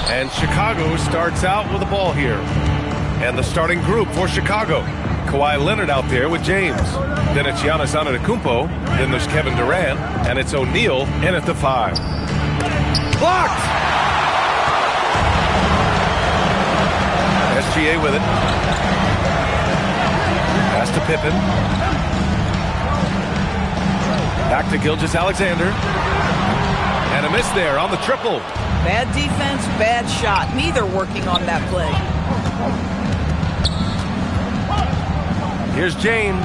And Chicago starts out with the ball here. And the starting group for Chicago. Kawhi Leonard out there with James. Then it's Giannis Antetokounmpo. Then there's Kevin Durant. And it's O'Neal in at the 5. Blocked! SGA with it. Pass to Pippen. Back to Gilgeous-Alexander. And a miss there on the triple. Bad defense, bad shot. Neither working on that play. Here's James.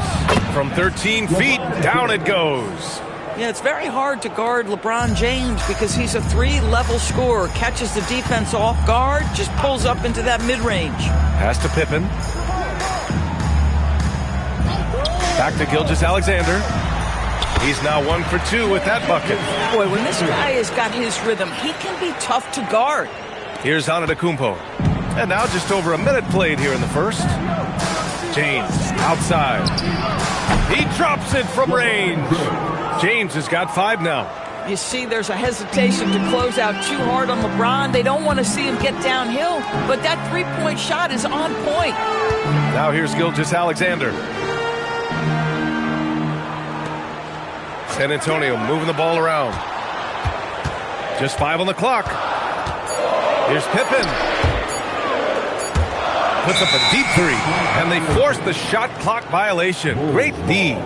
From 13 feet, down it goes. Yeah, it's very hard to guard LeBron James because he's a 3-level scorer. Catches the defense off guard, just pulls up into that mid-range. Pass to Pippen. Back to Gilgeous-Alexander. He's now 1 for 2 with that bucket. Boy, when this guy has got his rhythm, he can be tough to guard. Here's Antetokounmpo. And now just over a minute played here in the first. James outside. He drops it from range. James has got 5 now. You see there's a hesitation to close out too hard on LeBron. They don't want to see him get downhill, but that three-point shot is on point. Now here's Gilgeous-Alexander. San Antonio moving the ball around. Just 5 on the clock. Here's Pippen. Puts up a deep 3, and they force the shot clock violation. Great D.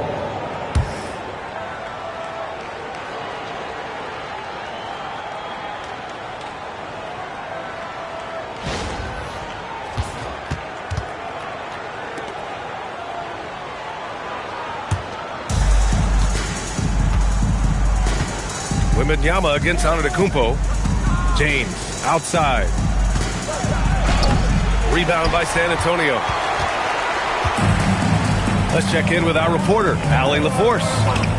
Wembanyama against Antetokounmpo. James outside. Rebound by San Antonio. Let's check in with our reporter, Allie LaForce.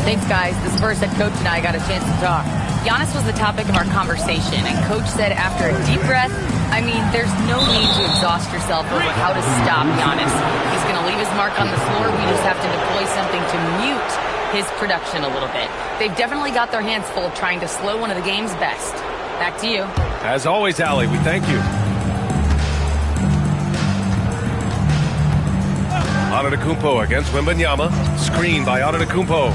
Thanks, guys. The Spurs head coach and I got a chance to talk. Giannis was the topic of our conversation, and Coach said after a deep breath, I mean, there's no need to exhaust yourself over how to stop Giannis. He's going to leave his mark on the floor. We just have to deploy something to mute his production a little bit. They've definitely got their hands full trying to slow one of the game's best. Back to you. As always, Allie, we thank you. Antetokounmpo against Wembanyama. Screen by Antetokounmpo.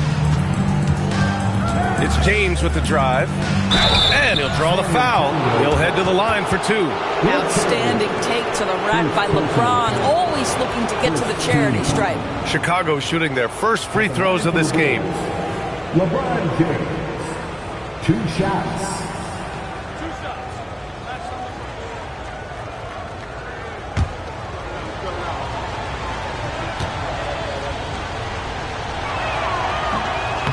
It's James with the drive. And he'll draw the foul. He'll head to the line for 2. Outstanding take to the rack by LeBron. Always looking to get to the charity stripe. Chicago shooting their first free throws of this game. LeBron James, 2 shots.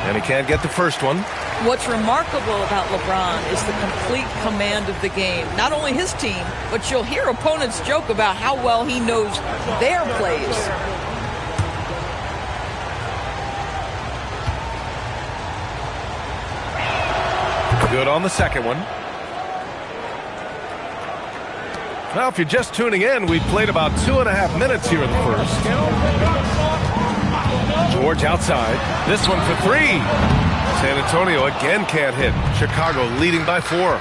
And he can't get the first one. What's remarkable about LeBron is the complete command of the game. Not only his team, but you'll hear opponents joke about how well he knows their plays. Good on the second one. Now, if you're just tuning in, we've played about 2.5 minutes here in the first. George outside. This one for 3. San Antonio again can't hit. Chicago leading by 4.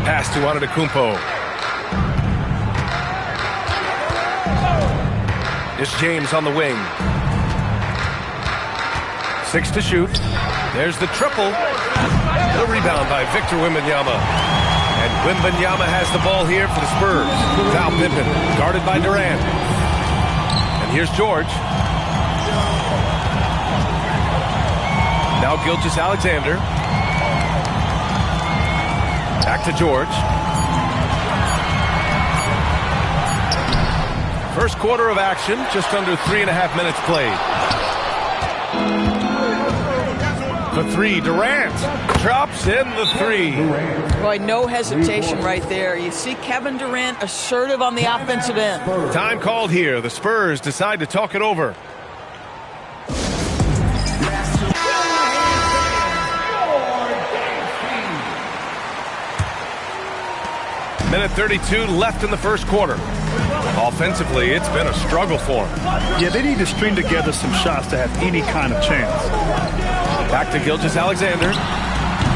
Pass to Antetokounmpo. It's James on the wing. 6 to shoot. There's the triple. The rebound by Victor Wembanyama. And Wembanyama has the ball here for the Spurs. Foul Pippen, guarded by Durant. And here's George. Now Gilgeous-Alexander. Back to George. First quarter of action, just under 3.5 minutes played. The 3, Durant drops in the 3. Boy, no hesitation right there. You see Kevin Durant assertive on the offensive end. Time called here. The Spurs decide to talk it over. Minute 32 left in the first quarter. Offensively, it's been a struggle for them. Yeah, they need to string together some shots to have any kind of chance. Back to Gilgeous-Alexander.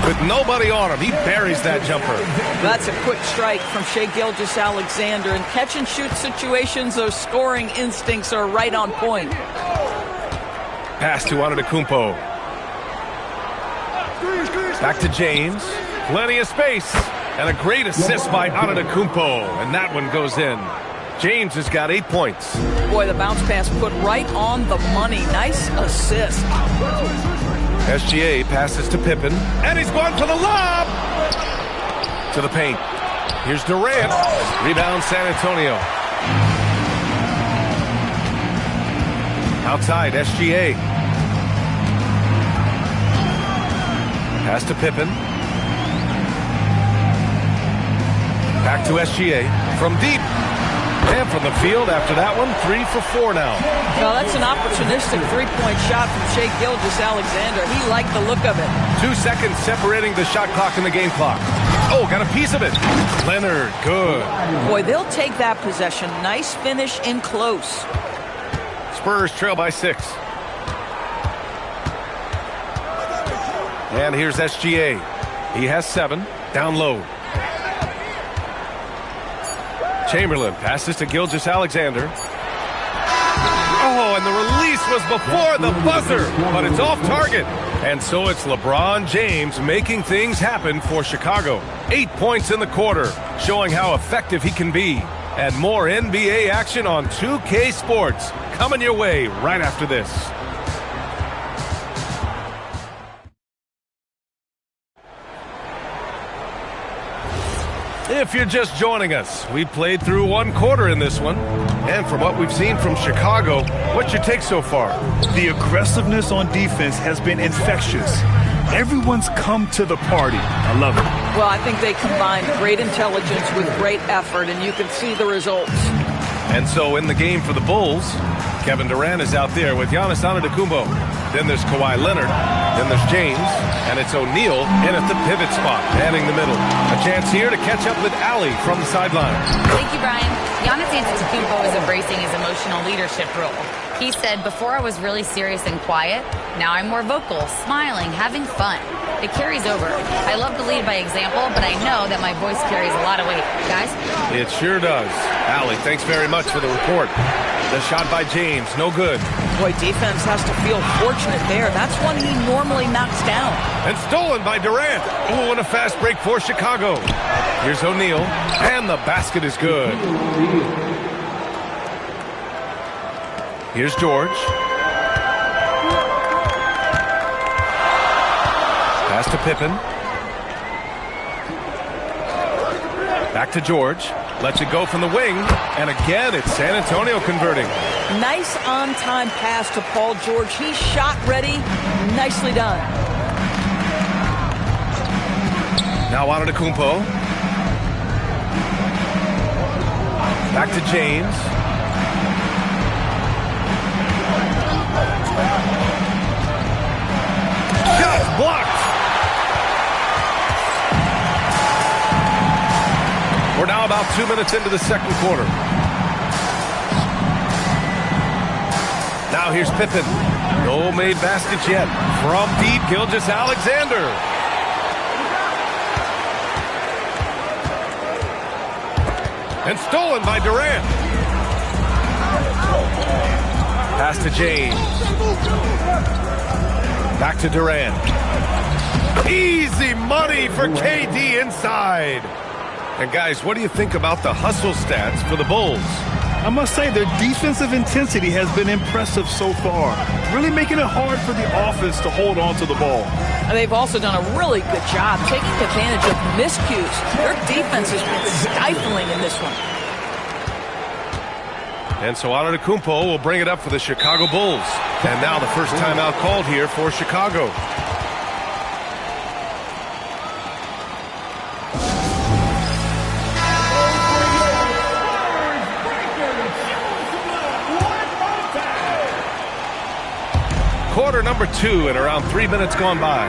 With nobody on him, he buries that jumper. That's a quick strike from Shai Gilgeous-Alexander. In catch-and-shoot situations, those scoring instincts are right on point. Pass to Antetokounmpo. Back to James. Plenty of space. And a great assist by Antetokounmpo. And that one goes in. James has got 8 points. Boy, the bounce pass put right on the money. Nice assist. SGA passes to Pippen. And he's gone for the lob! To the paint. Here's Durant. Rebound San Antonio. Outside, SGA. Pass to Pippen. Back to SGA. From deep. And from the field after that one, 3 for 4 now. Well, that's an opportunistic three-point shot from Shai Gilgeous-Alexander. He liked the look of it. 2 seconds separating the shot clock and the game clock. Oh, got a piece of it. Leonard, good. Boy, they'll take that possession. Nice finish in close. Spurs trail by 6. And here's SGA. He has 7. Down low. Chamberlain passes to Gilgeous-Alexander. Oh, and the release was before the buzzer, but it's off target. And so it's LeBron James making things happen for Chicago. 8 points in the quarter, showing how effective he can be. And more NBA action on 2K Sports coming your way right after this. If you're just joining us, we played through 1 quarter in this one. And from what we've seen from Chicago, what's your take so far? The aggressiveness on defense has been infectious. Everyone's come to the party. I love it. Well, I think they combined great intelligence with great effort, and you can see the results. And so in the game for the Bulls, Kevin Durant is out there with Giannis Antetokounmpo. Then there's Kawhi Leonard. Then there's James. And it's O'Neal in at the pivot spot, manning the middle. A chance here to catch up with Allie from the sideline. Thank you, Brian. Giannis Antetokounmpo is embracing his emotional leadership role. He said, before I was really serious and quiet, now I'm more vocal, smiling, having fun. It carries over. I love to lead by example, but I know that my voice carries a lot of weight. Guys? It sure does. Allie, thanks very much for the report. The shot by James, no good. Boy, defense has to feel fortunate there. That's one he normally knocks down. And stolen by Durant. Oh, and a fast break for Chicago. Here's O'Neal, and the basket is good. Here's George. Pass to Pippen. Back to George. Lets it go from the wing. And again, it's San Antonio converting. Nice on-time pass to Paul George. He's shot ready. Nicely done. Now Antetokounmpo. Back to James. Shot blocked. We're now about 2 minutes into the second quarter. Now here's Pippen. No made baskets yet. From deep, Gilgeous-Alexander. And stolen by Durant. Pass to James. Back to Durant. Easy money for KD inside. And guys, what do you think about the hustle stats for the Bulls? I must say their defensive intensity has been impressive so far, really making it hard for the offense to hold on to the ball. And they've also done a really good job taking advantage of miscues. Their defense has been stifling in this one. And so Antetokounmpo will bring it up for the Chicago Bulls. And now the first timeout called here for Chicago. Quarter number 2 and around 3 minutes gone by.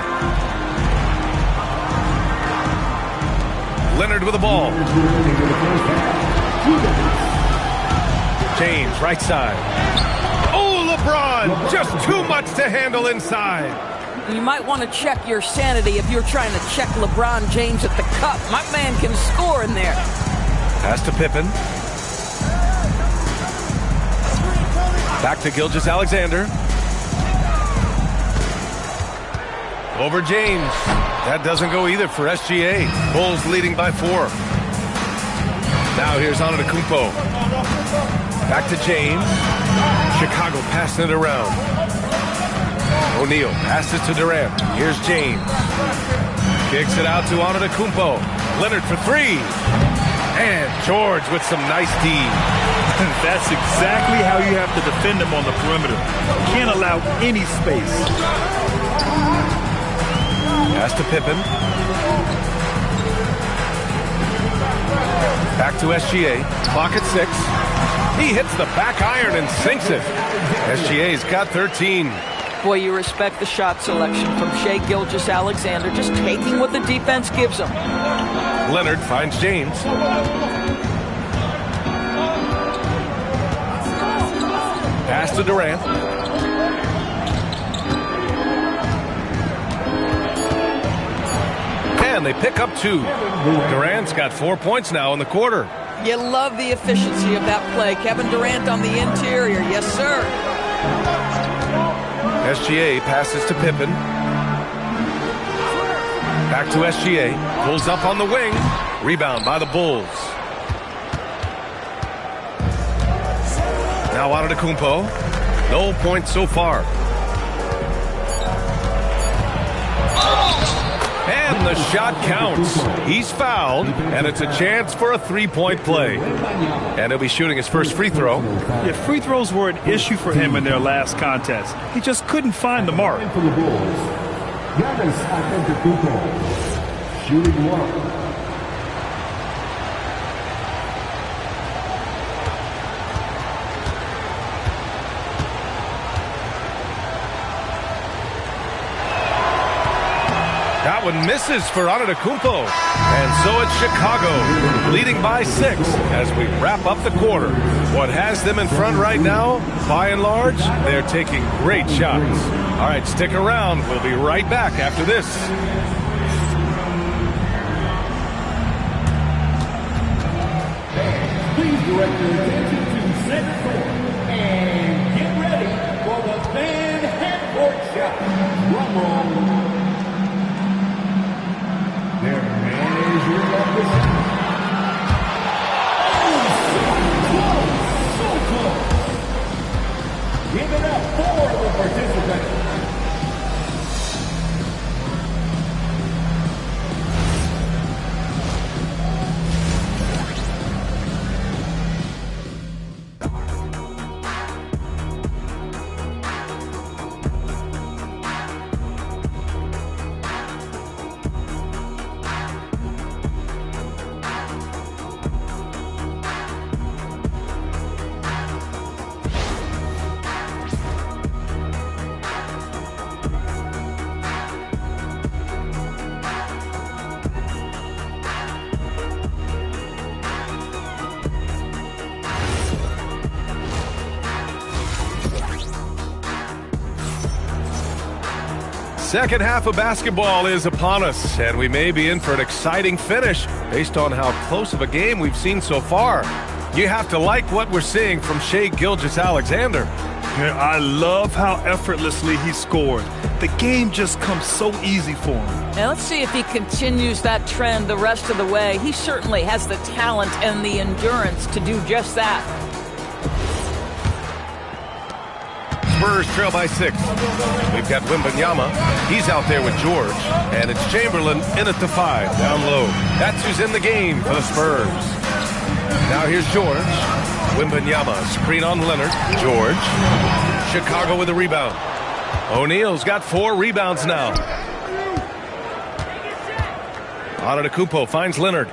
Leonard with the ball. James, right side. Oh, LeBron, just too much to handle inside. You might want to check your sanity if you're trying to check LeBron James at the cup. My man can score in there. Pass to Pippen. Back to Gilgeous-Alexander. Over James. That doesn't go either for SGA. Bulls leading by 4. Now here's Antetokounmpo. Back to James. Chicago passing it around. O'Neal passes to Durant. Here's James. Kicks it out to Antetokounmpo. Leonard for 3. And George with some nice D. That's exactly how you have to defend him on the perimeter. Can't allow any space. Pass to Pippen. Back to SGA. Clock at 6. He hits the back iron and sinks it. SGA's got 13. Boy, you respect the shot selection from Shai Gilgeous-Alexander, just taking what the defense gives him. Leonard finds James. Pass to Durant. And they pick up 2. Durant's got 4 points now in the quarter. You love the efficiency of that play. Kevin Durant on the interior. Yes, sir. SGA passes to Pippen. Back to SGA. Pulls up on the wing. Rebound by the Bulls. Now Antetokounmpo. No points so far. And the shot counts. He's fouled, and it's a chance for a 3-point play. And he'll be shooting his first free throw. Yeah, free throws were an issue for him in their last contest. He just couldn't find the mark. For the Bulls, Giannis Antetokounmpo, shooting 1. That one misses for Antetokounmpo. And so it's Chicago leading by 6 as we wrap up the quarter. What has them in front right now, by and large, they're taking great shots. All right, stick around. We'll be right back after this. Please direct your attention to center court and get ready for the fan half-court shot. Drum roll. Their manager of the shot. So close. Give it up for the participants. Second half of basketball is upon us, and we may be in for an exciting finish based on how close of a game we've seen so far. You have to like what we're seeing from Shai Gilgeous-Alexander. Yeah, I love how effortlessly he scored. The game just comes so easy for him. Now let's see if he continues that trend the rest of the way. He certainly has the talent and the endurance to do just that. Spurs trail by 6. We've got Wembanyama. He's out there with George. And it's Chamberlain in at the 5, down low. That's who's in the game for the Spurs. Now here's George. Wembanyama, screen on Leonard. George. Chicago with a rebound. O'Neal's got 4 rebounds now. Antetokounmpo finds Leonard.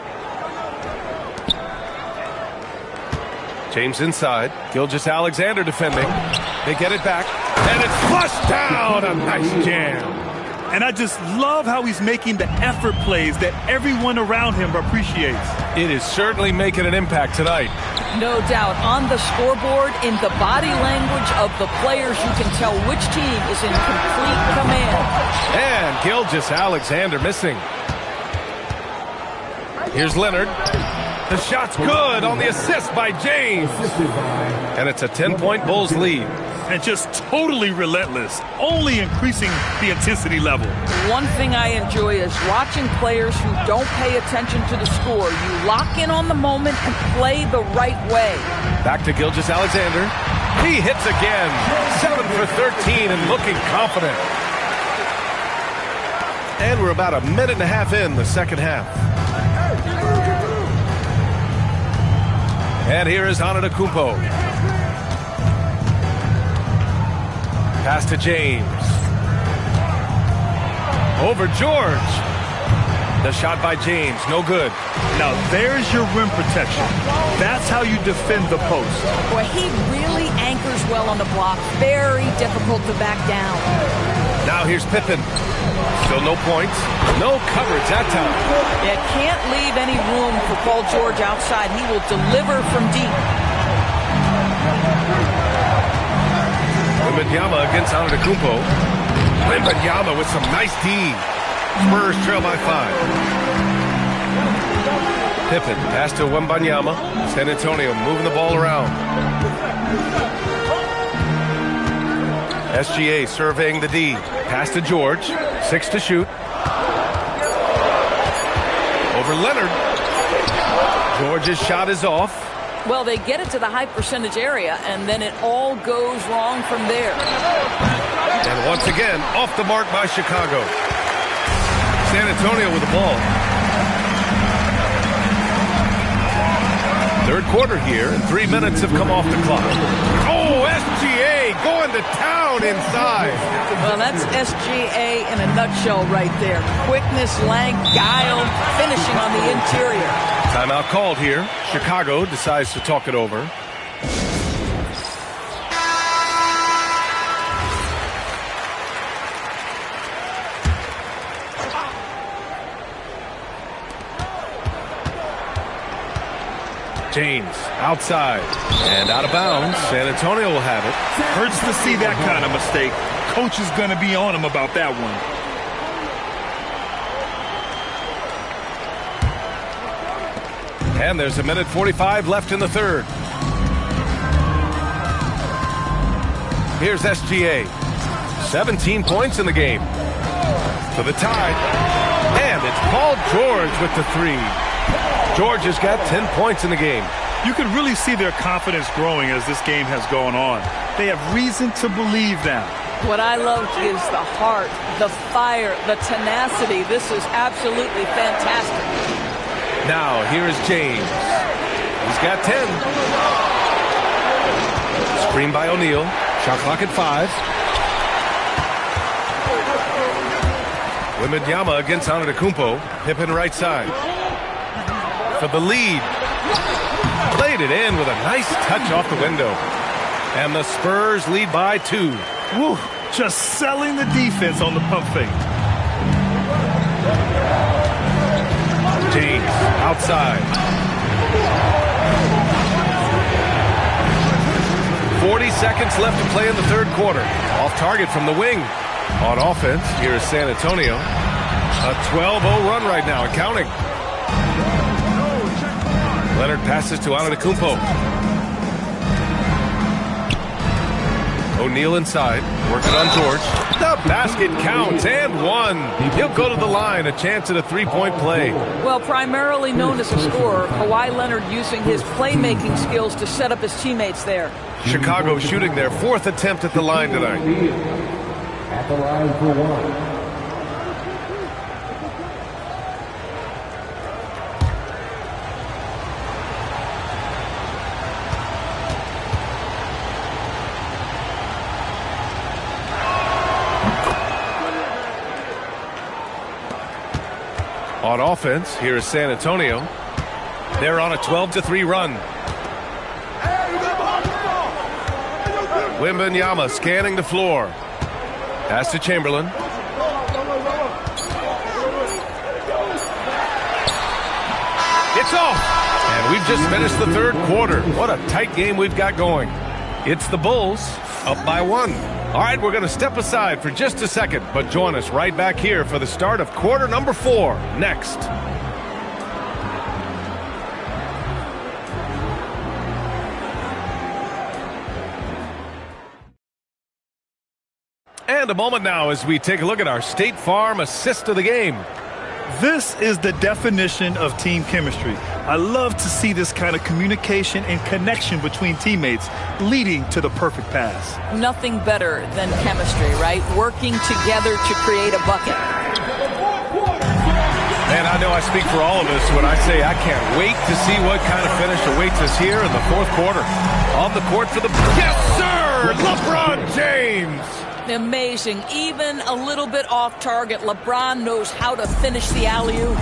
James inside. Gilgeous-Alexander defending. They get it back. And it's flushed down. A nice jam. And I just love how he's making the effort plays that everyone around him appreciates. It is certainly making an impact tonight. No doubt. On the scoreboard, in the body language of the players, you can tell which team is in complete command. And Gilgeous-Alexander missing. Here's Leonard. The shot's good on the assist by James. And it's a 10-point Bulls lead. And just totally relentless, only increasing the intensity level. One thing I enjoy is watching players who don't pay attention to the score. You lock in on the moment and play the right way. Back to Gilgeous-Alexander. He hits again. 7 for 13 and looking confident. And we're about a minute and a half in the second half. And here is Antetokounmpo. Pass to James. Over George. The shot by James, no good. Now there's your rim protection. That's how you defend the post. Boy, he really anchors well on the block. Very difficult to back down. Now here's Pippen. Still no points. No coverage that time. You can't leave any room for Paul George outside. He will deliver from deep. Wembanyama against Antetokounmpo. Wembanyama with some nice D. Spurs trail by 5. Pippen pass to Wembanyama. San Antonio moving the ball around. SGA surveying the D. Pass to George. 6 to shoot. Over Leonard. George's shot is off. Well, they get it to the high percentage area, and then it all goes wrong from there. And once again, off the mark by Chicago. San Antonio with the ball. Third quarter here, and 3 minutes have come off the clock. Oh, SGA going to town inside. Well, that's SGA in a nutshell right there. Quickness, length, guile, finishing on the interior. Timeout called here. Chicago decides to talk it over. James outside and out of bounds. San Antonio will have it. Hurts to see that kind of mistake. Coach is going to be on him about that one. And there's a minute 45 left in the third. Here's SGA. 17 points in the game. For the tie. And it's Paul George with the 3. George has got 10 points in the game. You can really see their confidence growing as this game has gone on. They have reason to believe now. What I loved is the heart, the fire, the tenacity. This is absolutely fantastic. Now, here is James. He's got 10. Screen by O'Neal. Shot clock at 5. Wembanyama against Antetokounmpo. Pippen right side. For the lead. Played it in with a nice touch off the window. And the Spurs lead by 2. Woo, just selling the defense on the pump fake. James outside. 40 seconds left to play in the third quarter. Off target from the wing. On offense, here is San Antonio. A 12-0 run right now and counting. Leonard passes to Antetokounmpo. O'Neal inside, working on George. The basket counts and 1. He'll go to the line, a chance at a 3-point play. Well, primarily known as a scorer, Kawhi Leonard using his playmaking skills to set up his teammates there. Chicago shooting their 4th attempt at the line tonight. At the line for 1. On offense, here is San Antonio. They're on a 12-3 run. Wembanyama scanning the floor. Pass to Chamberlain. It's off! And we've just finished the third quarter. What a tight game we've got going. It's the Bulls up by 1. All right, we're going to step aside for just a second, but join us right back here for the start of quarter number 4 next. And a moment now as we take a look at our State Farm assist of the game. This is the definition of team chemistry. I love to see this kind of communication and connection between teammates leading to the perfect pass. Nothing better than chemistry, right? Working together to create a bucket. And I know I speak for all of us when I say I can't wait to see what kind of finish awaits us here in the fourth quarter. On the court for the... Yes, sir! LeBron James! Amazing. Even a little bit off target, LeBron knows how to finish the alley-oop.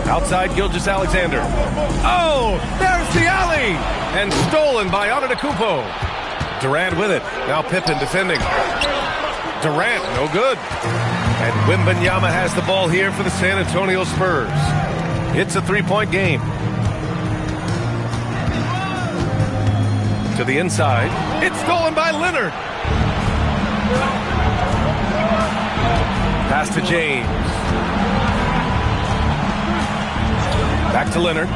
Outside Gilgeous-Alexander. Oh, there's the alley! And stolen by Antetokounmpo. Durant with it. Now Pippen defending. Durant, no good. And Wembanyama has the ball here for the San Antonio Spurs. It's a three-point game. To the inside. It's stolen by Leonard. Pass to James. Back to Leonard.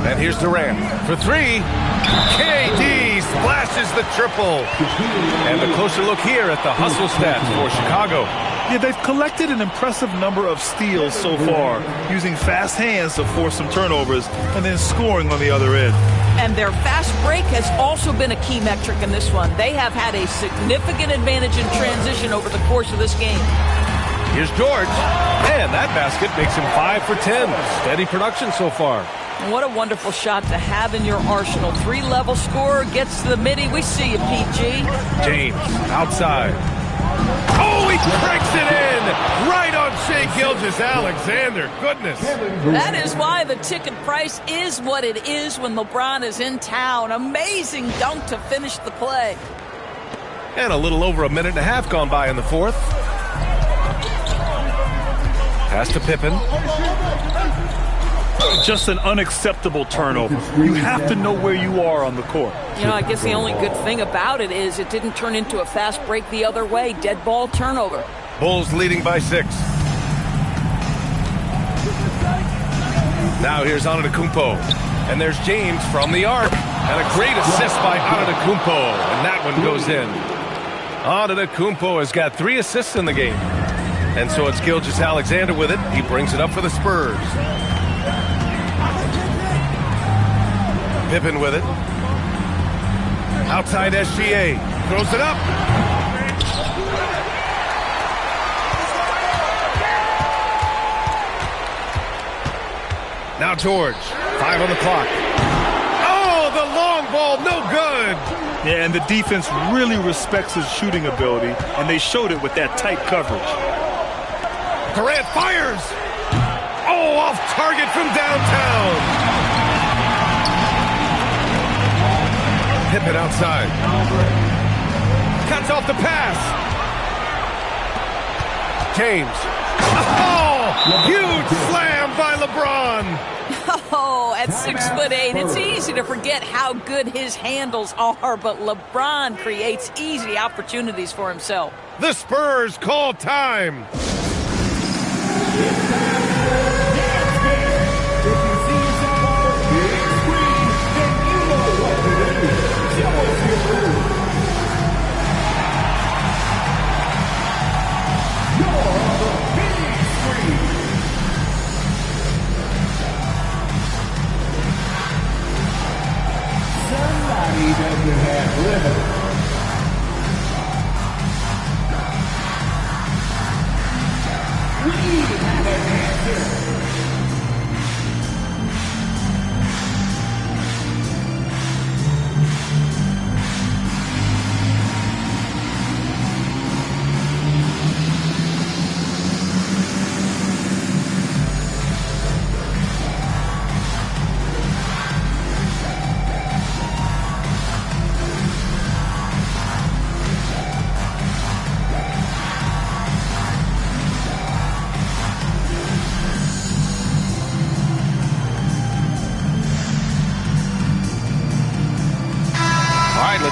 And here's Durant for 3. KD splashes the triple. And a closer look here at the hustle stats for Chicago. Yeah, they've collected an impressive number of steals so far, using fast hands to force some turnovers and then scoring on the other end. And their fast break has also been a key metric in this one. They have had a significant advantage in transition over the course of this game. Here's George. And that basket makes him 5 for 10. Steady production so far. What a wonderful shot to have in your arsenal. 3-level scorer, gets to the midi. We see you, PG. James outside. Oh, he cranks it in! Right on Shai Gilgeous-Alexander. Goodness. That is why the ticket price is what it is when LeBron is in town. Amazing dunk to finish the play. And a little over a minute and a half gone by in the fourth. Pass to Pippen. Just an unacceptable turnover. You have to know where you are on the court. You know, I guess the only good thing about it is it didn't turn into a fast break the other way. Dead ball turnover. Bulls leading by 6. Now here's Antetokounmpo. And there's James from the arc. And a great assist by Antetokounmpo. And that one goes in. Antetokounmpo has got 3 assists in the game. And so it's Gilgeous-Alexander with it. He brings it up for the Spurs. Pippen with it. Outside SGA. Throws it up. Now George. 5 on the clock. Oh, the long ball. No good. Yeah, and the defense really respects his shooting ability, and they showed it with that tight coverage. Durant fires. Oh, off target from downtown. Pippen outside. Cuts off the pass. James. Oh, huge slam by LeBron. Oh, at 6'8", it's easy to forget how good his handles are, but LeBron creates easy opportunities for himself. The Spurs call time.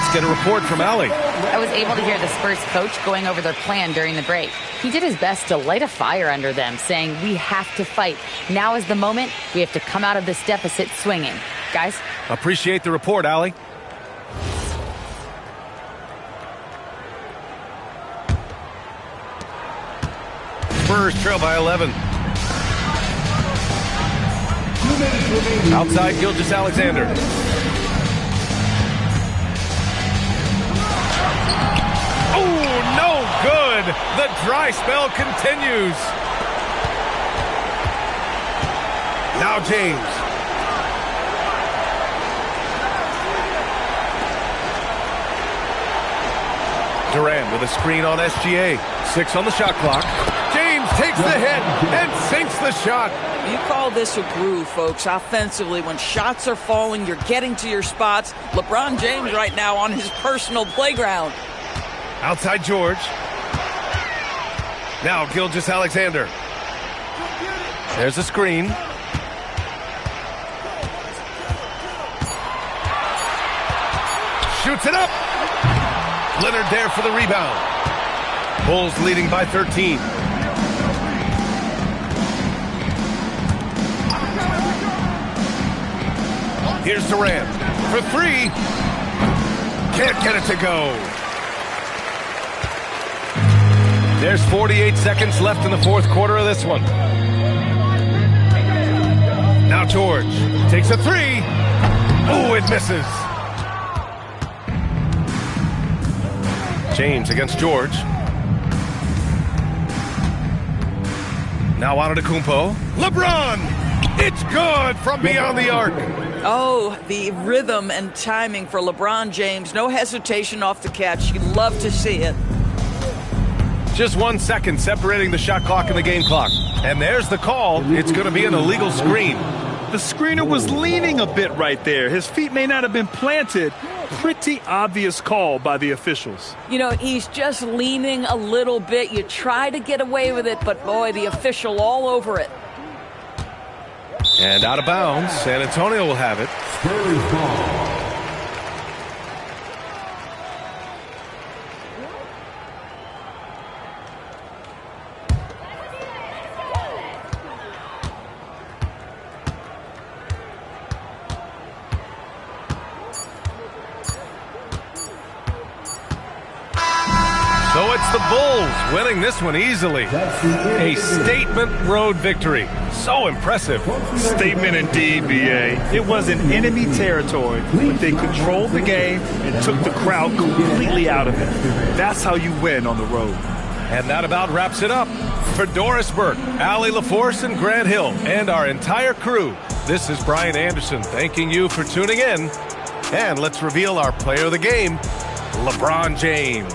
Let's get a report from Allie. I was able to hear the Spurs coach going over their plan during the break. He did his best to light a fire under them, saying, we have to fight. Now is the moment. We have to come out of this deficit swinging. Guys? Appreciate the report, Allie. Spurs trail by 11. Outside Gilgeous-Alexander. Oh, no good. The dry spell continues. Now James. Durant with a screen on SGA. 6 on the shot clock. James takes the hit and sinks the shot. You call this a groove, folks. Offensively, when shots are falling, you're getting to your spots. LeBron James right now on his personal playground. Outside George. Now Gilgeous-Alexander. There's a screen. Shoots it up. Leonard there for the rebound. Bulls leading by 13. Here's Durant for 3. Can't get it to go. There's 48 seconds left in the fourth quarter of this one. Now George takes a 3. Oh, it misses. James against George. Now Antetokounmpo. LeBron! It's good from beyond the arc. Oh, the rhythm and timing for LeBron James. No hesitation off the catch. You love to see it. Just 1 second separating the shot clock and the game clock. And there's the call. It's going to be an illegal screen. The screener was leaning a bit right there. His feet may not have been planted. Pretty obvious call by the officials. You know, he's just leaning a little bit. You try to get away with it, but boy, the official all over it. And out of bounds. San Antonio will have it. Spurs ball. So it's the Bulls winning this one easily. A statement road victory. So impressive. Statement indeed, B.A. It was in enemy territory, but they controlled the game and took the crowd completely out of it. That's how you win on the road. And that about wraps it up. For Doris Burke, Allie LaForce, and Grant Hill, and our entire crew, this is Brian Anderson thanking you for tuning in. And let's reveal our player of the game, LeBron James.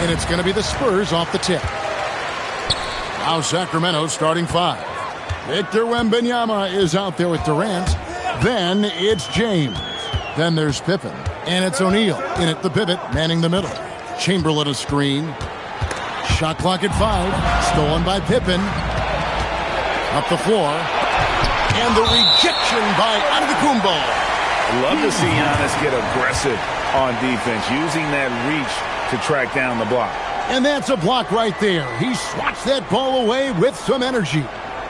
And it's going to be the Spurs off the tip. Now Sacramento starting 5. Victor Wembanyama is out there with Durant. Then it's James. Then there's Pippen. And it's O'Neal in at the pivot, manning the middle. Chamberlain a screen. Shot clock at 5. Stolen by Pippen. Up the floor. And the rejection by Antetokounmpo. Love to see Giannis get aggressive on defense, using that reach to track down the block. And that's a block right there. He swats that ball away with some energy.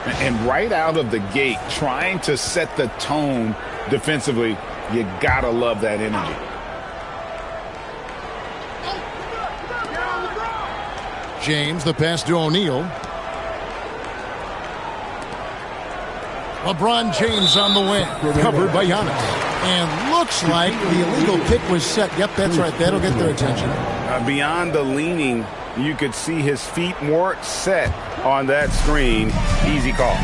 And right out of the gate, trying to set the tone defensively, you gotta love that energy. James, the pass to O'Neal. LeBron James on the wing, covered by Giannis. And looks like the illegal kick was set. Yep, that's right. That'll get their attention. Beyond the leaning, you could see his feet more set on that screen. Easy call.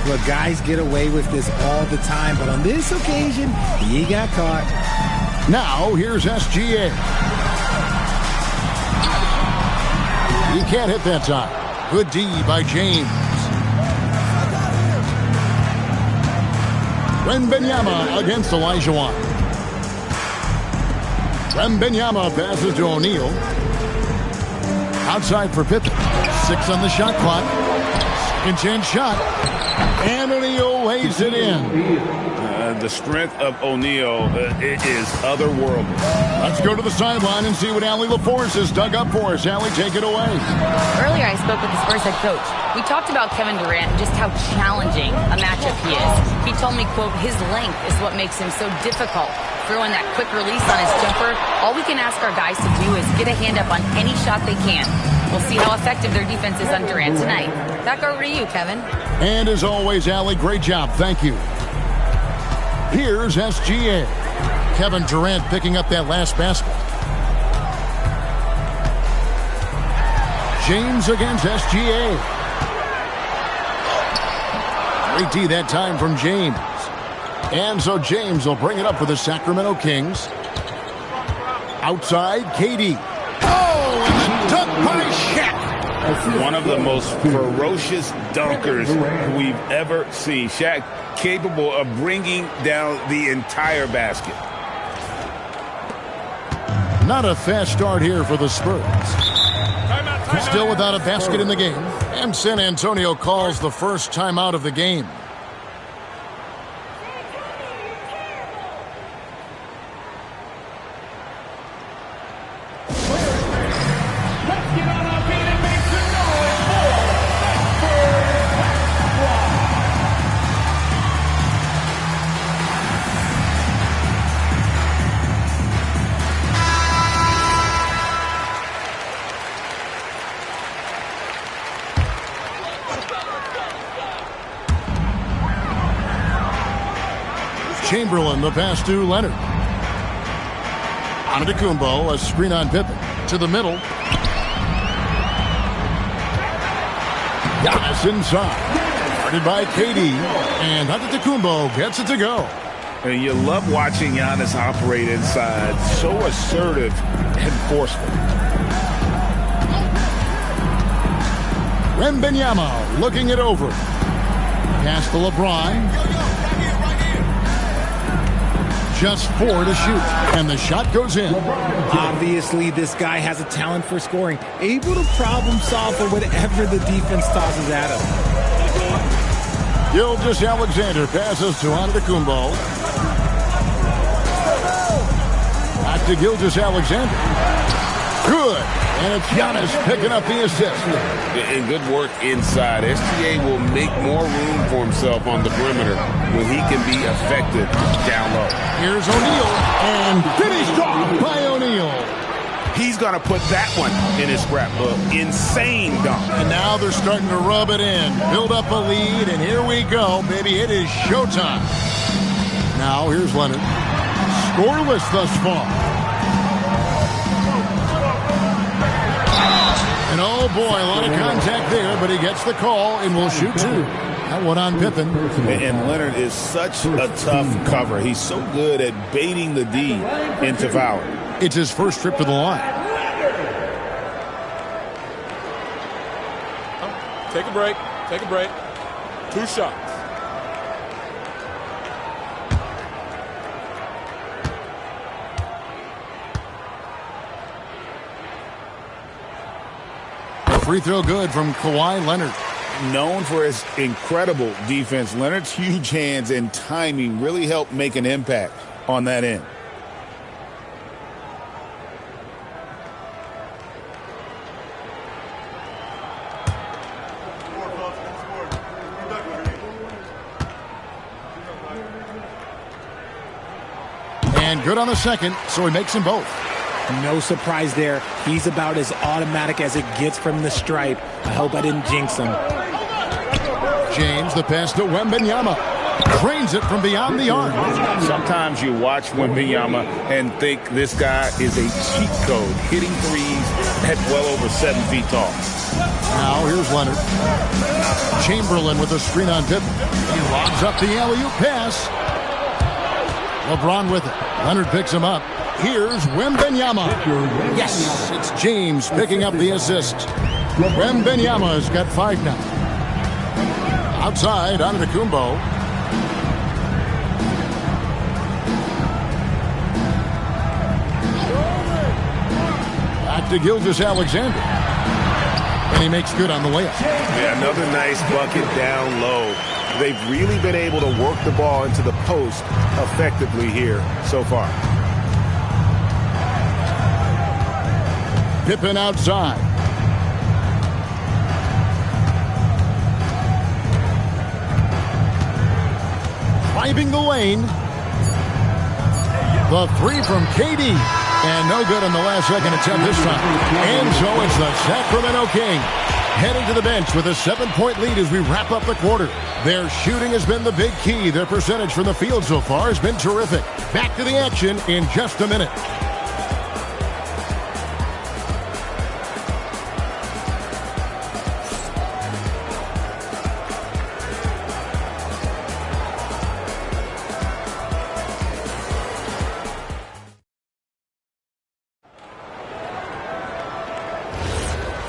Look, guys get away with this all the time, but on this occasion, he got caught. Now, here's SGA. He can't hit that time. Good D by James. Wembanyama against Elijah Wan. Wembanyama passes to O'Neal. Outside for Pippen. 6 on the shot clock. Second chance shot. And O'Neal lays it in. The strength of O'Neal it is otherworldly. Let's go to the sideline and see what Allie LaForce has dug up for us. Allie, take it away. Earlier, I spoke with the Spurs head coach. We talked about Kevin Durant and just how challenging a matchup he is. He told me, quote, his length is what makes him so difficult. Throwing that quick release on his jumper, all we can ask our guys to do is get a hand up on any shot they can. We'll see how effective their defense is on Durant tonight. Back over to you, Kevin. And as always, Allie, great job. Thank you. Here's SGA. Kevin Durant picking up that last basket. James against SGA. Great D that time from James. And so James will bring it up for the Sacramento Kings. Outside, KD. Oh, and the dunk by Shaq. One of the most ferocious dunkers we've ever seen. Shaq capable of bringing down the entire basket. Not a fast start here for the Spurs. Still without a basket in the game. And San Antonio calls the first timeout of the game. Chamberlain, the pass to Leonard. Antetokounmpo, a screen on Pippen. To the middle. Giannis inside. Guarded by KD. And Antetokounmpo gets it to go. And you love watching Giannis operate inside. So assertive and forceful. Wembanyama looking it over. Pass to LeBron. Just 4 to shoot. And the shot goes in. Obviously, this guy has a talent for scoring. Able to problem solve for whatever the defense tosses at him. Gilgeous-Alexander passes to Antetokounmpo. Back to Gilgeous-Alexander. Good. And it's Giannis picking up the assist. And good work inside. SGA will make more room for himself on the perimeter when he can be effective down low. Here's O'Neal. And finished off by O'Neal. He's going to put that one in his scrapbook. Insane dunk. And now they're starting to rub it in. Build up a lead. And here we go, baby. It is showtime. Now here's Leonard. Scoreless thus far. And oh boy, a lot of contact there, but he gets the call and will shoot 2. That one on Pippen. And Leonard is such a tough cover. He's so good at baiting the D into foul. It's his first trip to the line. Take a break. Take a break. 2 shots. Free throw good from Kawhi Leonard. Known for his incredible defense, Leonard's huge hands and timing really help make an impact on that end. And good on the second, so he makes them both. No surprise there. He's about as automatic as it gets from the stripe. I hope I didn't jinx him. James, the pass to Wembanyama. Trains it from beyond the arc. Sometimes you watch Wembanyama and think this guy is a cheat code, hitting threes at well over 7 feet tall. Now here's Leonard. Chamberlain with a screen on Pippen. He lobs up the alley-oop pass. LeBron with it. Leonard picks him up. Here's Wembanyama. Yes, it's James picking up the assist. Wembanyama has got 5 now. Outside, Antetokounmpo. Back to Gilgeous-Alexander. And he makes good on the layup. Yeah, another nice bucket down low. They've really been able to work the ball into the post effectively here so far. Pippen outside. Driving the lane. The 3 from KD. And no good on the last second attempt this time. And so it's the Sacramento Kings heading to the bench with a 7-point lead as we wrap up the quarter. Their shooting has been the big key. Their percentage from the field so far has been terrific. Back to the action in just a minute.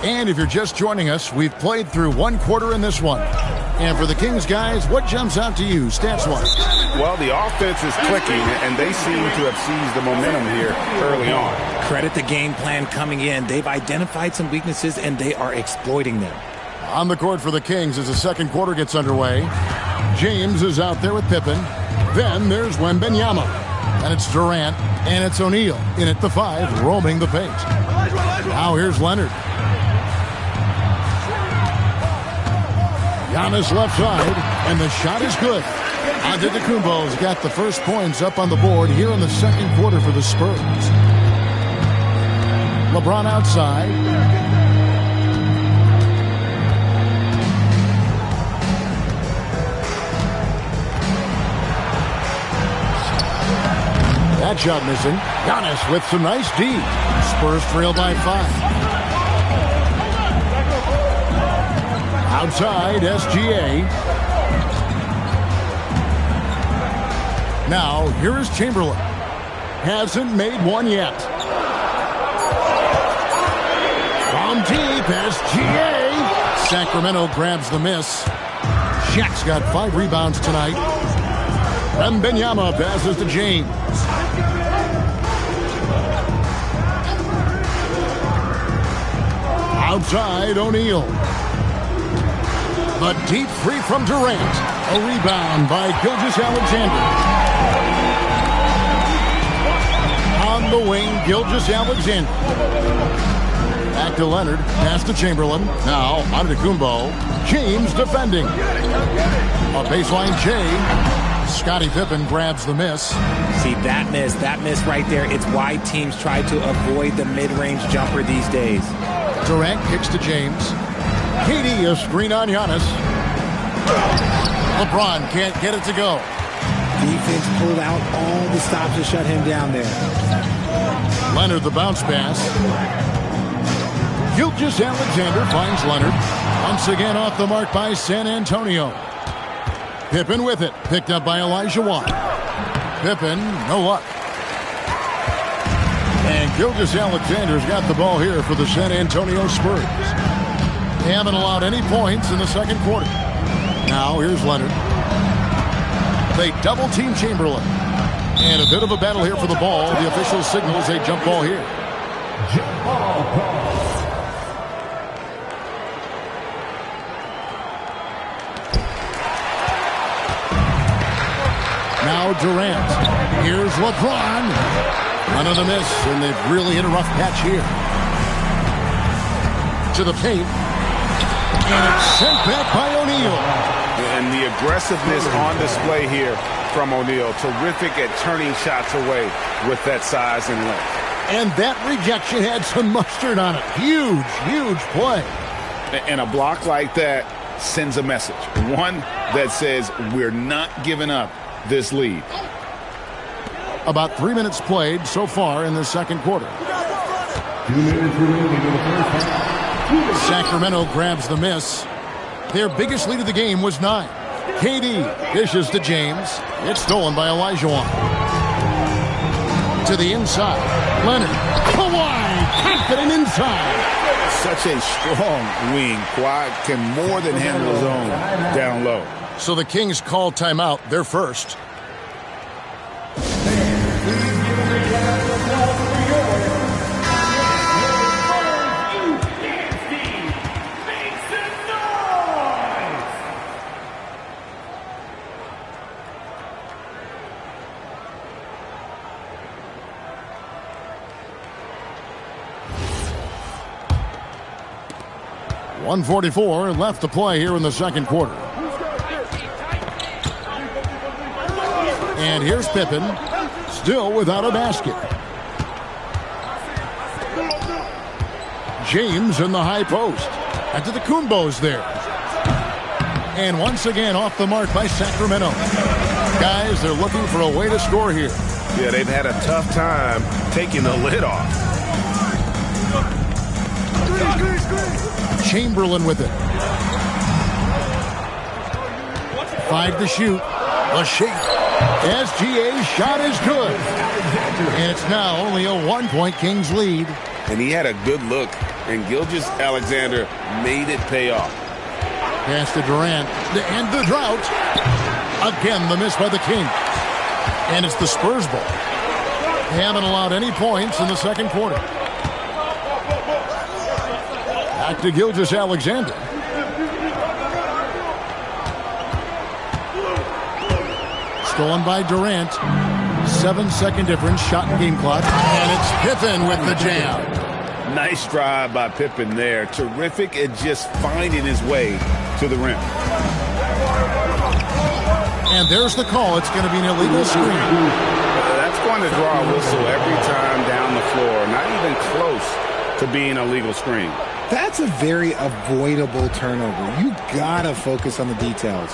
And if you're just joining us, we've played through 1 quarter in this one. And for the Kings guys, what jumps out to you stats-wise? Well, the offense is clicking, and they seem to have seized the momentum here early on. Credit the game plan coming in. They've identified some weaknesses, and they are exploiting them. On the court for the Kings as the second quarter gets underway. James is out there with Pippen. Then there's Wembanyama. And it's Durant, and it's O'Neal in at the 5, roaming the paint. Now here's Leonard. Giannis left side, and the shot is good. Antetokounmpo's got the first points up on the board here in the second quarter for the Spurs. LeBron outside. That shot missing. Giannis with some nice D. Spurs trail by 5. Outside, SGA. Now, here is Chamberlain. Hasn't made one yet. From deep, SGA. Sacramento grabs the miss. Shaq's got 5 rebounds tonight. Wembanyama passes to James. Outside, O'Neal. The deep three from Durant. A rebound by Gilgeous-Alexander. On the wing, Gilgeous-Alexander. Back to Leonard. Pass to Chamberlain. Now, Antetokounmpo. James defending. A baseline J. Scottie Pippen grabs the miss. See, that miss right there, it's why teams try to avoid the mid-range jumper these days. Durant kicks to James. KD, a screen on Giannis. LeBron can't get it to go. Defense pulled out all the stops to shut him down there. Leonard, the bounce pass. Gilgeous-Alexander finds Leonard. Once again off the mark by San Antonio. Pippen with it. Picked up by Elijah Watt. Pippen, no luck. And Gilgeous-Alexander's got the ball here for the San Antonio Spurs. They haven't allowed any points in the second quarter. Now here's Leonard. They double-team Chamberlain. And a bit of a battle here for the ball. The official signals a jump ball here. Now Durant. Here's LeBron. None of the miss, and they've really hit a rough patch here. To the paint. And it's sent back by O'Neal. And the aggressiveness on display here from O'Neal. Terrific at turning shots away with that size and length. And that rejection had some mustard on it. Huge, huge play. And a block like that sends a message. One that says we're not giving up this lead. About 3 minutes played so far in the second quarter. 2 minutes remaining in the first half. Sacramento grabs the miss. Their biggest lead of the game was 9. KD dishes to James. It's stolen by Elijah Watt. To the inside. Leonard. Kawhi confident inside. Such a strong wing. Kawhi can more than handle his own down low. So the Kings call timeout. They're first. .144 left to play here in the second quarter. And here's Pippen, still without a basket. James in the high post. Antetokounmpo's there. And once again off the mark by Sacramento. Guys, they're looking for a way to score here. Yeah, they've had a tough time taking the lid off. Chamberlain with it. 5 to shoot. A shake. SGA's shot is good. And it's now only a 1-point Kings lead. And he had a good look. And Gilgeous-Alexander made it pay off. Pass to Durant. And the drought. Again, the miss by the Kings. And it's the Spurs ball. They haven't allowed any points in the second quarter. Back to Gilgeous-Alexander. Stolen by Durant. 7-second difference. Shot and game clock. And it's Pippen with the jam. Nice drive by Pippen there. Terrific at just finding his way to the rim. And there's the call. It's going to be an illegal screen. That's going to draw a whistle every time down the floor. Not even close to being a legal screen. That's a very avoidable turnover. You gotta focus on the details.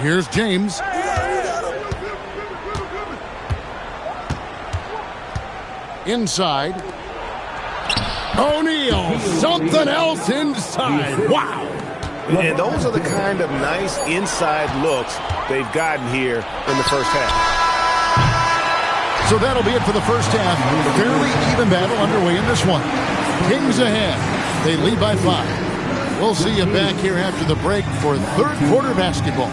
Here's James. Inside. O'Neal, something else inside. Wow. And those are the kind of nice inside looks they've gotten here in the first half. So that'll be it for the first half. Fairly even battle underway in this one. Kings ahead. They lead by 5. We'll see you back here after the break for third quarter basketball.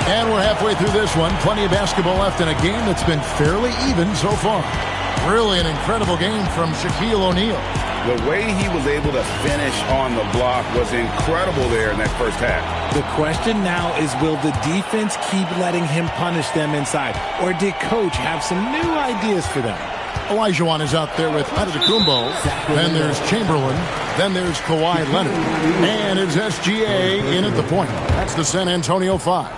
And we're halfway through this one. Plenty of basketball left in a game that's been fairly even so far. Really an incredible game from Shaquille O'Neal. The way he was able to finish on the block was incredible there in that first half. The question now is, will the defense keep letting him punish them inside? Or did Coach have some new ideas for them? Olajuwon is out there with Antetokounmpo. Then there's Chamberlain. Then there's Kawhi Leonard. And it's SGA in at the point. That's the San Antonio 5.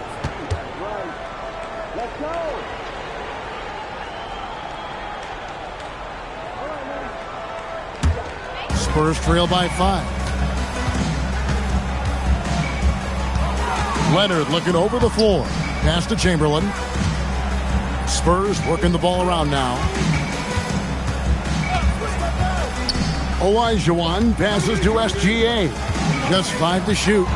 Spurs trail by 5. Leonard looking over the floor. Pass to Chamberlain. Spurs working the ball around now. Olajuwon passes to SGA. Just 5 to shoot.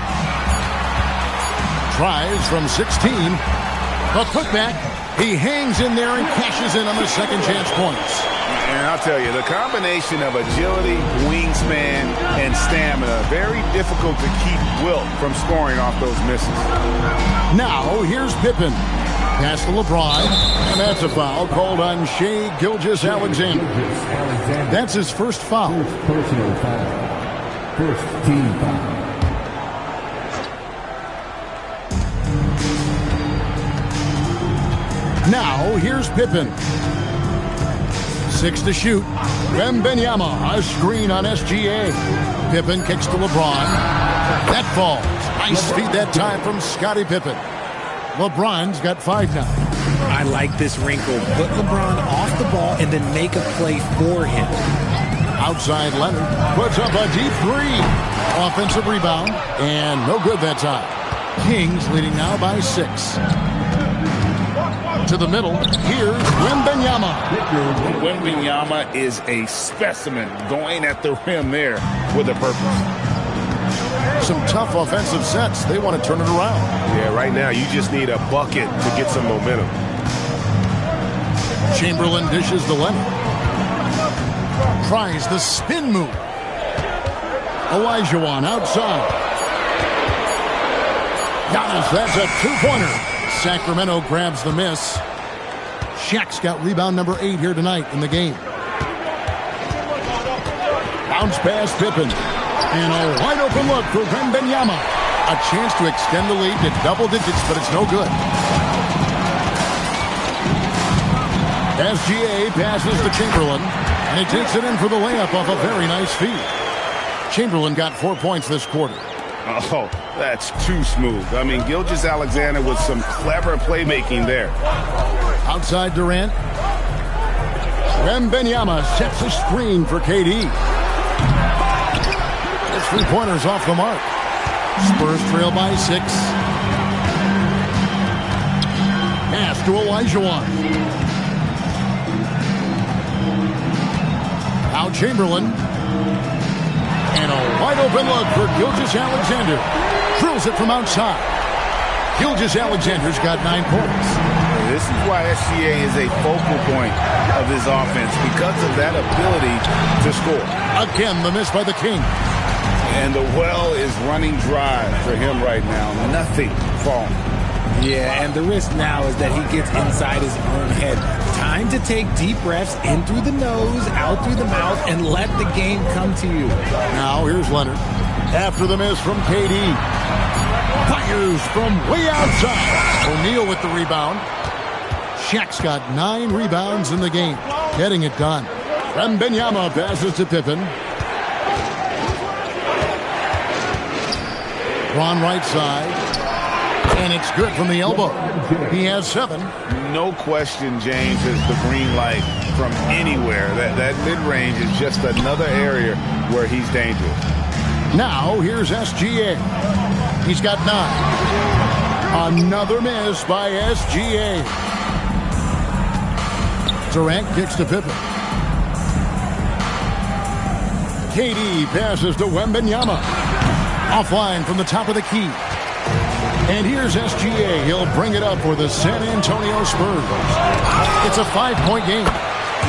Tries from 16. A putback. He hangs in there and cashes in on the second chance points. And I'll tell you, the combination of agility, wingspan, and stamina, very difficult to keep Wilt from scoring off those misses. Now, here's Pippen. Pass to LeBron, and that's a foul called on Shai Gilgeous-Alexander. That's his first foul. Personal foul. First team foul. Now, here's Pippen. 6 to shoot. Wembanyama, a screen on SGA. Pippen kicks to LeBron. That falls. Nice feed that time from Scottie Pippen. LeBron's got 5 now. I like this wrinkle. Put LeBron off the ball and then make a play for him. Outside Leonard puts up a deep 3. Offensive rebound, and no good that time. Kings leading now by 6. To the middle, here's Wembanyama. Wembanyama is a specimen going at the rim there with a purpose. Some tough offensive sets. They want to turn it around. Yeah, right now you just need a bucket to get some momentum. Chamberlain dishes to Leonard. Tries the spin move. Olajuwon outside. Giannis, that's a 2-pointer. Sacramento grabs the miss. Shaq's got rebound number 8 here tonight in the game. Bounce pass Pippen. And a wide open look for Wembanyama. A chance to extend the lead to double digits, but it's no good. SGA passes to Chamberlain, and he takes it in for the layup off a very nice feed. Chamberlain got 4 points this quarter. Oh, that's too smooth. I mean, Gilgeous-Alexander with some clever playmaking there. Outside Durant. Wembanyama sets a screen for KD. His 3-pointers off the mark. Spurs trail by 6. Pass to Olajuwon. Now Chamberlain. And a wide open look for Gilgeous-Alexander. Drills it from outside. Gilgeous-Alexander's got 9 points. This is why SGA is a focal point of this offense, because of that ability to score. Again, the miss by the King. And the well is running dry for him right now. Nothing falling. Yeah, and the risk now is that he gets inside his own head. Time to take deep breaths in through the nose, out through the mouth, and let the game come to you. Now here's Leonard. After the miss from KD. Fires from way outside. O'Neal with the rebound. Shaq's got 9 rebounds in the game, getting it done. Wembanyama passes to Pippen. Ron right side. And it's good from the elbow. He has 7. No question, James, is the green light from anywhere. That mid-range is just another area where he's dangerous. Now, here's SGA. He's got 9. Another miss by SGA. Durant kicks to Pippen. KD passes to Wembanyama. Offline from the top of the key. And here's SGA. He'll bring it up for the San Antonio Spurs. It's a 5-point game.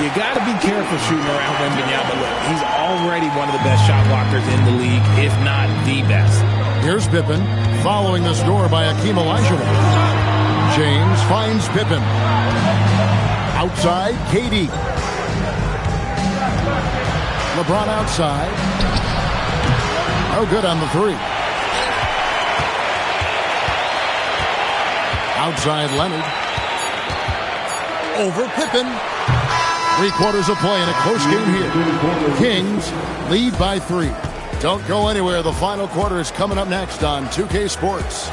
You got to be careful shooting around Wembanyama. Look, he's already one of the best shot blockers in the league, if not the best. Here's Pippen, following the score by Hakeem Olajuwon. James finds Pippen. Outside, KD. LeBron outside. No good on the 3. Outside Leonard. Over Pippen. 3/4 of play in a close game here. Kings lead by 3. Don't go anywhere. The final quarter is coming up next on 2K Sports.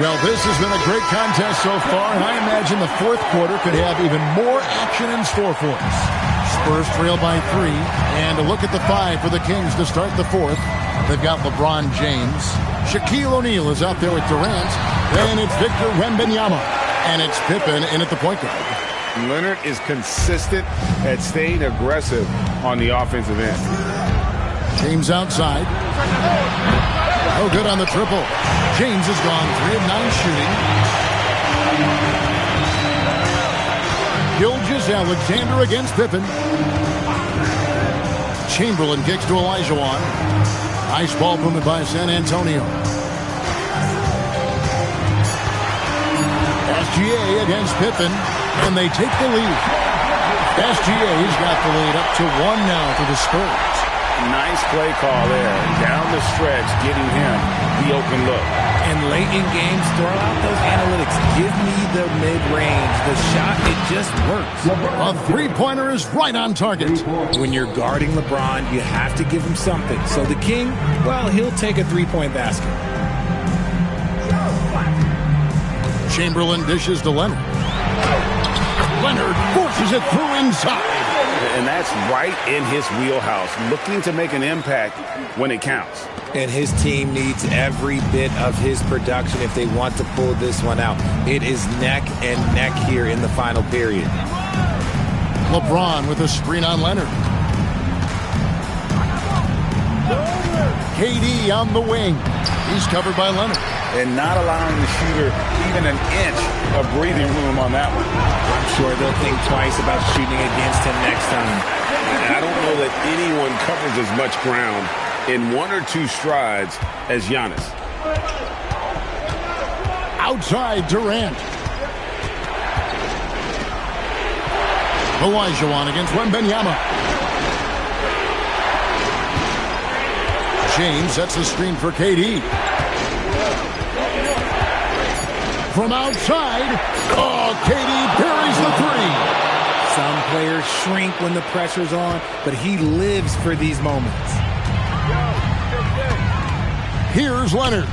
Well, this has been a great contest so far, and I imagine the 4th quarter could have even more action in store for us. Spurs trail by 3, and a look at the 5 for the Kings to start the 4th. They've got LeBron James. Shaquille O'Neal is out there with Durant. Then it's Victor Wembanyama, and it's Pippen in at the point guard. Leonard is consistent at staying aggressive on the offensive end. James outside. Oh, good on the triple. James has gone 3 of 9 shooting. Gilgeous-Alexander against Pippen. Chamberlain kicks to Olajuwon. Nice ball movement by San Antonio. SGA against Pippen, and they take the lead. SGA's got the lead up to 1 now for the Spurs. Nice play call there. Down the stretch, getting him the open look. And late in games, throw out those analytics. Give me the mid-range. The shot, it just works. A 3-pointer is right on target. When you're guarding LeBron, you have to give him something. So the King, well, he'll take a 3-point basket. Chamberlain dishes to Leonard. Leonard forces it through inside. And that's right in his wheelhouse, looking to make an impact when it counts. And his team needs every bit of his production if they want to pull this one out. It is neck and neck here in the final period. LeBron with a screen on Leonard. KD on the wing. He's covered by Leonard. And not allowing the shooter even an inch of breathing room on that one. I'm sure they'll think twice about shooting against him next time. And I don't know that anyone covers as much ground in 1 or 2 strides as Giannis. Outside Durant. Olajuwon against Wembanyama. James sets the screen for KD. From outside, KD buries the 3. Some players shrink when the pressure's on, but he lives for these moments. Here's Leonard.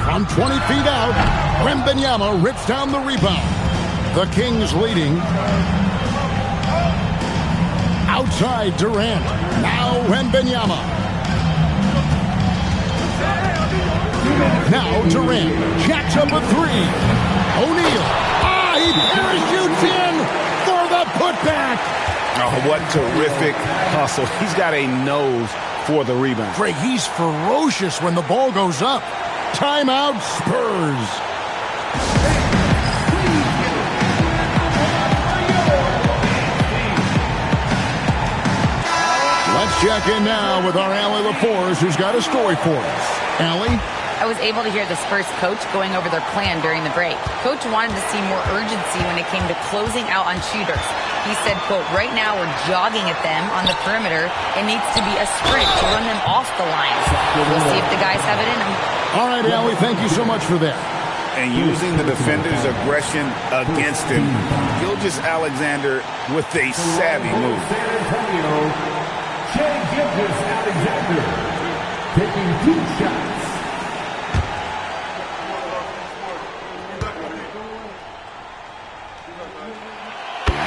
From 20 feet out, Wembanyama rips down the rebound. The Kings leading. Outside Durant. Now Wembanyama. Now Durant jacks up a 3. O'Neal. He parachutes in for the putback. Oh, what terrific hustle. He's got a nose for the rebound. Greg, he's ferocious when the ball goes up. Timeout Spurs. Let's check in now with our Allie LaForce, who's got a story for us. Allie? I was able to hear the Spurs coach going over their plan during the break. Coach wanted to see more urgency when it came to closing out on shooters. He said, quote, right now we're jogging at them on the perimeter. It needs to be a sprint to run them off the line. We'll see if the guys have it in them. All right, Allie, thank you so much for that. And using the defender's aggression against him, Gilgeous-Alexander with a savvy move. San Antonio, Shai Gilgeous-Alexander taking 2 shots.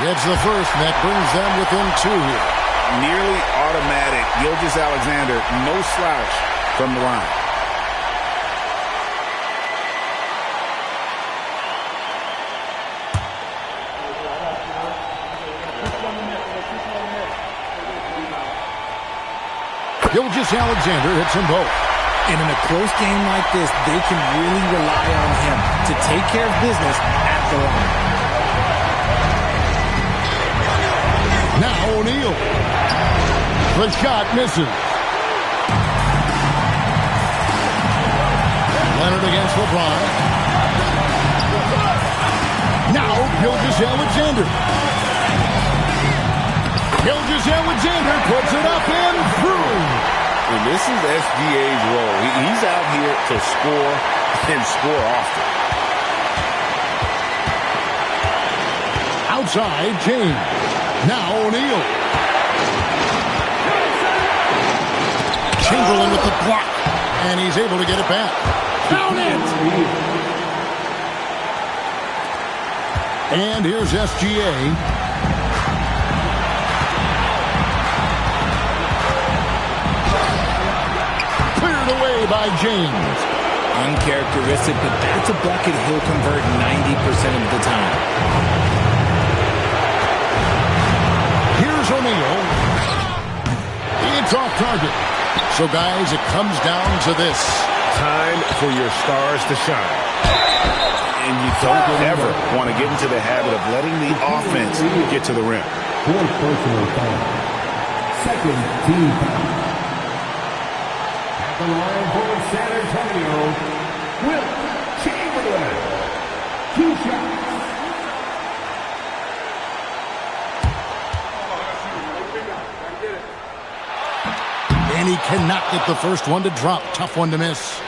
Gets the first, and that brings them within 2 here. Nearly automatic. Gilgeous-Alexander, no slouch from the line. Gilgeous-Alexander hits them both. And in a close game like this, they can really rely on him to take care of business at the line. Now O'Neal. The shot misses. Leonard against LeBron. Now Gilgeous-Alexander. Gilgeous-Alexander puts it up and through. And this is SGA's role. He's out here to score and score often. Outside, James. Now O'Neal. Chamberlain with the block. And he's able to get it back. Count it! And here's SGA. Cleared away by James. Uncharacteristic, but that's a bucket he'll convert 90% of the time. O'Neal. It's off target. So, guys, it comes down to this. Time for your stars to shine. And you don't ever want to get into the habit of letting the offense get to the rim. 4th personal foul. 2nd team foul. At the line for San Antonio, Wilt Chamberlain. 2 shots. And he cannot get the first one to drop. Tough one to miss.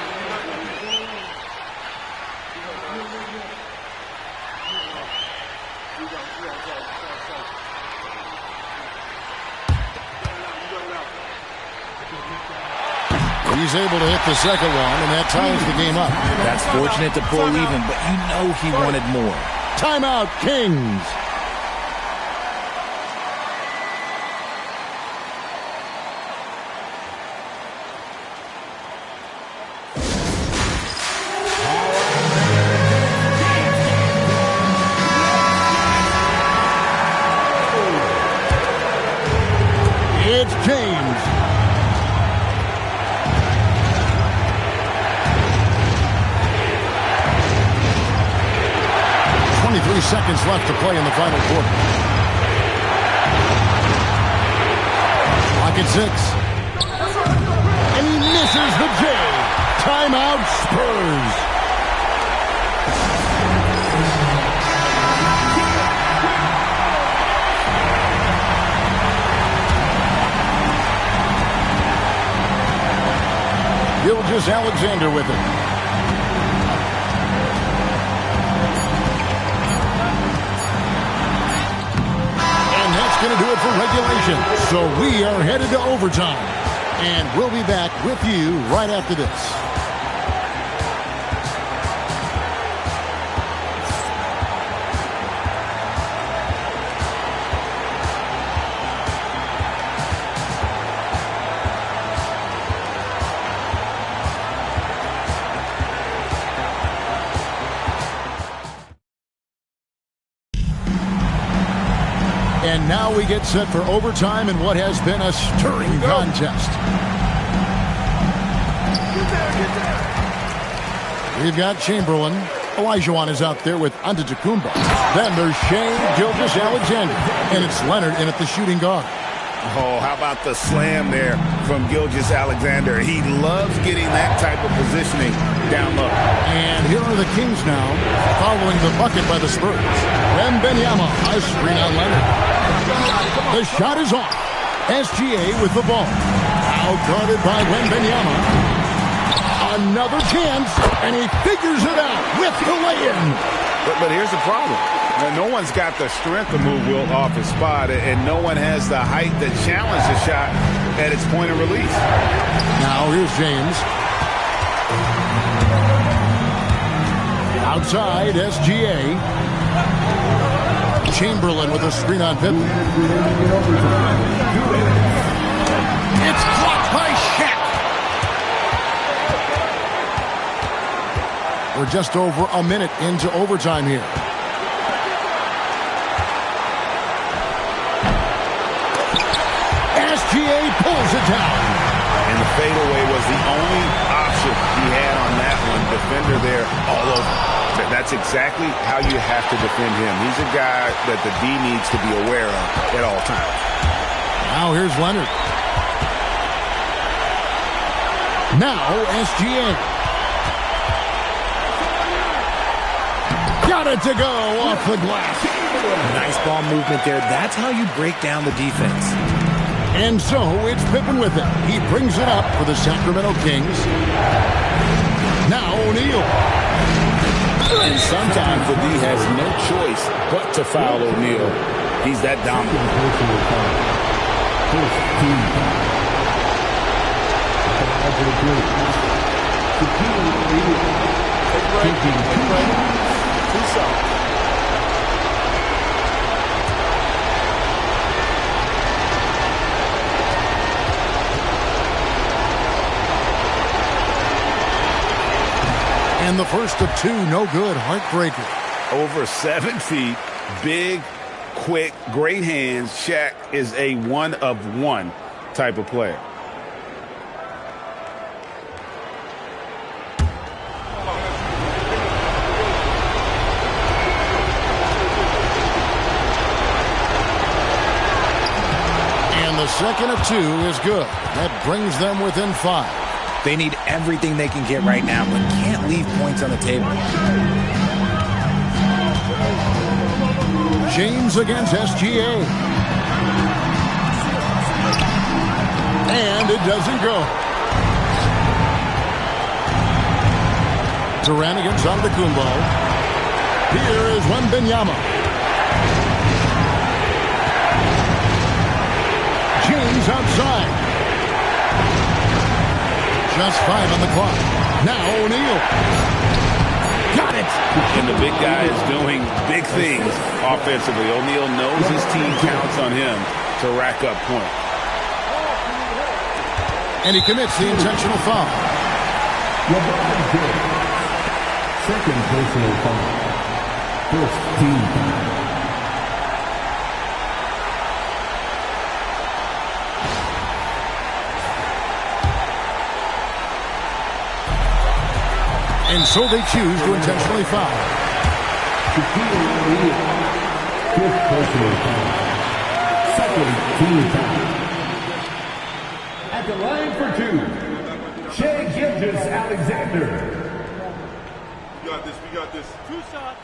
He's able to hit the second one, and that ties the game up. That's fortunate to pull even, but you know he wanted more. Timeout, Kings. It's James. Seconds left to play in the final quarter. Clock at 6. And he misses the J. Timeout, Spurs. Gilgeous-Alexander with it. Going to do it for regulation. So we are headed to overtime. And we'll be back with you right after this. And now we get set for overtime in what has been a stirring contest. We've got Chamberlain. Olajuwon is out there with Antetokounmpo. Then there's Shai Gilgeous-Alexander. And it's Leonard in at the shooting guard. Oh, how about the slam there from Gilgeous-Alexander? He loves getting that type of positioning down low. And here are the Kings now, following the bucket by the Spurs. Wembanyama, a screen on Leonard. The shot is off. SGA with the ball. Now guarded by Wembanyama. Another chance, and he figures it out with the lay-in. But here's the problem. No one's got the strength to move Wilt off his spot, and no one has the height to challenge the shot at its point of release. Now here's James. Outside, SGA. Chamberlain with a screen on Pippen. It's blocked by Shaq. We're just over a minute into overtime here. SGA pulls it down. And the fadeaway was the only option he had on that one. Defender there all over. That's exactly how you have to defend him. He's a guy that the D needs to be aware of at all times. Now here's Leonard. Now SGA. Got it to go off the glass. Nice ball movement there. That's how you break down the defense. And so it's Pippen with it. He brings it up for the Sacramento Kings. Now O'Neal. And sometimes the D has no choice but to foul O'Neal. He's that dominant. And the first of two, no good, heartbreaker. Over 7 feet, big, quick, great hands. Shaq is a one-of-one type of player. And the second of two is good. That brings them within 5. They need everything they can get right now, but can't leave points on the table. James against SGA. And it doesn't go. Durant against Antetokounmpo. Here is Wembanyama. James outside. Just 5 on the clock. Now O'Neal. Got it. And the big guy is doing big things offensively. O'Neal knows his team counts on him to rack up points. And he commits the intentional foul. Second personal foul. First team foul. And so they choose to intentionally foul. Fifth personal foul. Second team foul. At the line for two, Shai Gilgeous-Alexander. We got this. We got this. 2 shots.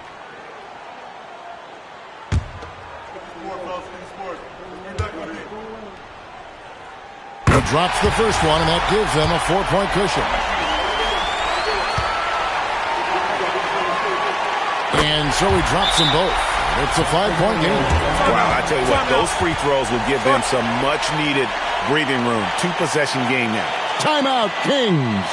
He drops the first one, and that gives them a 4-point cushion. And so he drops them both. It's a 5-point game. Wow, I tell you what, those free throws will give them some much-needed breathing room. 2-possession game now. Timeout, Kings.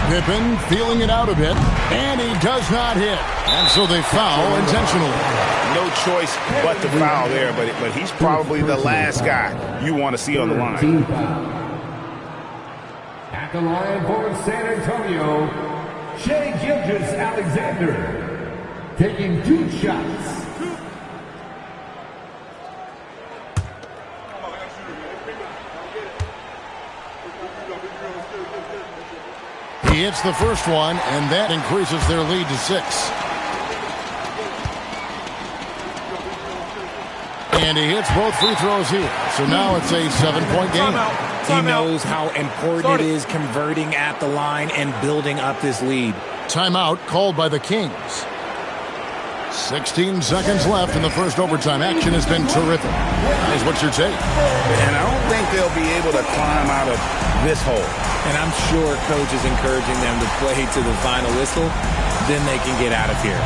Pippen feeling it out a bit, and he does not hit. And so they foul intentionally. No choice but to foul there, but he's probably the last guy you want to see on the line. Team foul. At the line for San Antonio, Shai Gilgeous-Alexander. taking 2 shots. He hits the first one, and that increases their lead to 6. And he hits both free throws here. So now it's a 7-point game. He knows how important it is converting at the line and building up this lead. Timeout called by the Kings. 16 seconds left in the first overtime. Action has been terrific. Guys, what's your take? And I don't think they'll be able to climb out of this hole. And I'm sure coach is encouraging them to play to the final whistle. Then they can get out of here.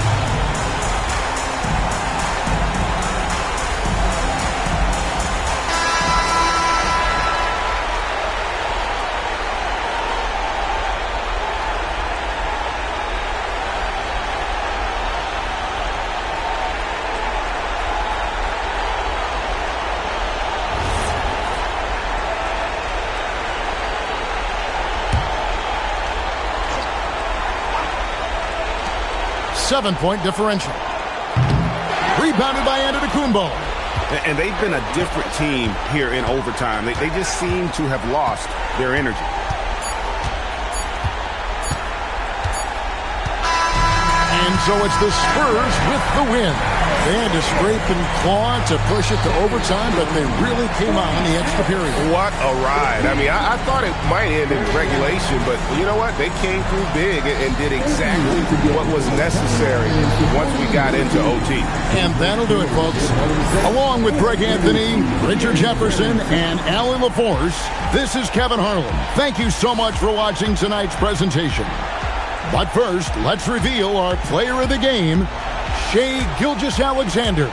Seven-point differential. Rebounded by Antetokounmpo. And they've been a different team here in overtime. They just seem to have lost their energy. And so it's the Spurs with the win. They had to scrape and claw to push it to overtime, but they really came out in the extra period. What a ride. I mean, I thought it might end in regulation, but you know what? They came through big and did exactly what was necessary once we got into OT. And that'll do it, folks. Along with Greg Anthony, Richard Jefferson, and Allie LaForce, this is Kevin Harlan. Thank you so much for watching tonight's presentation. But first, let's reveal our player of the game, Shai Gilgeous-Alexander.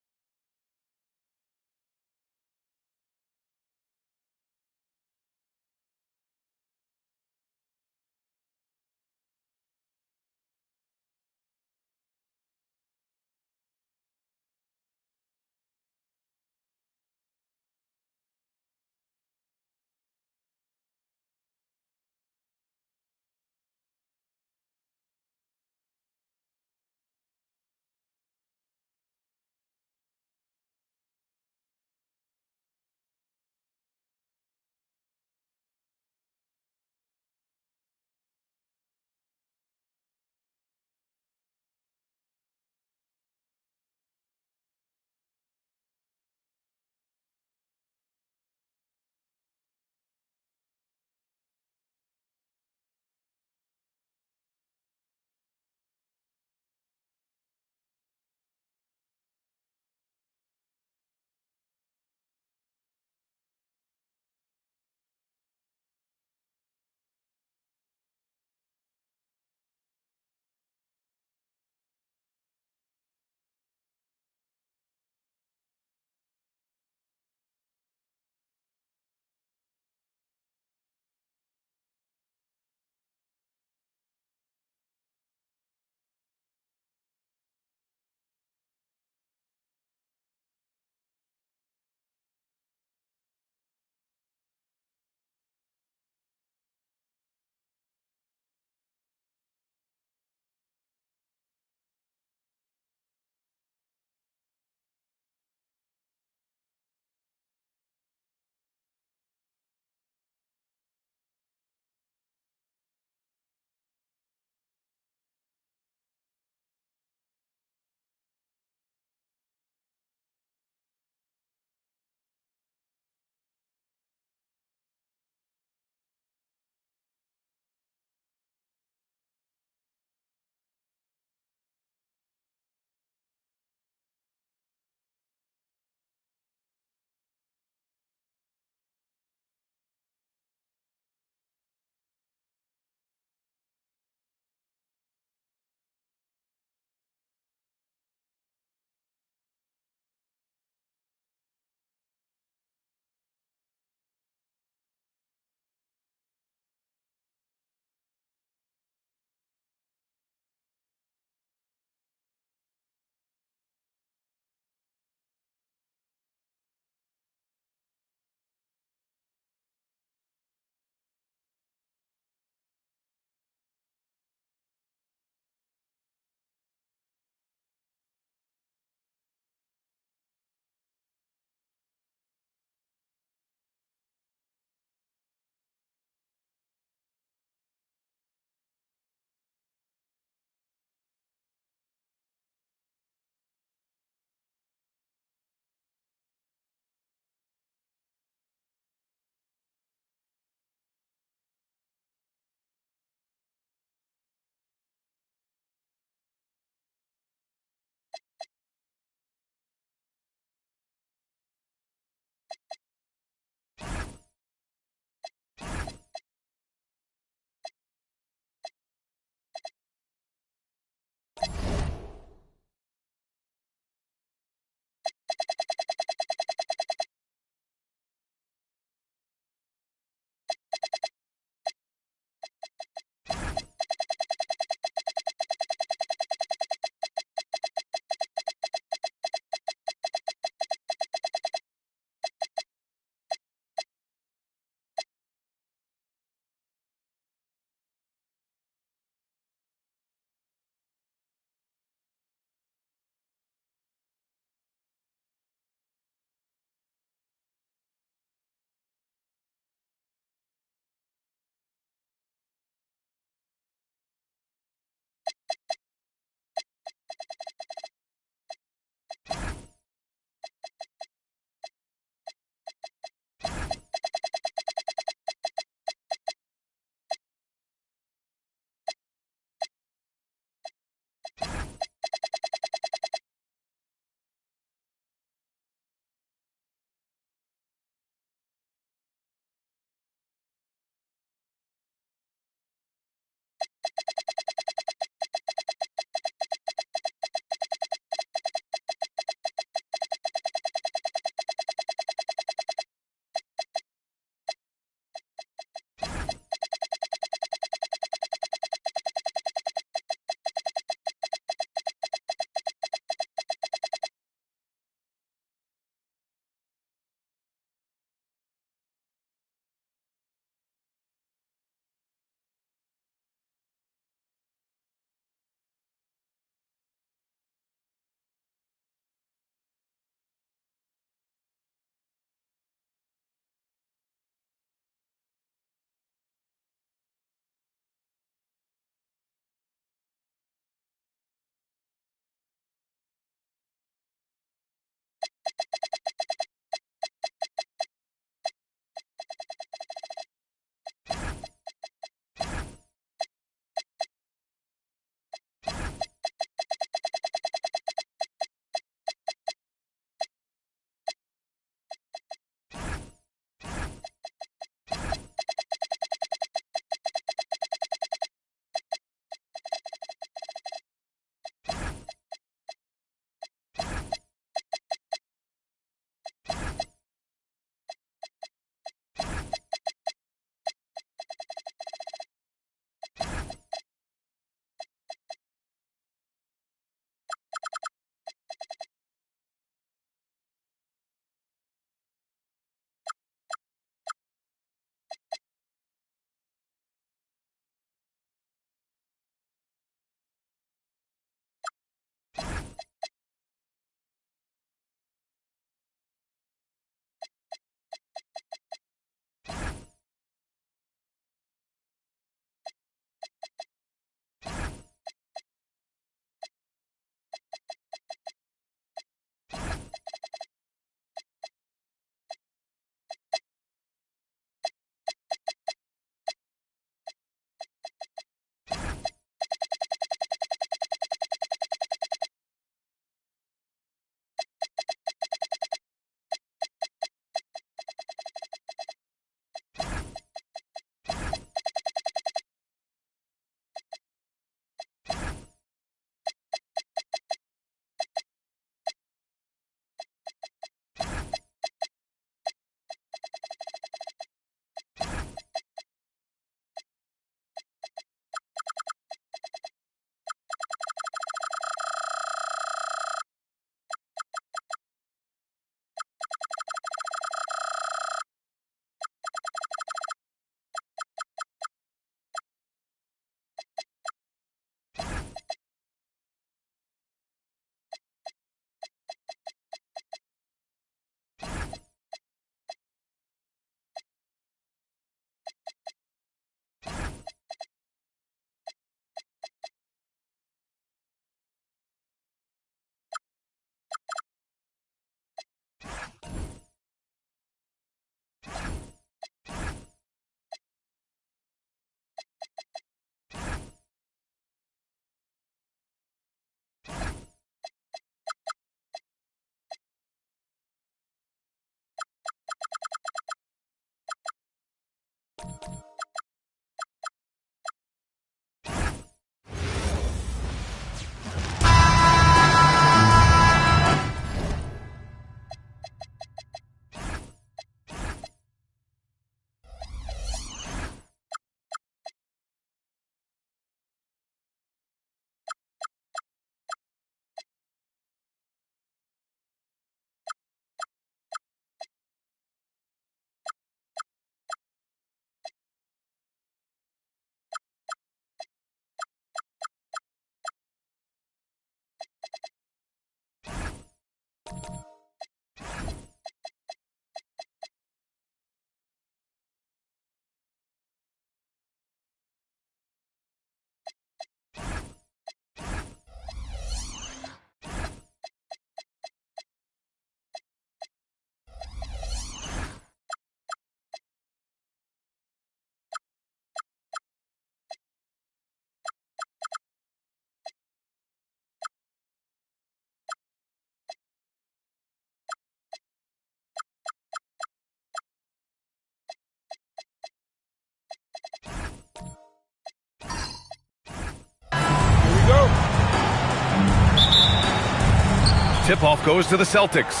Tip-off goes to the Celtics.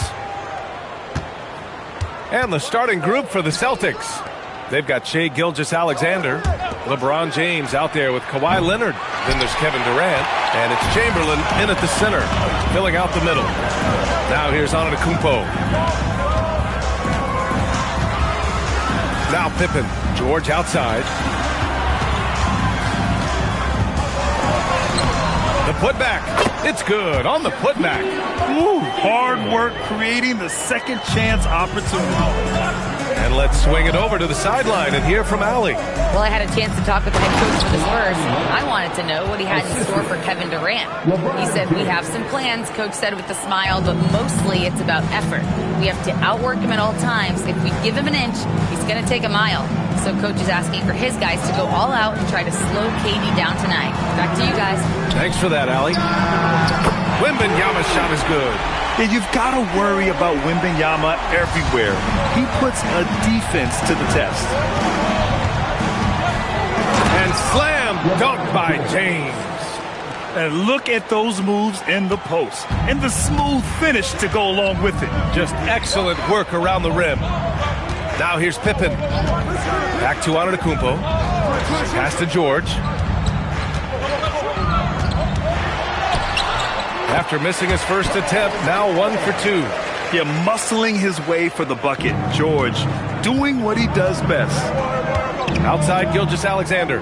And the starting group for the Celtics. They've got Shai Gilgeous-Alexander, LeBron James out there with Kawhi Leonard. Then there's Kevin Durant, and it's Chamberlain in at the center, filling out the middle. Now here's Antetokounmpo. Now Pippen, George outside. The putback, it's good on the putback. Ooh, hard work creating the second chance opportunity. And let's swing it over to the sideline and hear from Allie. Well, I had a chance to talk with the head coach for the Spurs. I wanted to know what he had in store for Kevin Durant. He said, we have some plans, Coach said with a smile, but mostly it's about effort. We have to outwork him at all times. If we give him an inch, he's going to take a mile. So Coach is asking for his guys to go all out and try to slow KD down tonight. Back to you guys. Thanks for that, Allie. Wembanyama's shot is good. Yeah, you've got to worry about Wembanyama everywhere. He puts a defense to the test. And slam dunk by James. And look at those moves in the post. And the smooth finish to go along with it. Just excellent work around the rim. Now here's Pippen. Back to Antetokounmpo. Pass to George. After missing his first attempt, now 1 for 2. Yeah, muscling his way for the bucket. George doing what he does best. Outside Gilgeous-Alexander.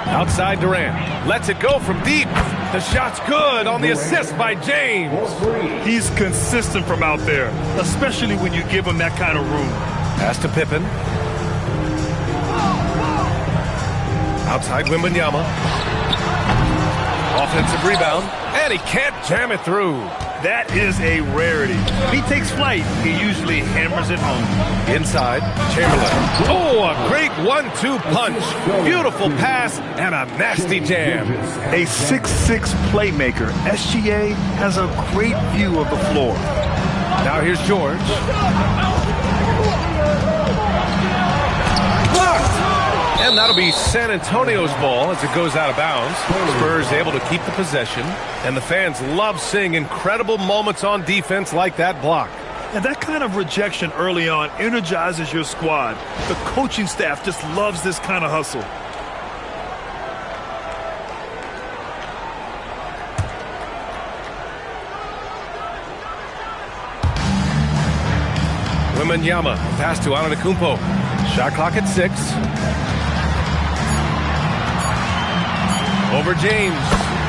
Outside Durant. Lets it go from deep. The shot's good on the assist by James. He's consistent from out there, especially when you give him that kind of room. Pass to Pippen. Outside Wembanyama. Offensive rebound, and he can't jam it through. That is a rarity. If he takes flight, he usually hammers it home. Inside, Chamberlain. Oh, a great 1-2 punch. Beautiful pass and a nasty jam. A 6'6" playmaker, SGA has a great view of the floor. Now here's George. Blocked. And that'll be San Antonio's ball as it goes out of bounds. Spurs able to keep the possession, and the fans love seeing incredible moments on defense like that block. And that kind of rejection early on energizes your squad. The coaching staff just loves this kind of hustle. Wembanyama, pass to Antetokounmpo. Shot clock at 6. Over James.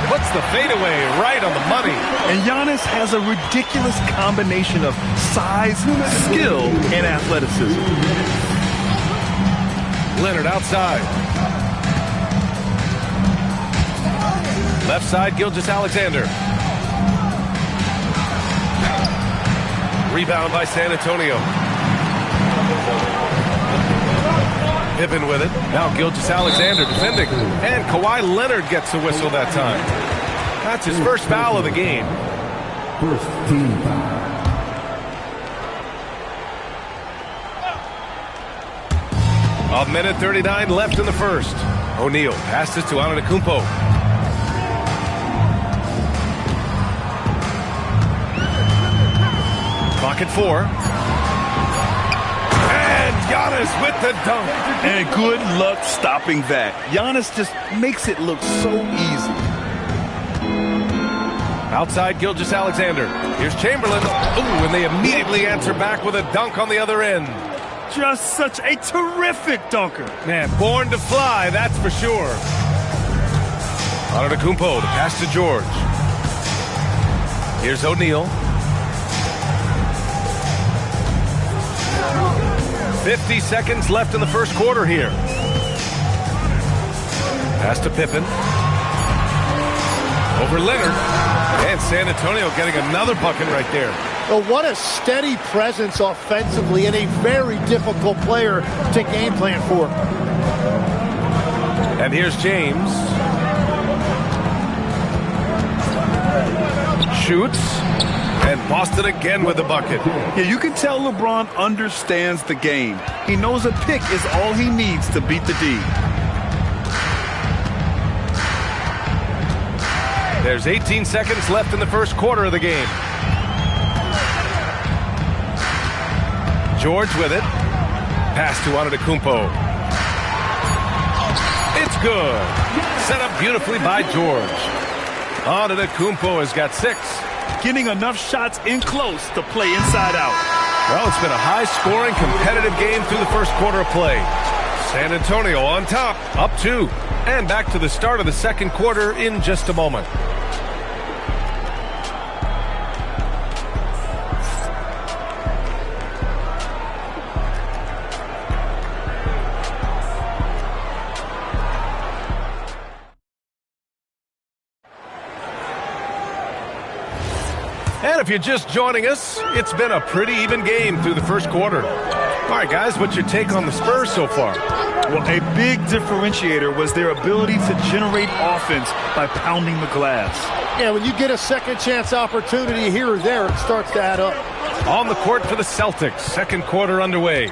Puts the fadeaway right on the money. And Giannis has a ridiculous combination of size, skill, and athleticism. Leonard outside. Left side, Gilgeous-Alexander. Rebound by San Antonio. Pippen with it. Now Gilgeous-Alexander defending. And Kawhi Leonard gets a whistle that time. That's his first foul of the game. First team foul. A minute 39 left in the first. O'Neal passes to Antetokounmpo. Clock at 4. Giannis with the dunk. And good luck stopping that. Giannis just makes it look so easy. Outside Gilgeous-Alexander. Here's Chamberlain. Ooh, and they immediately answer back with a dunk on the other end. Just such a terrific dunker. Man, born to fly, that's for sure. Antetokounmpo, the pass to George. Here's O'Neal. 50 seconds left in the first quarter here. Pass to Pippen. Over Leonard. And San Antonio getting another bucket right there. Well, what a steady presence offensively and a very difficult player to game plan for. And here's James. Shoots. And Boston again with the bucket. Yeah, you can tell LeBron understands the game. He knows a pick is all he needs to beat the D. There's 18 seconds left in the first quarter of the game. George with it. Pass to Antetokounmpo. It's good. Set up beautifully by George. Antetokounmpo has got 6. Getting enough shots in close to play inside out. Well, it's been a high-scoring, competitive game through the first quarter of play. San Antonio on top, up 2. And back to the start of the second quarter in just a moment. And if you're just joining us, it's been a pretty even game through the first quarter. All right, guys, what's your take on the Spurs so far? Well, a big differentiator was their ability to generate offense by pounding the glass. Yeah, when you get a second chance opportunity here or there, it starts to add up. On the court for the Celtics, second quarter underway.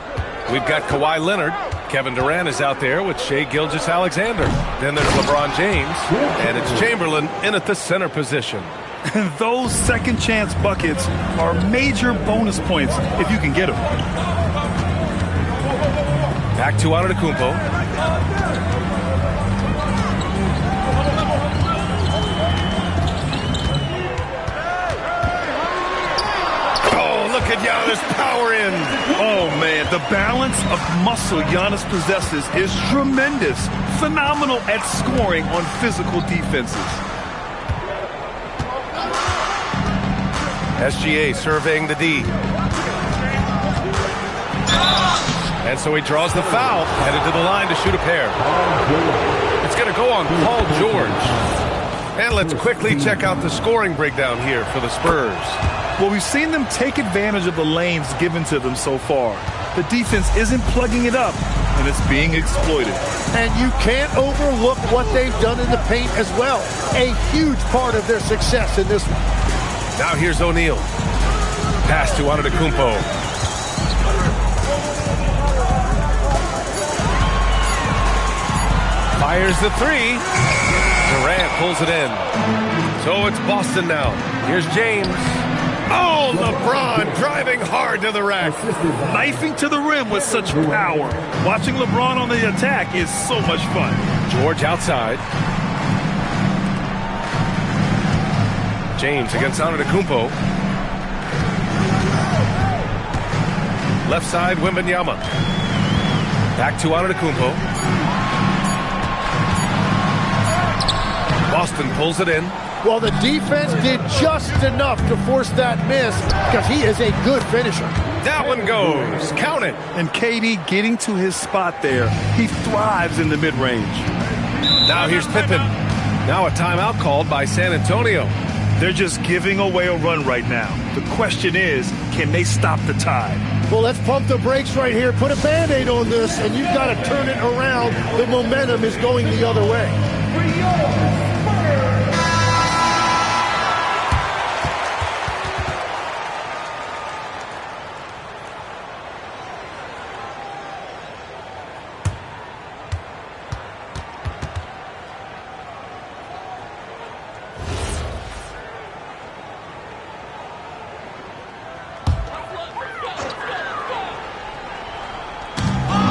We've got Kawhi Leonard. Kevin Durant is out there with Shai Gilgeous-Alexander. Then there's LeBron James, and it's Chamberlain in at the center position. And those second chance buckets are major bonus points if you can get them. Back to Antetokounmpo. Oh, look at Giannis power in. Oh, man, the balance of muscle Giannis possesses is tremendous. Phenomenal at scoring on physical defenses. SGA surveying the D. And so he draws the foul, headed to the line to shoot a pair. It's going to go on Paul George. And let's quickly check out the scoring breakdown here for the Spurs. Well, we've seen them take advantage of the lanes given to them so far. The defense isn't plugging it up, and it's being exploited. And you can't overlook what they've done in the paint as well. A huge part of their success in this one. Now here's O'Neal. Pass to Antetokounmpo. Fires the 3. Durant pulls it in. So it's Boston now. Here's James. Oh, LeBron driving hard to the rack. Knifing to the rim with such power. Watching LeBron on the attack is so much fun. George outside. James against Antetokounmpo. Left side, Wembanyama. Back to Antetokounmpo. Boston pulls it in. Well, the defense did just enough to force that miss because he is a good finisher. That one goes. Count it. And KD getting to his spot there. He thrives in the mid-range. Now here's Pippen. Now a timeout called by San Antonio. They're just giving away a run right now. The question is, can they stop the tide? Well, let's pump the brakes right here. Put a Band-Aid on this, and you've got to turn it around. The momentum is going the other way.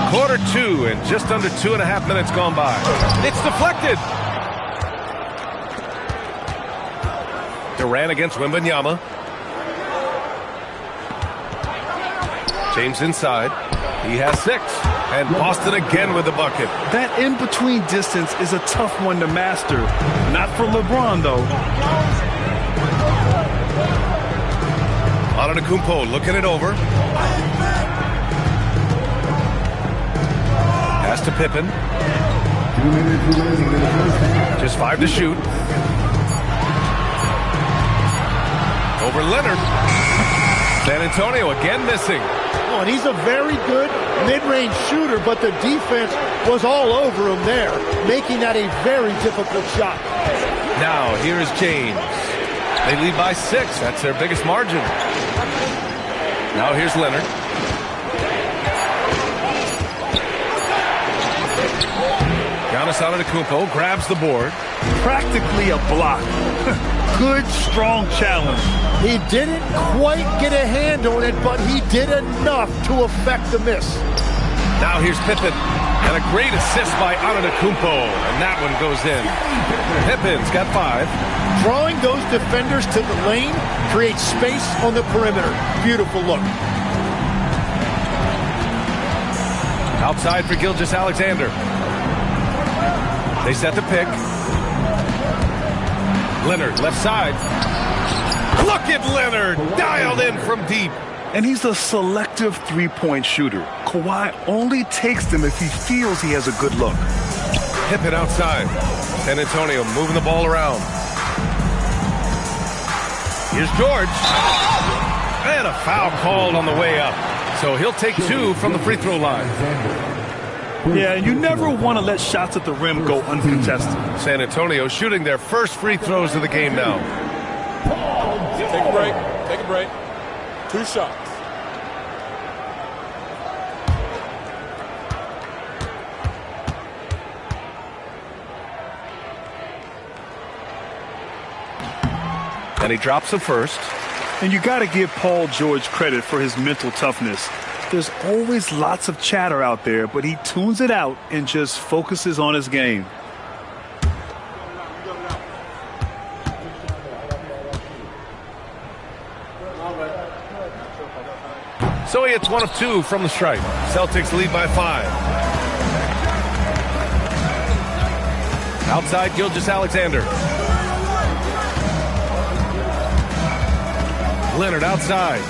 Quarter 2 and just under 2.5 minutes gone by. It's deflected. Durant against Wembanyama. James inside. He has 6. And Boston again with the bucket. That in-between distance is a tough one to master. Not for LeBron, though. Antetokounmpo looking it over. Pass to Pippen. Just 5 to shoot. Over Leonard. San Antonio again missing. Oh, and he's a very good mid-range shooter, but the defense was all over him there, making that a very difficult shot. Now here is James. They lead by 6. That's their biggest margin. Now here's Leonard. Giannis Antetokounmpo grabs the board. Practically a block. Good, strong challenge. He didn't quite get a hand on it, but he did enough to affect the miss. Now here's Pippen. And a great assist by Antetokounmpo. And that one goes in. Pippen's got 5. Drawing those defenders to the lane creates space on the perimeter. Beautiful look. Outside for Gilgeous-Alexander. They set the pick. Leonard, left side. Look at Leonard, dialed in from deep. And he's a selective three-point shooter. Kawhi only takes them if he feels he has a good look. Pippen outside. San Antonio moving the ball around. Here's George. And a foul called on the way up. So he'll take 2 from the free throw line. Yeah, you never want to let shots at the rim go uncontested. San Antonio shooting their first free throws of the game now. Take a break. Take a break. 2 shots. And he drops the first. And you got to give Paul George credit for his mental toughness. There's always lots of chatter out there, but he tunes it out and just focuses on his game. So he hits 1 of 2 from the stripe. Celtics lead by 5. Outside, Gilgeous-Alexander. Leonard outside.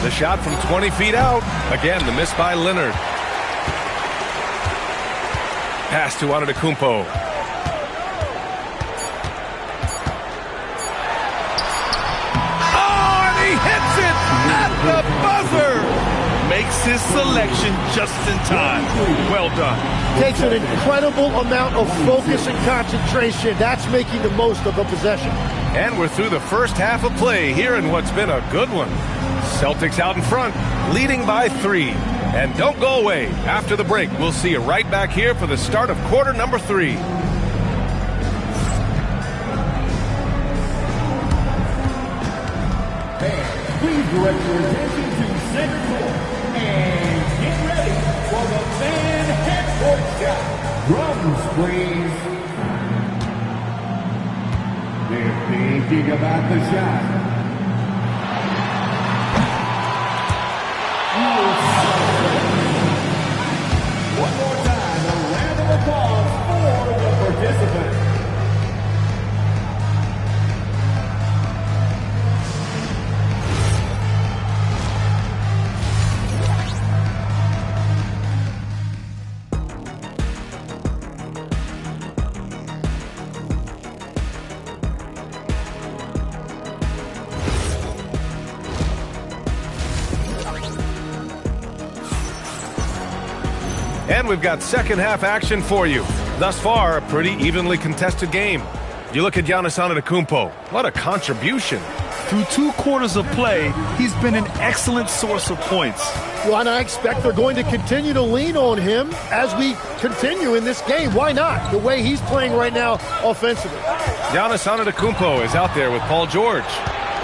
The shot from 20 feet out. Again, the miss by Leonard. Pass to Antetokounmpo. Oh, and he hits it at the buzzer. Makes his selection just in time. Well done. Takes an incredible amount of focus and concentration. That's making the most of a possession. And we're through the first half of play here in what's been a good one. Celtics out in front, leading by 3. And don't go away. After the break, we'll see you right back here for the start of quarter number 3. Please direct your attention to center court and get ready for the fan half-court shot. Drums, please. They're thinking about the shot. One more time, a round of applause for the participants. And we've got second half action for you. Thus far, a pretty evenly contested game. You look at Giannis Antetokounmpo. What a contribution. Through 2 quarters of play, he's been an excellent source of points. Well, and I expect they're going to continue to lean on him as we continue in this game. Why not? The way he's playing right now offensively. Giannis Antetokounmpo is out there with Paul George.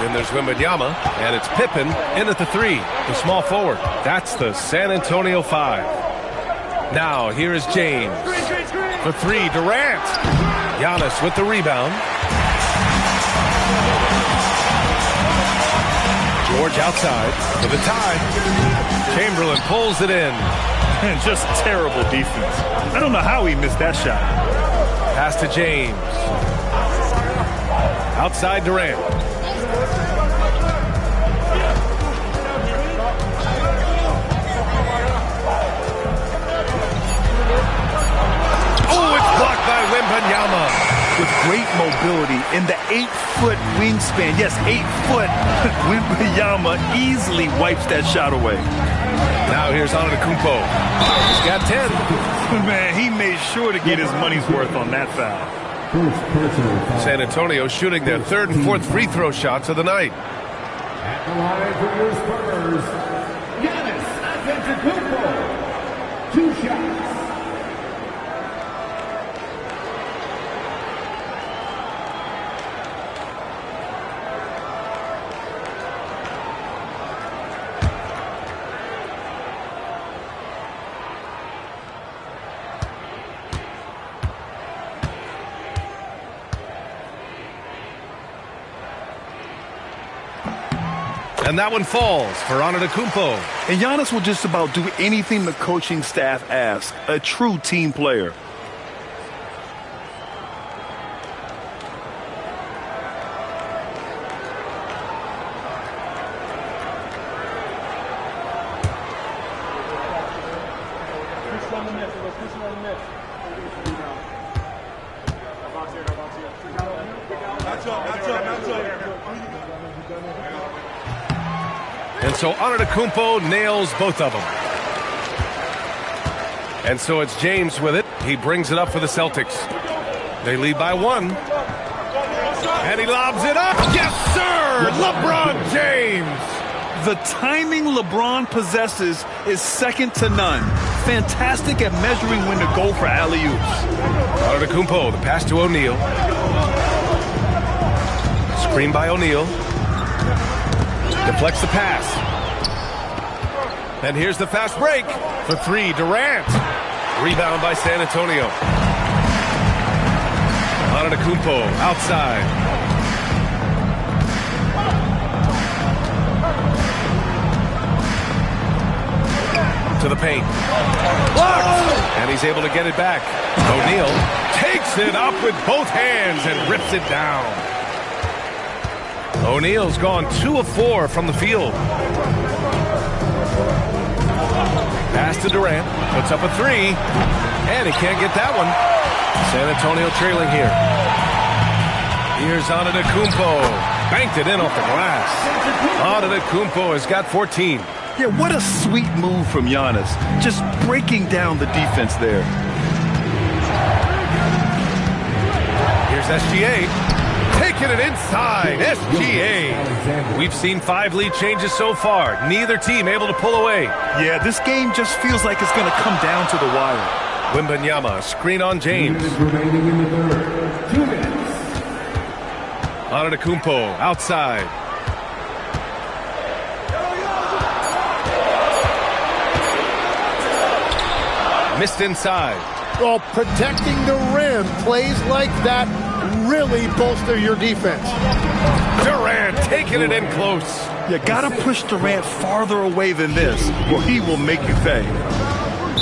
Then there's Wembanyama, and it's Pippen in at the 3, the small forward. That's the San Antonio 5. Now, here is James. For 3, Durant. Giannis with the rebound. George outside for the tie. Chamberlain pulls it in. And just terrible defense. I don't know how he missed that shot. Pass to James. Outside Durant. Wembanyama with great mobility in the 8-foot wingspan. Yes, 8 foot. Wembanyama easily wipes that shot away. Now here's Antetokounmpo. He's got 10. Man, he made sure to get his money's worth on that foul. San Antonio shooting their 3rd and 4th free throw shots of the night. The line for your Spurs, Giannis Antetokounmpo. 2 shots. And that one falls for Antetokounmpo. And Giannis will just about do anything the coaching staff asks. A true team player. And so Antetokounmpo nails both of them. And so it's James with it. He brings it up for the Celtics. They lead by 1. And he lobs it up. Yes, sir! LeBron James! The timing LeBron possesses is second to none. Fantastic at measuring when to go for alley-oops. Antetokounmpo, the pass to O'Neal. Screen by O'Neal. Deflects the pass. And here's the fast break for 3, Durant. Rebound by San Antonio. Antetokounmpo outside. To the paint. Blocked. And he's able to get it back. O'Neal takes it up with both hands and rips it down. O'Neal's gone 2 of 4 from the field. Pass to Durant, puts up a 3, and he can't get that one. San Antonio trailing here. Here's Antetokounmpo, banked it in off the glass. Antetokounmpo has got 14. Yeah, what a sweet move from Giannis. Just breaking down the defense there. Here's SGA. Taking it inside, SGA. We've seen 5 lead changes so far. Neither team able to pull away. Yeah, this game just feels like it's going to come down to the wire. Wembanyama, screen on James. Remaining in the third. 2 minutes. Antetokounmpo, outside. Missed inside. Well, protecting the rim, plays like that really bolster your defense. Durant taking it in close. You gotta push Durant farther away than this, or he will make you pay.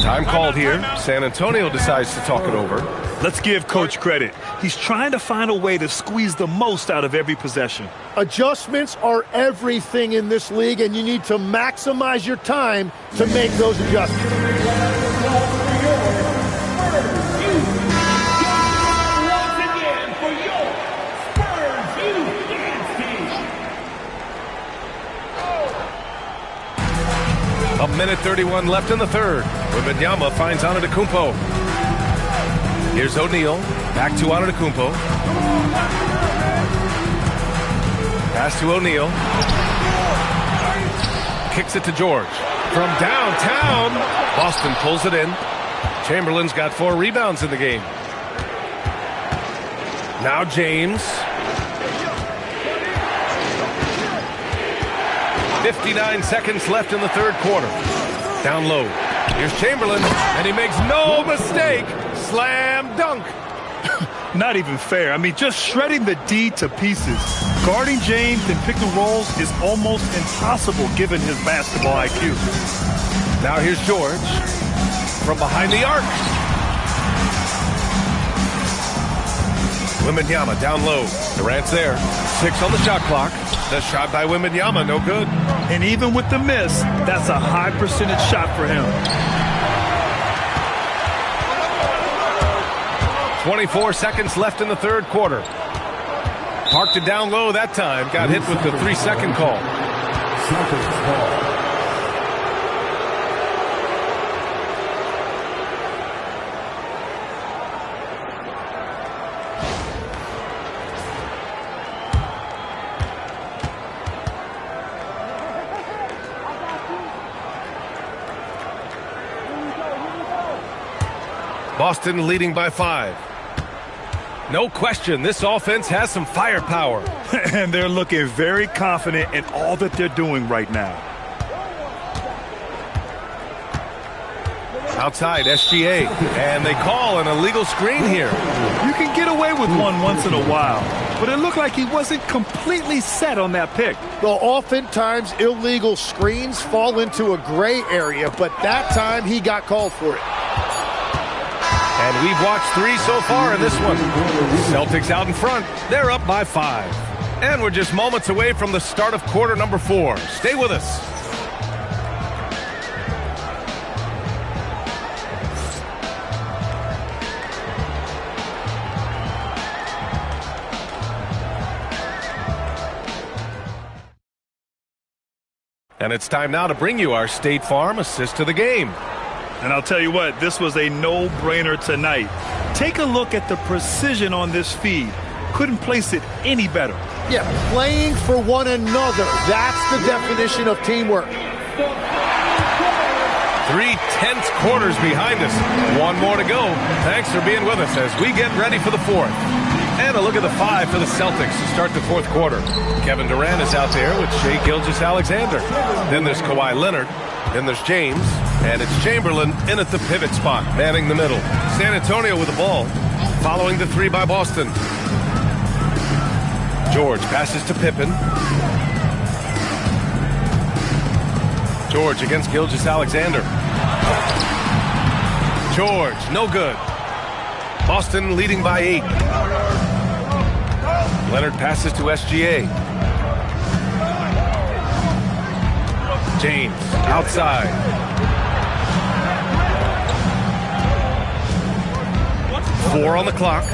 Time called here. San Antonio decides to talk it over. Let's give Coach credit. He's trying to find a way to squeeze the most out of every possession. Adjustments are everything in this league, and you need to maximize your time to make those adjustments. A minute 31 left in the third. Wembanyama finds Antetokounmpo. Here's O'Neal. Back to Antetokounmpo. Pass to O'Neal. Kicks it to George. From downtown, Boston pulls it in. Chamberlain's got 4 rebounds in the game. Now James. 59 seconds left in the third quarter. Down low. Here's Chamberlain, and he makes no mistake. Slam dunk. Not even fair. I mean, just shredding the D to pieces. Guarding James in pick and rolls is almost impossible given his basketball IQ. Now here's George from behind the arc. Wembanyama down low. Durant's there. 6 on the shot clock. The shot by Wembanyama, no good. And even with the miss, that's a high percentage shot for him. 24 seconds left in the third quarter. Parked it down low that time. Got hit with the 3-second call. Celtics ball. Boston leading by 5. No question, this offense has some firepower. And they're looking very confident in all that they're doing right now. Outside, SGA. And they call an illegal screen here. You can get away with one once in a while, but it looked like he wasn't completely set on that pick. Well, oftentimes illegal screens fall into a gray area, but that time he got called for it. And we've watched 3 so far in this one. Celtics out in front. They're up by 5. And we're just moments away from the start of quarter number 4. Stay with us. And it's time now to bring you our State Farm assist to the game. And I'll tell you what, this was a no-brainer tonight. Take a look at the precision on this feed. Couldn't place it any better. Yeah, playing for one another. That's the definition of teamwork. 3 tense quarters behind us. 1 more to go. Thanks for being with us as we get ready for the 4th. And a look at the 5 for the Celtics to start the 4th quarter. Kevin Durant is out there with Shai Gilgeous-Alexander. Then there's Kawhi Leonard. Then there's James. And it's Chamberlain in at the pivot spot, manning the middle. San Antonio with the ball, following the 3 by Boston. George passes to Pippen. George against Gilgeous-Alexander. George, no good. Boston leading by 8. Leonard passes to SGA. James outside. Four on the clock.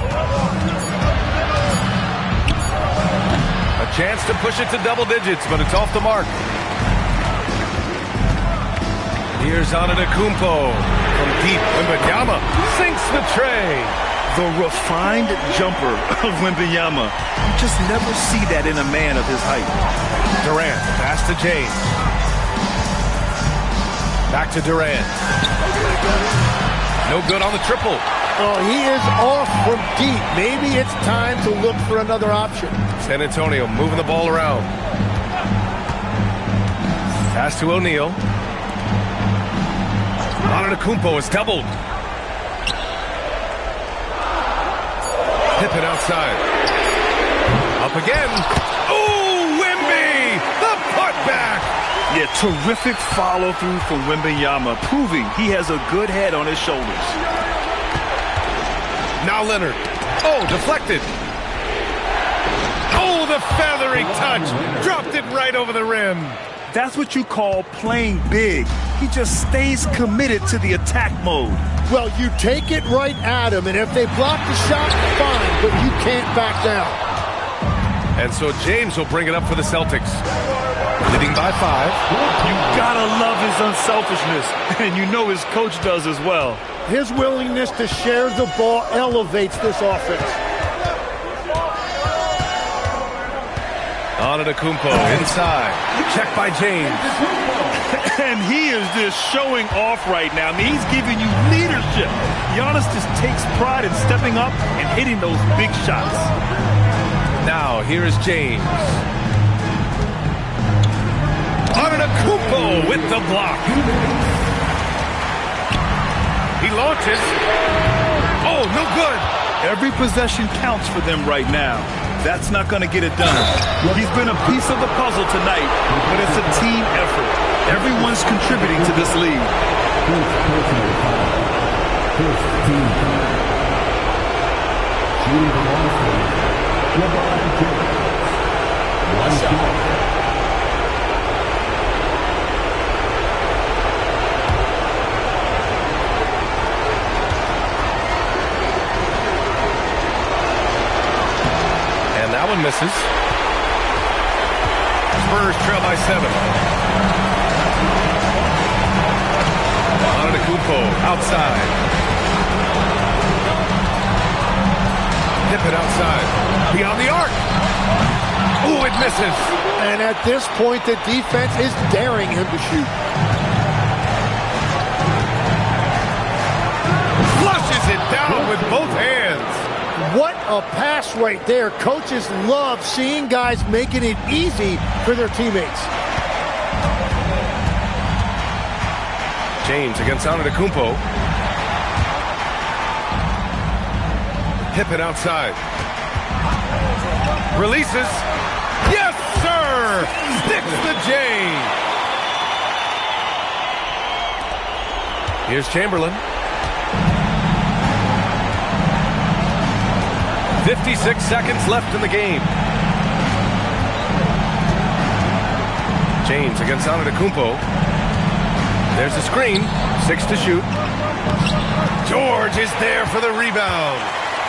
A chance to push it to double digits, but it's off the mark. Here's Antetokounmpo from deep. Wembanyama sinks the tray. The refined jumper of Wembanyama. You just never see that in a man of his height. Durant, pass to James. Back to Durant. No good on the triple. Oh, he is off from deep. Maybe it's time to look for another option. San Antonio moving the ball around. Pass to O'Neal. Antetokounmpo is doubled. Pippen outside. Up again. Ooh, Wemby! The putback! Yeah, terrific follow-through from Wembanyama, proving he has a good head on his shoulders. Now Leonard. Oh, deflected. Oh, the feathery touch. Dropped it right over the rim. That's what you call playing big. He just stays committed to the attack mode. Well, you take it right at him, and if they block the shot, fine, but you can't back down. And so James will bring it up for the Celtics. Leading by 5. You gotta love his unselfishness, and you know his coach does as well. His willingness to share the ball elevates this offense. Antetokounmpo inside. Check by James. And he is just showing off right now. I mean, he's giving you leadership. Giannis just takes pride in stepping up and hitting those big shots. Now, here is James. Antetokounmpo with the block. He launches. Oh, no good. Every possession counts for them right now. That's not going to get it done. He's been a piece of the puzzle tonight, but it's a team effort. Everyone's contributing to this lead. And that one misses. Spurs trail by 7. Antetokounmpo outside. Pippen outside. Beyond the arc. Ooh, it misses. And at this point, the defense is daring him to shoot. Flushes it down with both hands. What a pass right there. Coaches love seeing guys making it easy for their teammates. James against Antetokounmpo. Pippen outside. Releases. Yes, sir! Sticks the J. Here's Chamberlain. 56 seconds left in the game. James against Antetokounmpo. There's a screen. 6 to shoot. George is there for the rebound.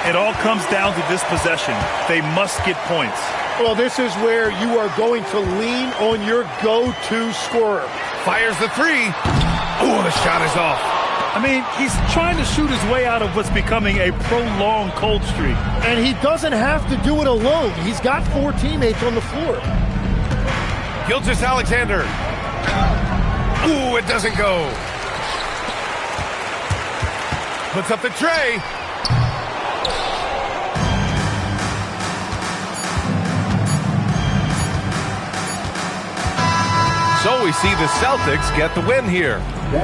It all comes down to this possession. They must get points. Well, this is where you are going to lean on your go-to scorer. Fires the three. Oh, the shot is off. I mean, he's trying to shoot his way out of what's becoming a prolonged cold streak. And he doesn't have to do it alone. He's got 4 teammates on the floor. Gilgeous-Alexander. Ooh, it doesn't go. Puts up the tray. So we see the Celtics get the win here.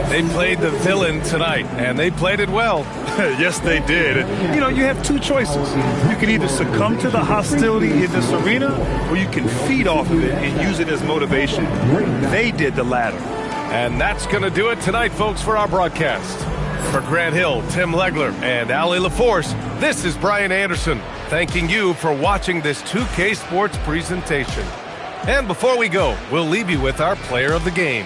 They played the villain tonight, and they played it well. Yes, they did. You know, you have 2 choices. You can either succumb to the hostility in this arena, or you can feed off of it and use it as motivation. They did the latter. And that's going to do it tonight, folks, for our broadcast. For Grant Hill, Tim Legler, and Ali LaForce, this is Brian Anderson, thanking you for watching this 2K Sports presentation. And before we go, we'll leave you with our player of the game.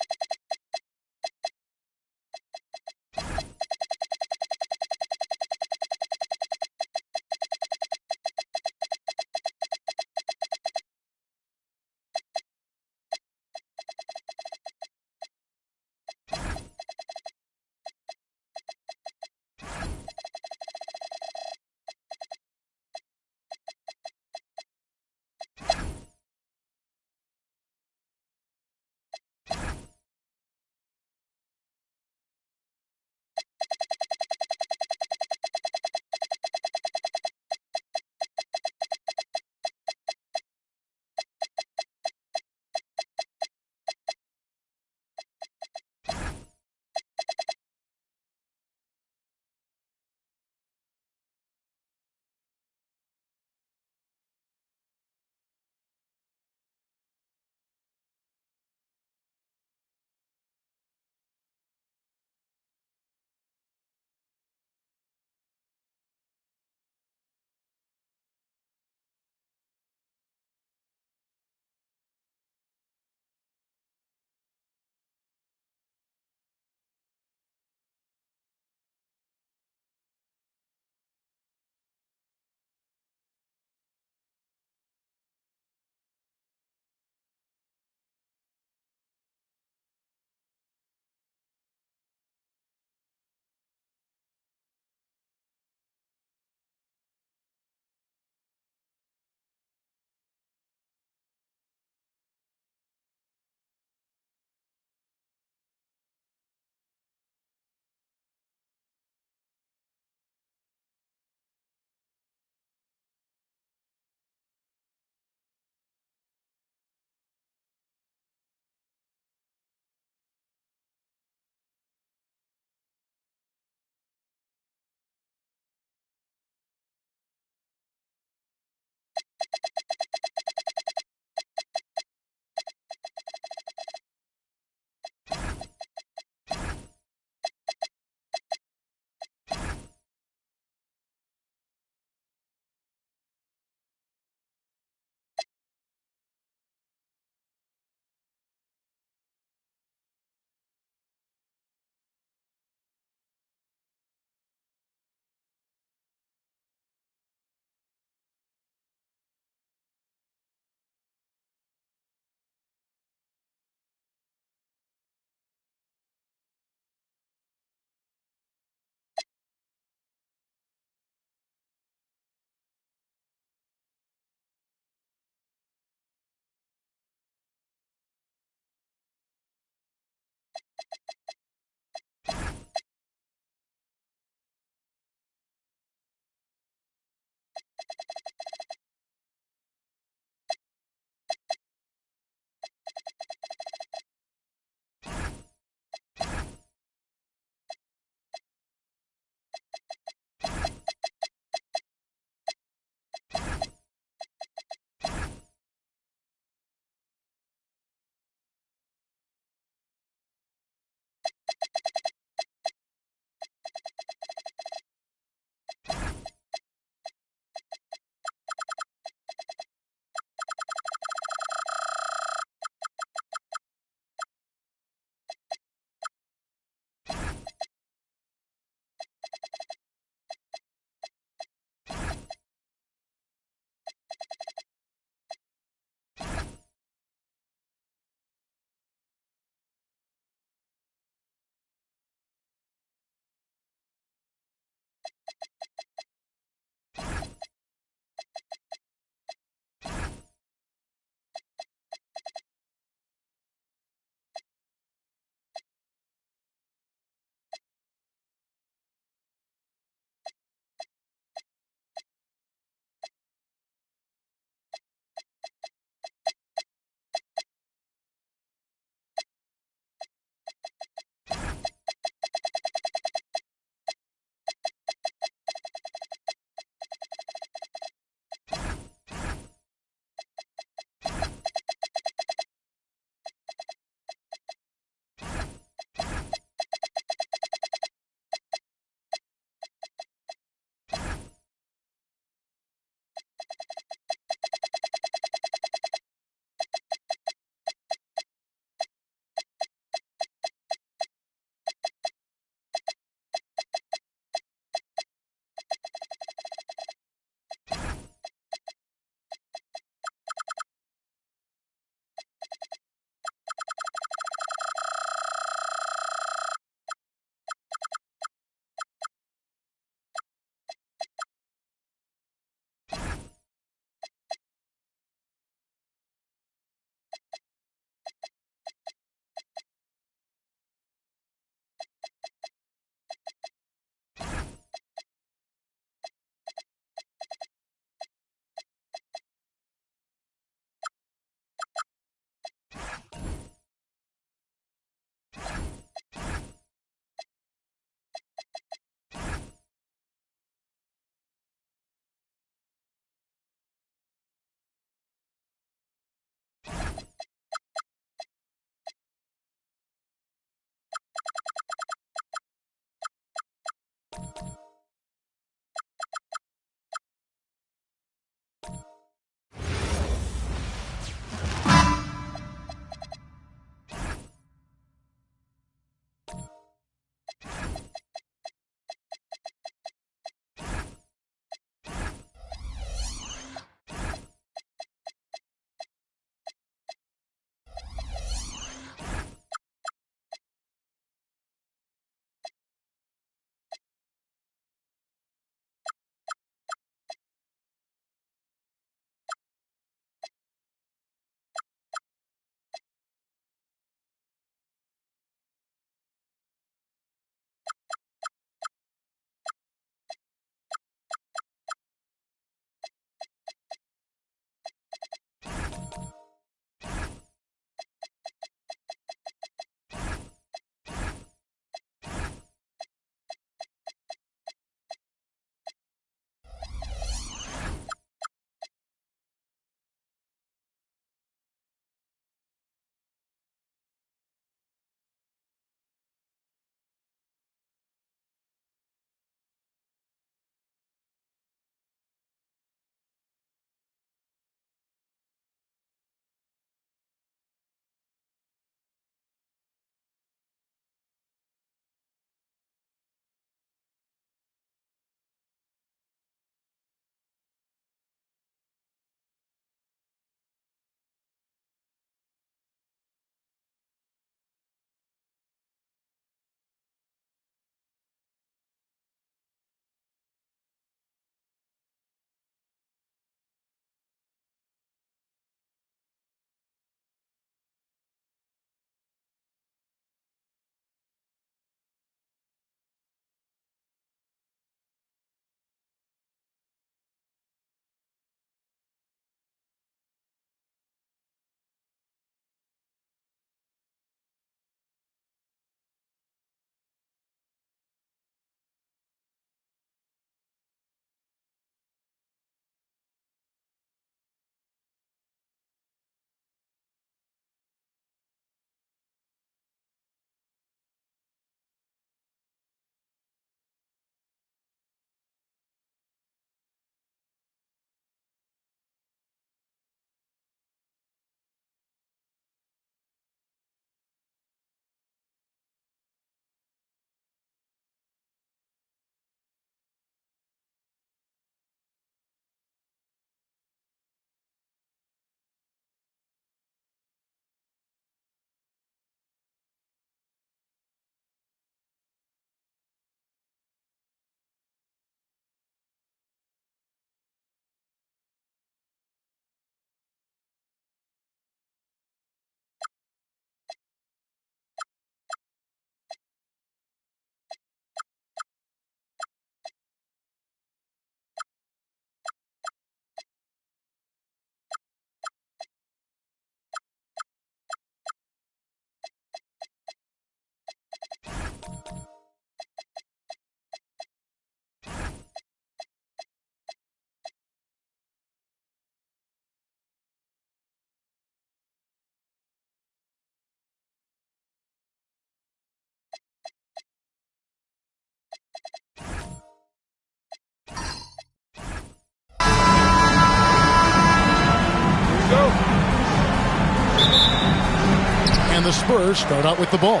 the Spurs start out with the ball.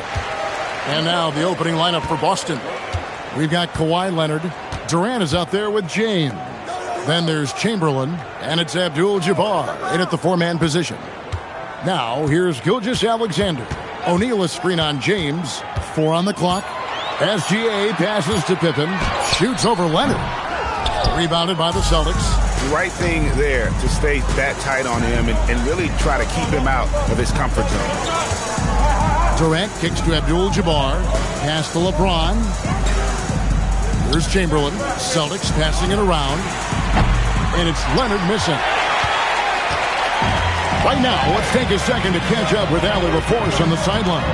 And now the opening lineup for Boston. We've got Kawhi Leonard. Durant is out there with James. Then there's Chamberlain, and it's Abdul-Jabbar in at the four-man position. Now here's Gilgeous-Alexander. O'Neal is screen on James. 4 on the clock. SGA passes to Pippen. Shoots over Leonard. Rebounded by the Celtics. Right thing there to stay that tight on him and really try to keep him out of his comfort zone. Durant kicks to Abdul-Jabbar. Pass to LeBron. Here's Chamberlain. Celtics passing it around. And it's Leonard missing. Right now, let's take a second to catch up with Allie LaForce on the sidelines.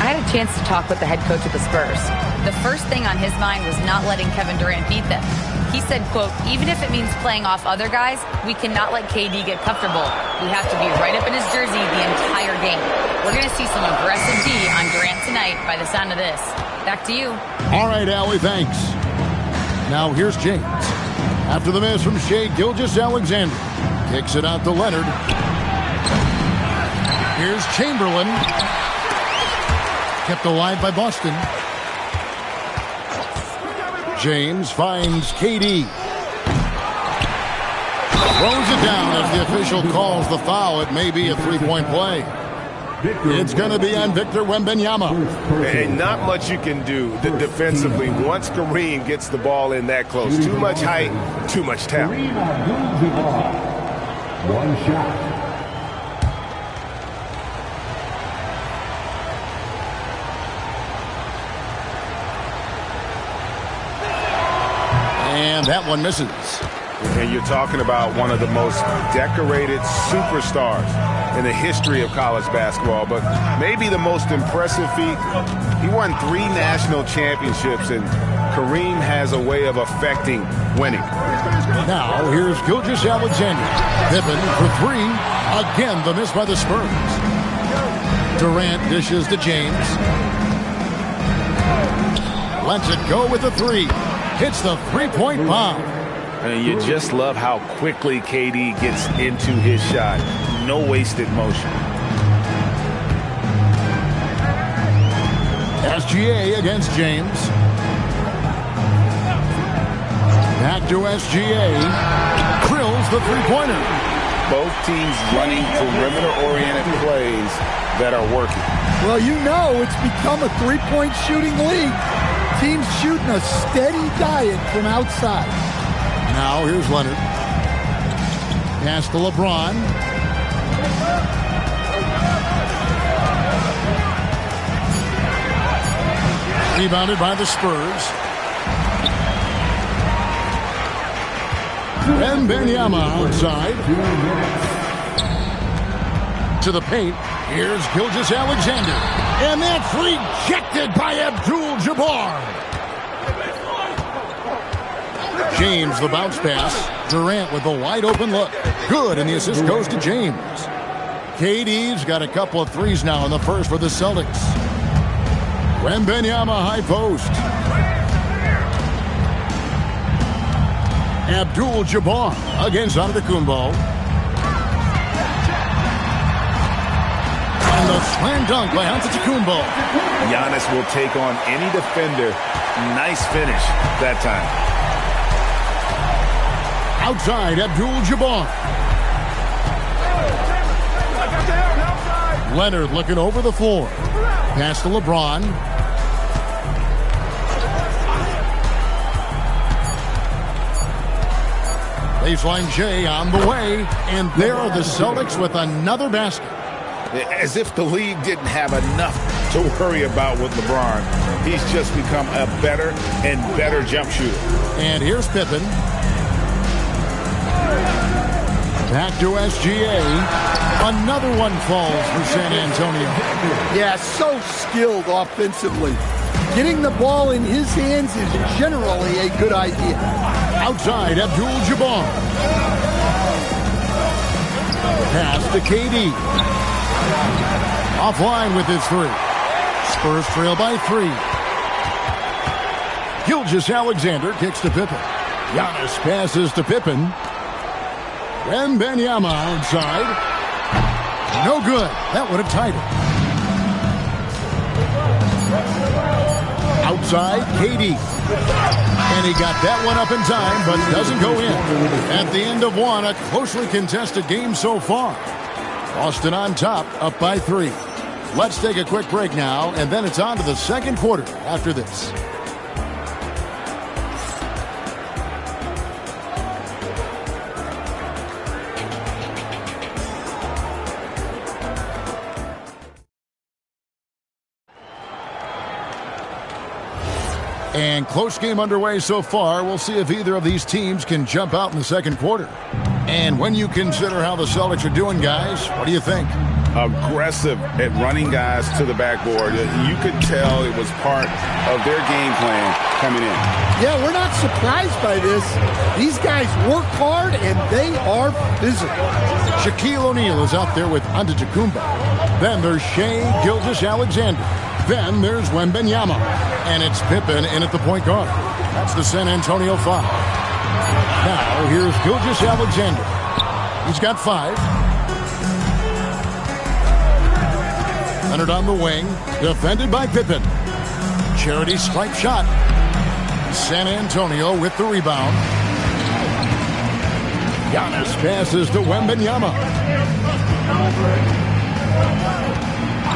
I had a chance to talk with the head coach of the Spurs. The first thing on his mind was not letting Kevin Durant beat them. He said, quote, even if it means playing off other guys, we cannot let KD get comfortable. We have to be right up in his jersey the entire game. We're going to see some aggressive D on Durant tonight by the sound of this. Back to you. All right, Allie, thanks. Now here's James. After the miss from Shai Gilgeous-Alexander. Kicks it out to Leonard. Here's Chamberlain. Kept alive by Boston. James finds KD. Throws it down as the official calls the foul. It may be a three-point play. It's going to be on Victor Wembanyama. And not much you can do defensively once Kareem gets the ball in that close. Too much height, too much talent. One shot. And that one misses. And you're talking about one of the most decorated superstars in the history of college basketball, but maybe the most impressive feat. He won 3 national championships, and Kareem has a way of affecting winning. Now here's Gilgeous-Alexander. Pippen for 3. Again, the miss by the Spurs. Durant dishes to James. Lets it go with the 3. Hits the three-point bomb. And you just love how quickly KD gets into his shot. No wasted motion. SGA against James. Back to SGA. Drills the three-pointer. Both teams running perimeter-oriented plays that are working. Well, you know it's become a three-point shooting league. Teams shooting a steady diet from outside. Now here's Leonard. Pass to LeBron. Rebounded by the Spurs. Wembanyama outside. To the paint. Here's Gilgeous-Alexander. And that's rejected by Abdul-Jabbar. James, the bounce pass. Durant with a wide open look. Good, and the assist goes to James. KD's got a couple of threes now in the first for the Celtics. Wembanyama high post. Abdul-Jabbar against Antetokounmpo. And the slam dunk by Antetokounmpo. Giannis will take on any defender. Nice finish that time. Outside, Abdul-Jabbar. Leonard looking over the floor. Pass to LeBron. Baseline J on the way. And there are the Celtics with another basket. As if the league didn't have enough to worry about with LeBron. He's just become a better and better jump shooter. And here's Pippen. Back to SGA. Another one falls for San Antonio. Yeah, so skilled offensively. Getting the ball in his hands is generally a good idea. Outside, Abdul-Jabbar. Pass to KD. Offline with his 3. Spurs trail by 3. Gilgeous-Alexander kicks to Pippen. Giannis passes to Pippen. Wembanyama outside. No good. That would have tied it. outside, KD. And he got that one up in time, but doesn't go in. At the end of one, a closely contested game so far. Boston on top, up by 3. Let's take a quick break now, and then it's on to the second quarter after this. And close game underway so far. We'll see if either of these teams can jump out in the second quarter. And when you consider how the Celtics are doing, guys, what do you think? Aggressive at running guys to the backboard. You could tell it was part of their game plan coming in. Yeah, we're not surprised by this. These guys work hard, and they are physical. Shaquille O'Neal is out there with Antetokounmpo. Then there's Shai Gilgeous-Alexander. Then there's Wembanyama. And it's Pippen in at the point guard. That's the San Antonio 5. Now, here's Gilgeous-Alexander. He's got 5. Leonard on the wing. Defended by Pippen. Charity stripe shot. San Antonio with the rebound. Giannis passes to Wembanyama.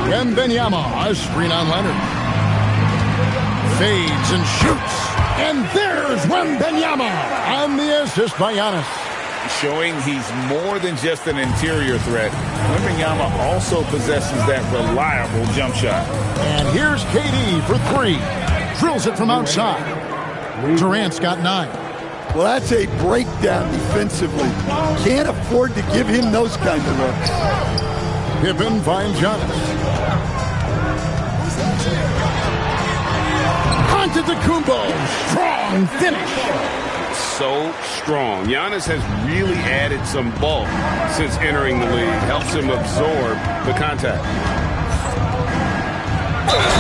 Wembanyama, a screen on Leonard. Fades and shoots. And there's Wembanyama on the assist by Giannis. Showing he's more than just an interior threat. Wembanyama also possesses that reliable jump shot. And here's KD for 3. Drills it from outside. Durant's got 9. Well, that's a breakdown defensively. Can't afford to give him those kinds of looks. Pippen finds Giannis. Antetokounmpo, strong finish. So strong. Giannis has really added some bulk since entering the league. Helps him absorb the contact.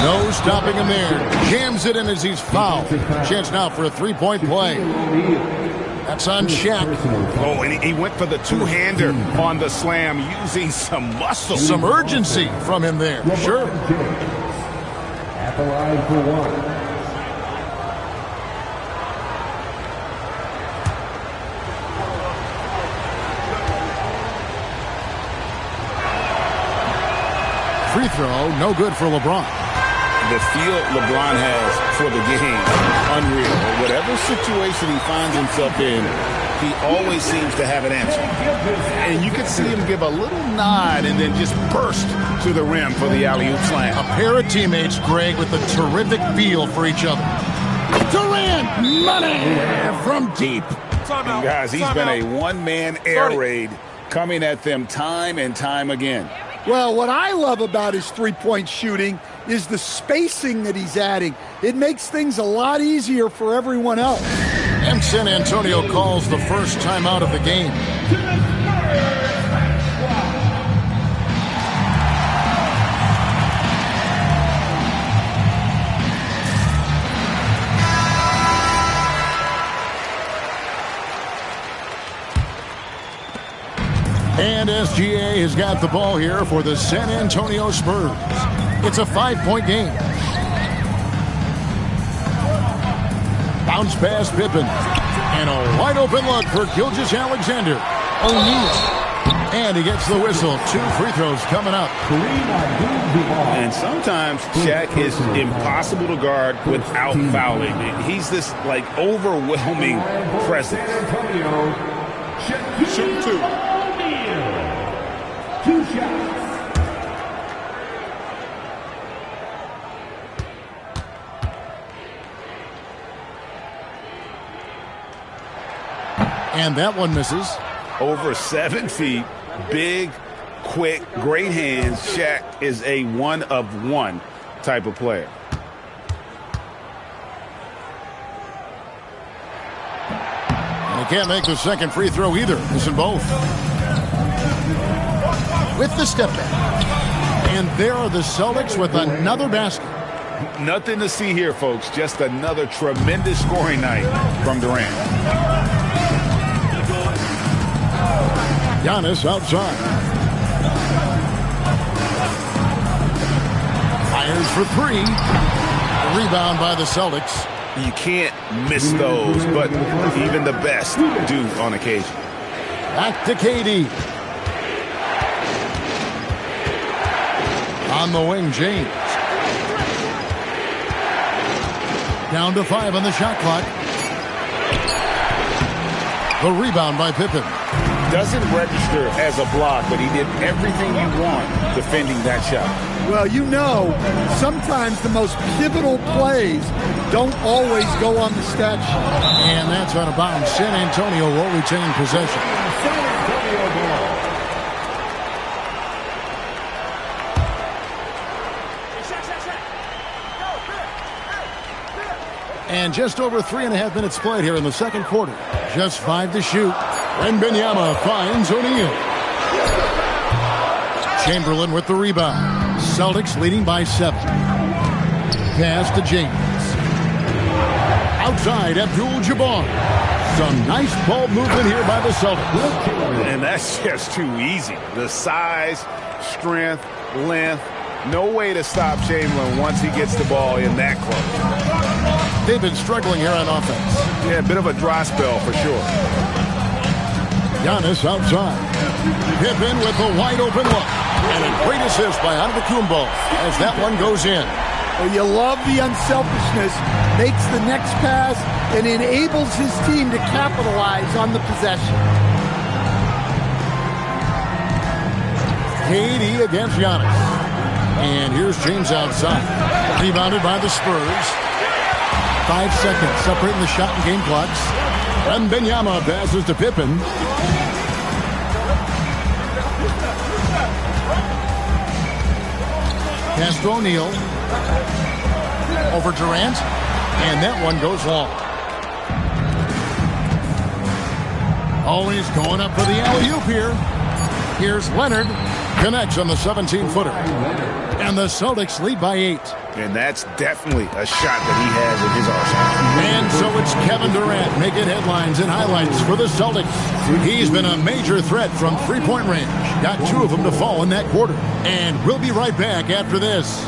No stopping him there. Jams it in as he's fouled. Chance now for a three-point play. That's on Shaq. Oh, and he went for the two-hander on the slam, using some muscle. Some urgency from him there. Sure. At the line for 1. Free throw, no good for LeBron. The feel LeBron has for the game, unreal. Whatever situation he finds himself in, he always seems to have an answer. And you can see him give a little nod and then just burst to the rim for the alley-oop slam. A pair of teammates, Greg, with a terrific feel for each other. Durant, money from deep. And guys, he's been a one-man air raid coming at them time and time again. Well, what I love about his three-point shooting is the spacing that he's adding. It makes things a lot easier for everyone else. And San Antonio calls the first timeout of the game. And SGA has got the ball here for the San Antonio Spurs. It's a 5-point game. Bounce pass Pippen. And a wide open look for Gilgeous-Alexander. O'Neal. And he gets the whistle. 2 free throws coming up. And sometimes Shaq is impossible to guard without fouling. He's this, like, overwhelming presence. Shoot 2. 2 shots. And that one misses. Over 7 feet, big, quick, great hands. Shaq is a one-of-one type of player. And he can't make the second free throw either. Missing both. With the step back. And there are the Celtics with another basket. Nothing to see here, folks. Just another tremendous scoring night from Durant. Giannis outside. Fires for 3. Rebound by the Celtics. You can't miss those, but even the best do on occasion. Back to KD. On the wing, James. Down to 5 on the shot clock. The rebound by Pippen. Doesn't register as a block, but he did everything you want defending that shot. Well, you know, sometimes the most pivotal plays don't always go on the stat sheet. And that's out of bounds. San Antonio will retain possession. And just over 3.5 minutes played here in the second quarter. Just 5 to shoot. Wembanyama finds O'Neal. Chamberlain with the rebound. Celtics leading by 7. Pass to James. Outside, Abdul-Jabbar. Some nice ball movement here by the Celtics. And that's just too easy. The size, strength, length. No way to stop Chamberlain once he gets the ball in that close. They've been struggling here on offense. Yeah, a bit of a dry spell for sure. Giannis outside. Pippen with a wide open look. And a great assist by Antetokounmpo as that one goes in. Well, you love the unselfishness. Makes the next pass and enables his team to capitalize on the possession. KD against Giannis. And here's James outside. Rebounded by the Spurs. 5 seconds separating the shot and game clocks. Wembanyama passes to Pippen. Pass to O'Neal. Over Durant. And that one goes long. Always going up for the alley-oop here. Here's Leonard. Connects on the 17-footer. And the Celtics lead by 8. And that's definitely a shot that he has in his arsenal. And so it's Kevin Durant making headlines and highlights for the Celtics. He's been a major threat from three-point range. Got 2 of them to fall in that quarter. And we'll be right back after this.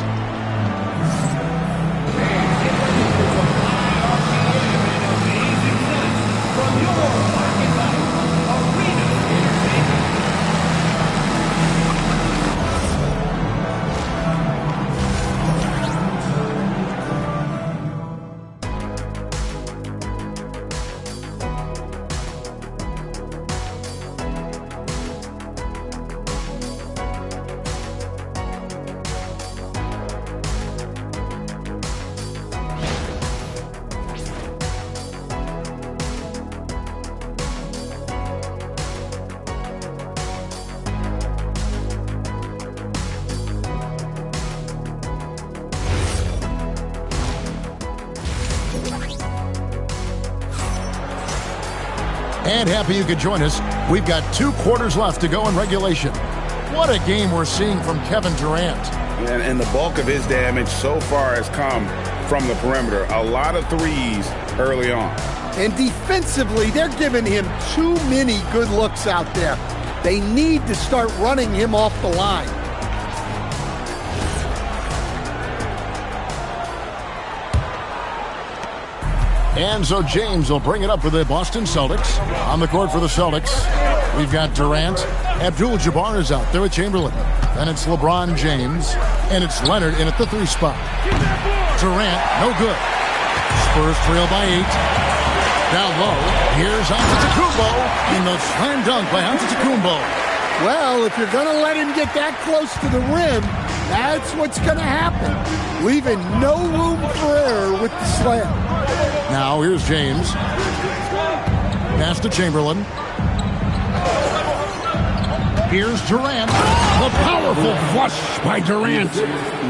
And happy you could join us. We've got 2 quarters left to go in regulation. What a game we're seeing from Kevin Durant. And the bulk of his damage so far has come from the perimeter. A lot of threes early on. And defensively, they're giving him too many good looks out there. They need to start running him off the line. And so James will bring it up for the Boston Celtics. On the court for the Celtics, we've got Durant. Abdul-Jabbar is out there with Chamberlain. Then it's LeBron James. And it's Leonard in at the 3 spot. Durant, no good. Spurs trail by 8. Down low, here's Antetokounmpo. And the slam dunk by Antetokounmpo. Well, if you're going to let him get that close to the rim, that's what's going to happen. Leaving no room for error with the slam. Now here's James. Pass to Chamberlain. Here's Durant. The powerful flush by Durant.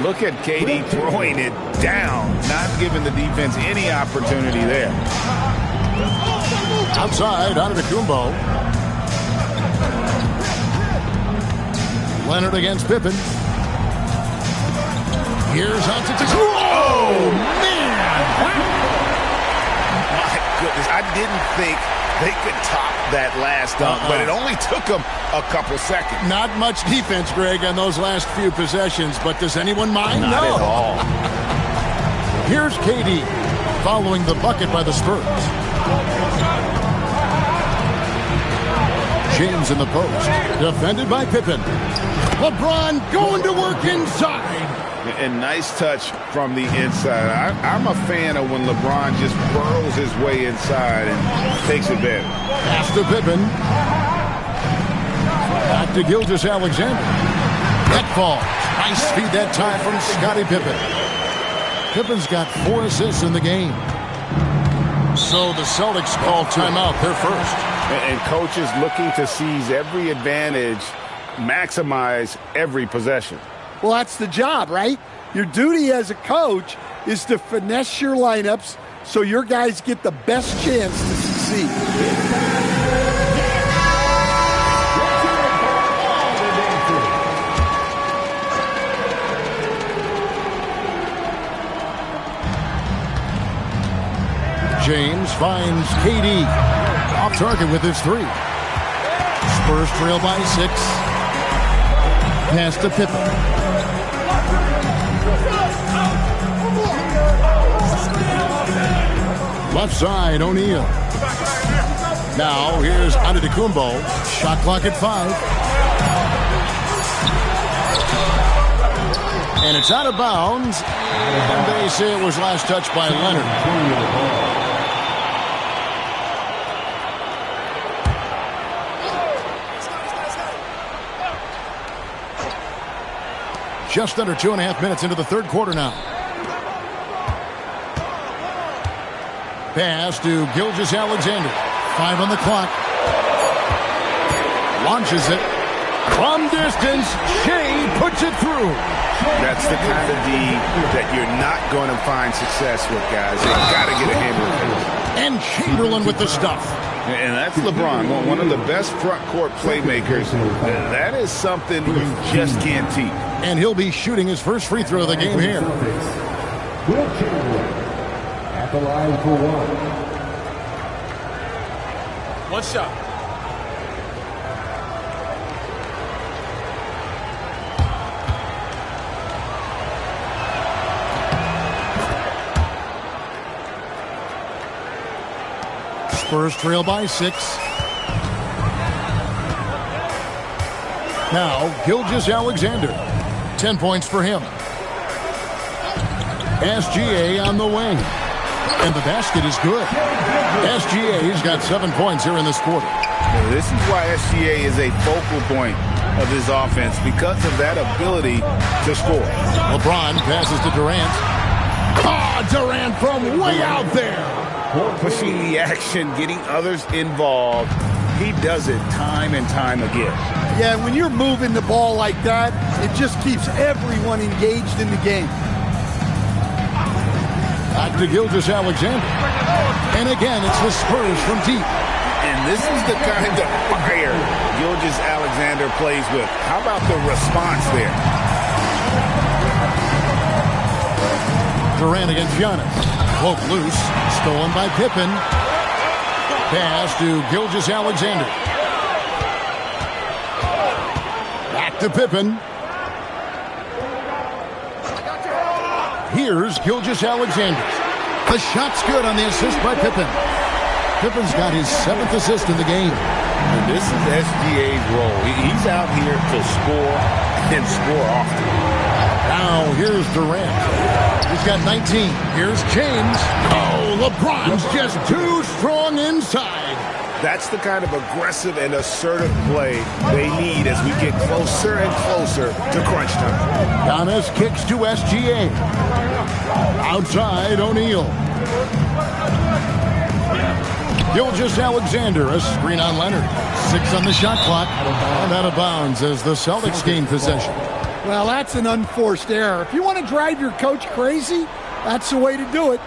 Look at KD throwing it down, not giving the defense any opportunity there. Outside, Antetokounmpo. Leonard against Pippen. Here's Antetokounmpo. Oh, man! My goodness, I didn't think they could top that last dunk, but it only took them a couple seconds. Not much defense, Greg, on those last few possessions, but does anyone mind? Not at all. Here's KD following the bucket by the Spurs. James in the post. Defended by Pippen. LeBron going to work inside. And nice touch from the inside. I'm a fan of when LeBron just burrows his way inside and takes advantage. Pass to Pippen. Back to Gilgeous-Alexander. That falls. Nice feed that time from Scottie Pippen. Pippen's got 4 assists in the game. So the Celtics call timeout. They're first. And coaches looking to seize every advantage, maximize every possession. Well, that's the job, right? Your duty as a coach is to finesse your lineups so your guys get the best chance to succeed. James finds KD. Off target with his 3. Spurs trail by 6. Pass to Pippen. Left side, O'Neal. Now here's Antetokounmpo. Shot clock at 5. And it's out of bounds. And they say it was last touched by Leonard. Just under 2.5 minutes into the third quarter now. Pass to Gilgeous-Alexander. 5 on the clock. Launches it. From distance, Shea puts it through. That's the kind of D that you're not going to find success with, guys. They got to get a handle of it. And Chamberlain with the stuff. And that's LeBron, one of the best front court playmakers. That is something you just can't teach. And he'll be shooting his first free throw of the game here. Will Chamberlain at the line for 1. One shot. Spurs trail by 6. Now, Gilgeous-Alexander. 10 points for him. SGA on the wing. And the basket is good. SGA's got 7 points here in this quarter. This is why SGA is a focal point of his offense, because of that ability to score. LeBron passes to Durant. Durant from way out there. Pushing the action, getting others involved. He does it time and time again. Yeah, when you're moving the ball like that, it just keeps everyone engaged in the game. Back to Gilgeous-Alexander. And again, it's the Spurs from deep. And this is the kind of fire Gilgeous-Alexander plays with. How about the response there? Durant against Giannis. Cloak loose. Stolen by Pippen. Pass to Gilgeous-Alexander. Back to Pippen. Here's Gilgeous-Alexander. The shot's good on the assist by Pippen. Pippen's got his 7th assist in the game. And this is SGA's role. He's out here to score and score often. Now here's Durant. He's got 19. Here's James. Oh, LeBron's just too strong inside. That's the kind of aggressive and assertive play they need as we get closer and closer to crunch time. Giannis kicks to SGA. Outside, O'Neal. Gilgeous-Alexander, a screen on Leonard. 6 on the shot clock. And out of bounds as the Celtics gain possession. Well, that's an unforced error. If you want to drive your coach crazy, that's the way to do it.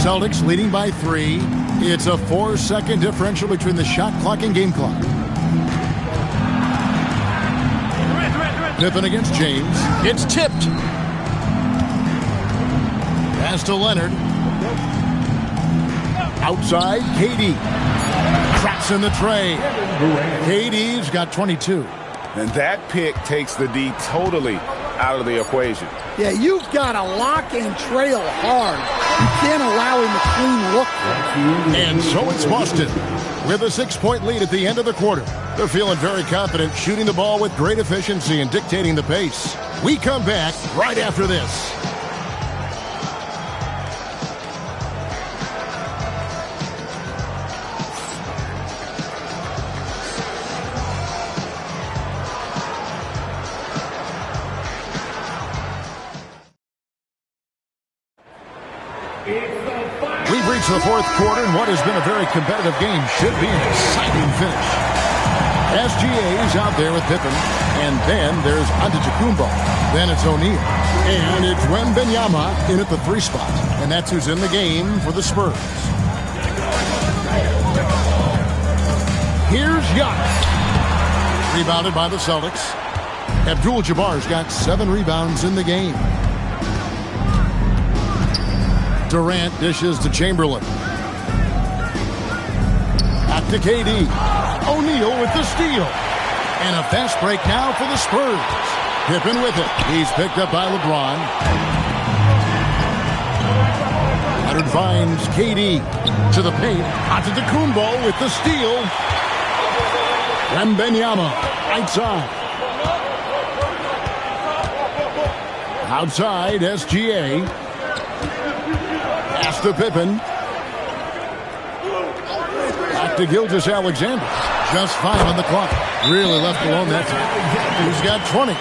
Celtics leading by 3. It's a 4-second differential between the shot clock and game clock. Pippen against James. It's tipped. Pass to Leonard. Outside, KD. Traps in the tray. KD's got 22. And that pick takes the D totally out of the equation. Yeah, you've got to lock and trail hard. You can't allow him a clean look. And so it's Boston with a 6-point lead at the end of the quarter. They're feeling very confident, shooting the ball with great efficiency and dictating the pace. We come back right after this. We've reached the fourth quarter, and what has been a very competitive game should be an exciting finish. SGA is out there with Pippen, and then there's Antetokounmpo. Then it's O'Neal. And it's Wembanyama in at the 3 spot. And that's who's in the game for the Spurs. Here's Giannis. Rebounded by the Celtics. Abdul-Jabbar's got 7 rebounds in the game. Durant dishes to Chamberlain. Back to KD. O'Neal with the steal. And a fast break now for the Spurs. Pippen with it. He's picked up by LeBron. Leonard finds KD to the paint. Antetokounmpo with the steal. Wembanyama outside. Outside, SGA. Pass to Pippen. Back to Gilgeous-Alexander. Just 5 on the clock. Really left alone that time. He's got 20.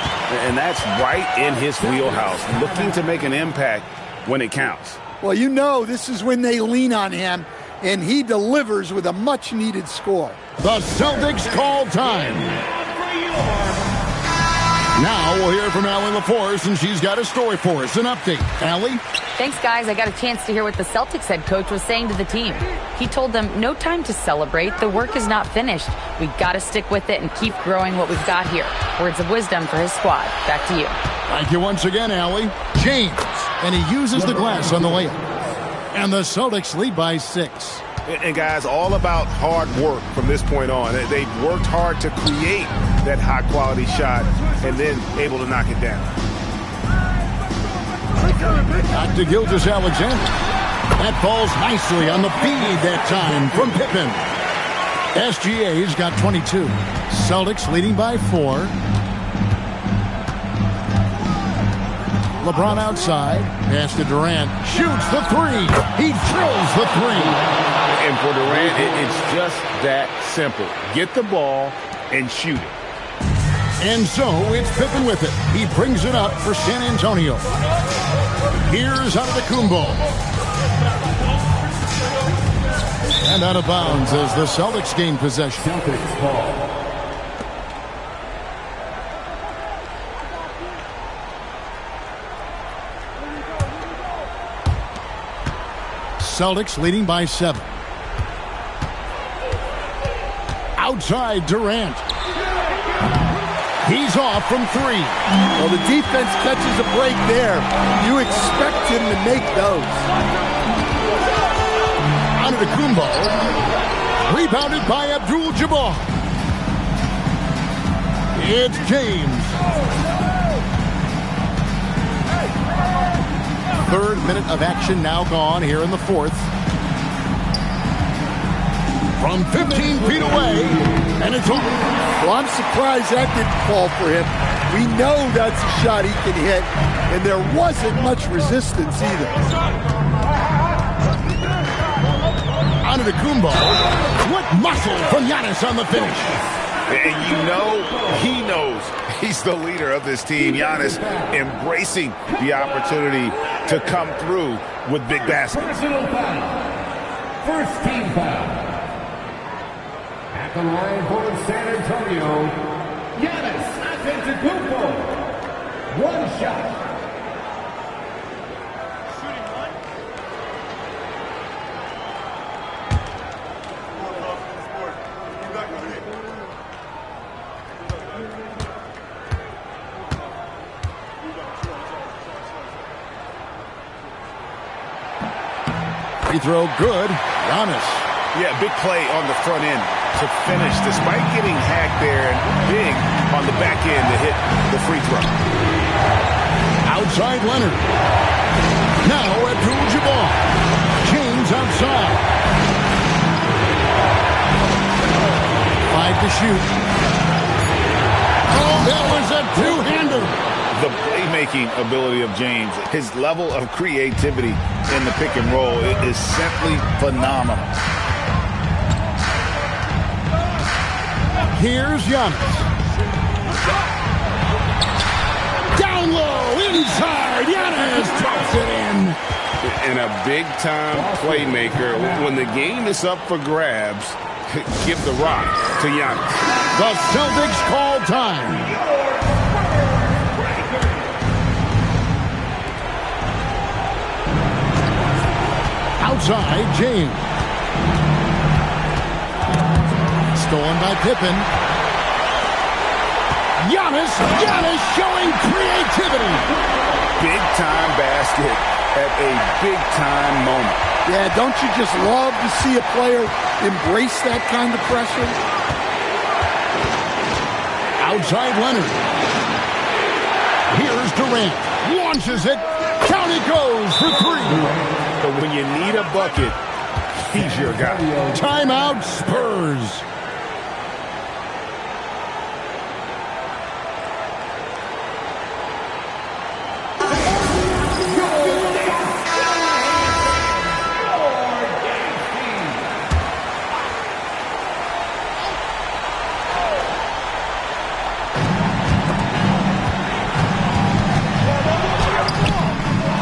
And that's right in his wheelhouse. Looking to make an impact when it counts. Well, you know this is when they lean on him, and he delivers with a much-needed score. The Celtics call time. Now we'll hear from Allie LaForce, and she's got a story for us. An update. Allie? Thanks, guys. I got a chance to hear what the Celtics head coach was saying to the team. He told them, no time to celebrate. The work is not finished. We got to stick with it and keep growing what we've got here. Words of wisdom for his squad. Back to you. Thank you once again, Allie. James, and he uses the glass on the layup. And the Celtics lead by 6. And guys, all about hard work from this point on. They've worked hard to create that high-quality shot and then able to knock it down. Back to Gilgeous-Alexander. That falls nicely on the feed that time from Pippen. SGA's got 22. Celtics leading by 4. LeBron outside. Pass to Durant. Shoots the 3. He drills the 3. And for Durant, it's just that simple. Get the ball and shoot it. And so it's Pippen with it. He brings it up for San Antonio. Here's Antetokounmpo. And out of bounds as the Celtics gain possession. Celtics ball. Celtics leading by 7. Outside Durant. He's off from 3. Well, the defense catches a break there. You expect him to make those. Antetokounmpo. Rebounded by Abdul-Jabbar. It's James. 3rd minute of action now gone here in the 4th. From 15 feet away, and it's on. Well, I'm surprised that didn't fall for him. We know that's a shot he can hit, and there wasn't much resistance either. Antetokounmpo. What muscle from Giannis on the finish. And you know he knows he's the leader of this team. Giannis embracing the opportunity to come through with big baskets. Personal foul. First team foul. At the line for San Antonio, Giannis Antetokounmpo. 1 shot. Free throw good. Giannis. Yeah, big play on the front end to finish, despite getting hacked there and big on the back end to hit the free throw. Outside Leonard. Now Abdul-Jabbar. James outside. 5 to shoot. Oh, that was a two-hander. The playmaking ability of James, his level of creativity in the pick and roll is simply phenomenal. Here's Giannis. Down low, inside. Giannis drops it in. And a big-time playmaker. When the game is up for grabs, give the rock to Giannis. The Celtics call time. Outside, James. Stolen by Pippen. Giannis showing creativity. Big-time basket at a big-time moment. Yeah, don't you just love to see a player embrace that kind of pressure? Outside Leonard. Here's Durant. Launches it. Count it goes for 3. But when you need a bucket, he's your guy. Timeout Spurs.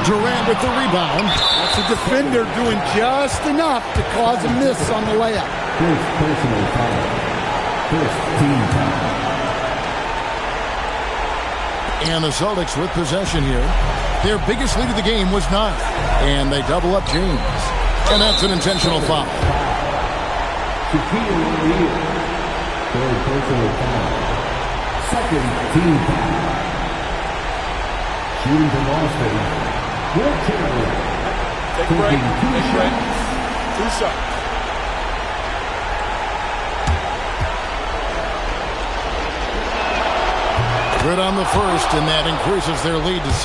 Durant with the rebound. That's a defender doing just enough to cause a miss on the layup. First personal foul. First team foul. And the Celtics with possession here. Their biggest lead of the game was 9. And they double up James. And that's an intentional foul. Shaquille O'Neal. Third personal foul. Second team foul. Shooting from Austin. Will Chamberlain. Take a break. Take a break. 2 shots. Good on the first, and that increases their lead to 6.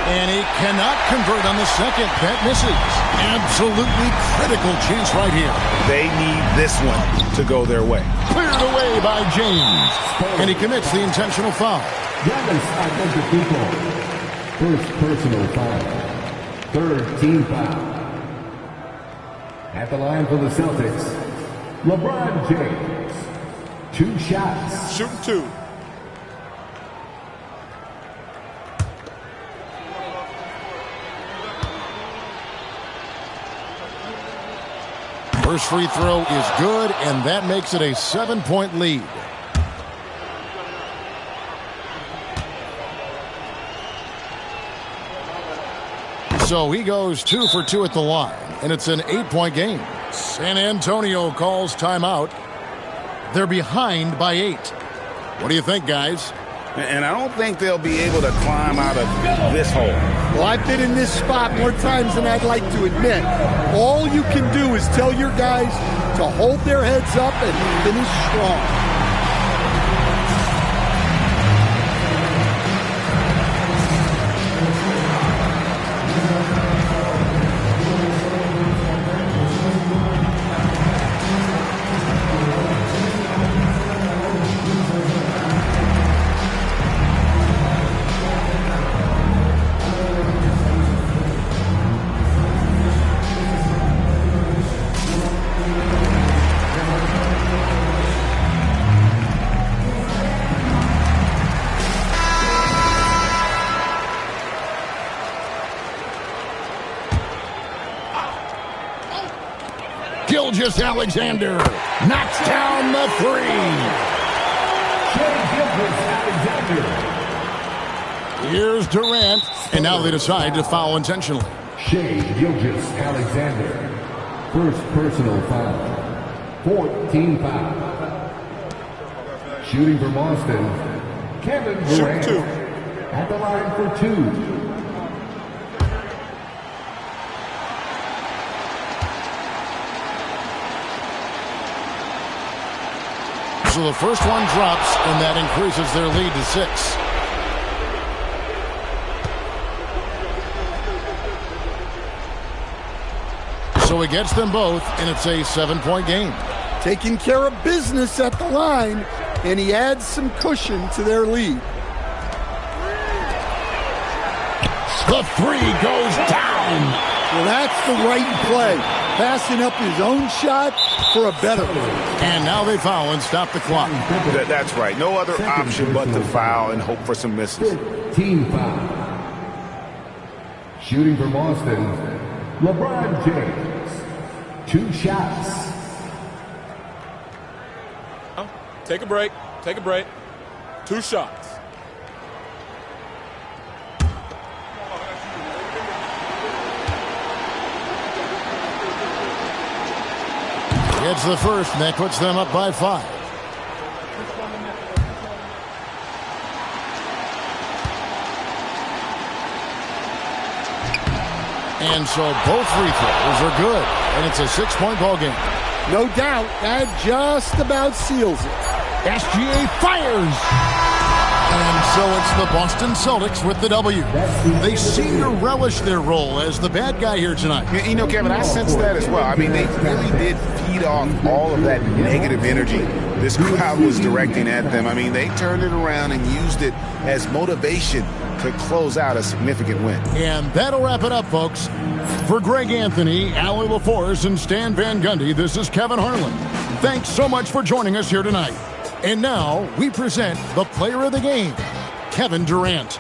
And he cannot convert on the second. That misses. Absolutely critical chance right here. They need this one to go their way. Cleared away by James. And he commits the intentional foul. Giannis Antetokounmpo. First personal foul. Third team foul. At the line for the Celtics, LeBron James. 2 shots. Shooting 2. First free throw is good, and that makes it a 7-point lead. So he goes 2 for 2 at the line, and it's an 8-point game. San Antonio calls timeout. They're behind by 8. What do you think, guys? And I don't think they'll be able to climb out of this hole. Well, I've been in this spot more times than I'd like to admit. All you can do is tell your guys to hold their heads up and finish strong. Gilgeous-Alexander knocks down the 3. Here's Durant, and now they decide to foul intentionally. Shai Gilgeous-Alexander. First personal foul. 14 foul. Shooting from Austin, Kevin Durant. Shoot 2. At the line for 2. So the first one drops, and that increases their lead to 6. So he gets them both, and it's a 7-point game. Taking care of business at the line, and he adds some cushion to their lead. The three goes down. Well, that's the right play. Passing up his own shot for a better one. And now they foul and stop the clock. That's right. No other option but to foul and hope for some misses. Team foul. Shooting for Boston, LeBron James. 2 shots. Take a break. Take a break. 2 shots. Gets the first, and that puts them up by 5. And so both free throws are good, and it's a 6-point ball game. No doubt, that just about seals it. SGA fires! And so it's the Boston Celtics with the W. They seem to relish their role as the bad guy here tonight. You know, Kevin, I sense that as well. I mean, they really did feed off all of that negative energy this crowd was directing at them. I mean, they turned it around and used it as motivation to close out a significant win. And that'll wrap it up, folks. For Greg Anthony, Allie LaForce, and Stan Van Gundy, this is Kevin Harlan. Thanks so much for joining us here tonight. And now we present the player of the game, Kevin Durant.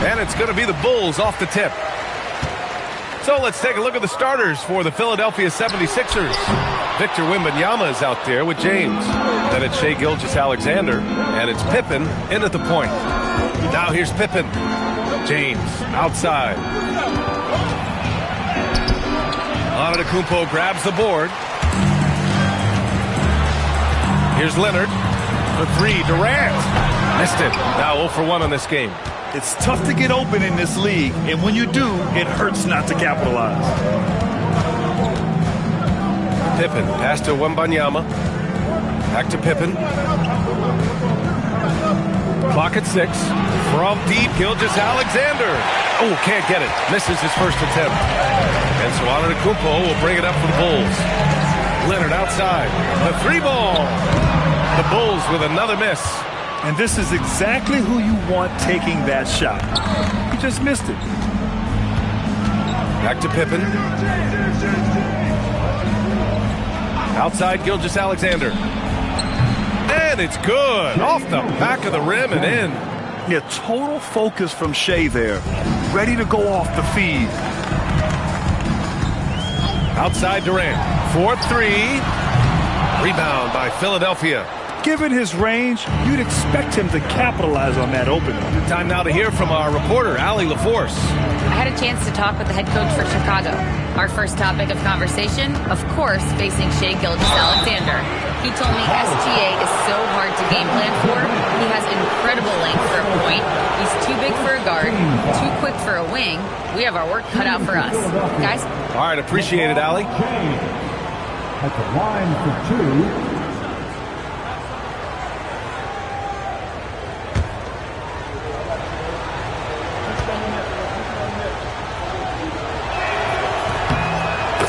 And it's going to be the Bulls off the tip. So let's take a look at the starters for the Philadelphia 76ers. Victor Wembanyama is out there with James. Then it's Shai Gilgeous-Alexander, and it's Pippen in at the point. Now here's Pippen. James outside. Antetokounmpo grabs the board. Here's Leonard. For three, Durant. Missed it. Now 0 for 1 on this game. It's tough to get open in this league, and when you do, it hurts not to capitalize. Pippen, pass to Wembanyama. Back to Pippen. Clock at 6. From deep, Gilgeous-Alexander. Oh, can't get it. Misses his first attempt. And so Antetokounmpo will bring it up for the Bulls. Leonard outside. The 3-ball. The Bulls with another miss. And this is exactly who you want taking that shot. He just missed it. Back to Pippen. Outside Gilgeous-Alexander. And it's good. Off the back of the rim and in. Yeah, total focus from Shai there. Ready to go off the feed. Outside Durant. 4-3. Rebound by Philadelphia. Given his range, you'd expect him to capitalize on that opening. Time now to hear from our reporter, Allie LaForce. I had a chance to talk with the head coach for Chicago. Our first topic of conversation, of course, facing Shai Gilgeous-Alexander. He told me SGA is so hard to game plan for. He has incredible length for a point. He's too big for a guard, too quick for a wing. We have our work cut out for us. Guys? All right, appreciate it, Allie. At the line for 2.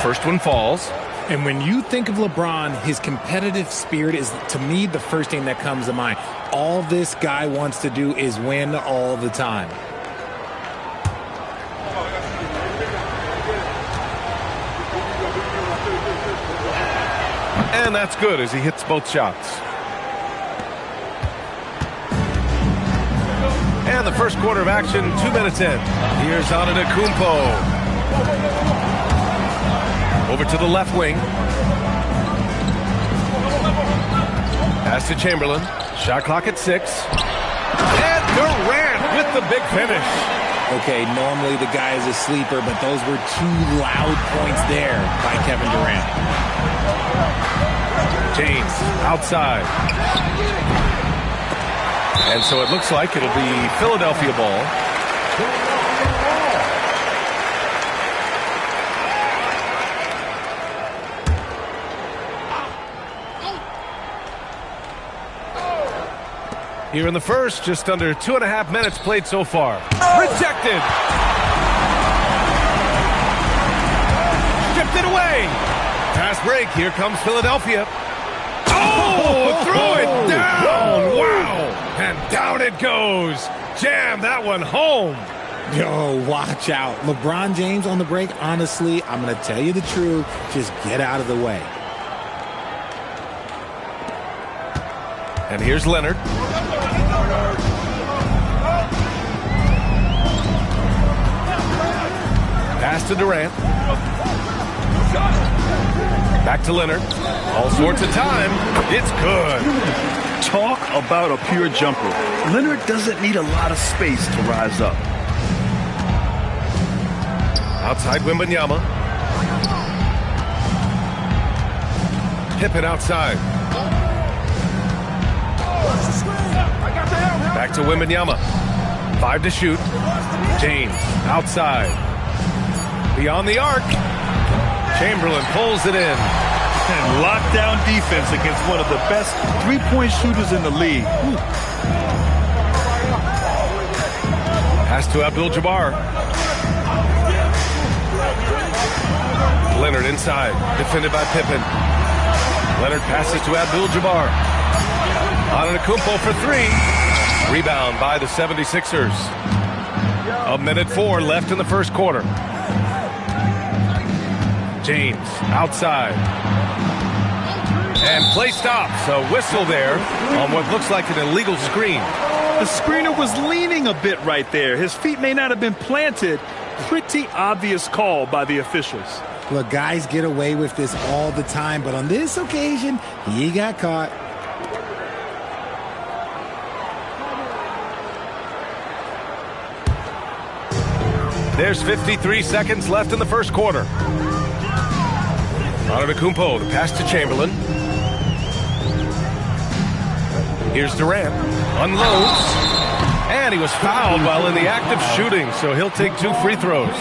First one falls. And when you think of LeBron, his competitive spirit is, to me, the first thing that comes to mind. All this guy wants to do is win all the time. And that's good as he hits both shots. And the first quarter of action, 2 minutes in. Here's Antetokounmpo. Over to the left wing. Pass to Chamberlain. Shot clock at 6. And Durant with the big finish. Okay, normally the guy is a sleeper, but those were 2 loud points there by Kevin Durant. James outside. And so it looks like it'll be Philadelphia ball. Here in the first, just under 2.5 minutes played so far. Rejected. Stripped it away. Fast break. Here comes Philadelphia. Oh, Oh, throw it down. Wow. And down it goes. Jam that one home. Yo, watch out. LeBron James on the break, honestly, I'm going to tell you the truth. Just get out of the way. And here's Leonard. Pass to Durant. Back to Leonard. All sorts of time. It's good. Talk about a pure jumper. Leonard doesn't need a lot of space to rise up. Outside Wembanyama. Pippen outside. Back to Wembanyama. 5 to shoot. James outside. Beyond the arc. Chamberlain pulls it in. And lockdown defense against one of the best three-point shooters in the league. Pass to Abdul-Jabbar. Leonard inside, defended by Pippen. Leonard passes to Abdul-Jabbar. Antetokounmpo for 3. Rebound by the 76ers. 1:04 left in the first quarter. James outside. And play stops. A whistle there on what looks like an illegal screen. The screener was leaning a bit right there. His feet may not have been planted. Pretty obvious call by the officials. Look, guys get away with this all the time, but on this occasion, he got caught. There's 53 seconds left in the first quarter. Antetokounmpo, the pass to Chamberlain. Here's Durant. Unloads. And he was fouled while in the act of shooting, so he'll take 2 free throws.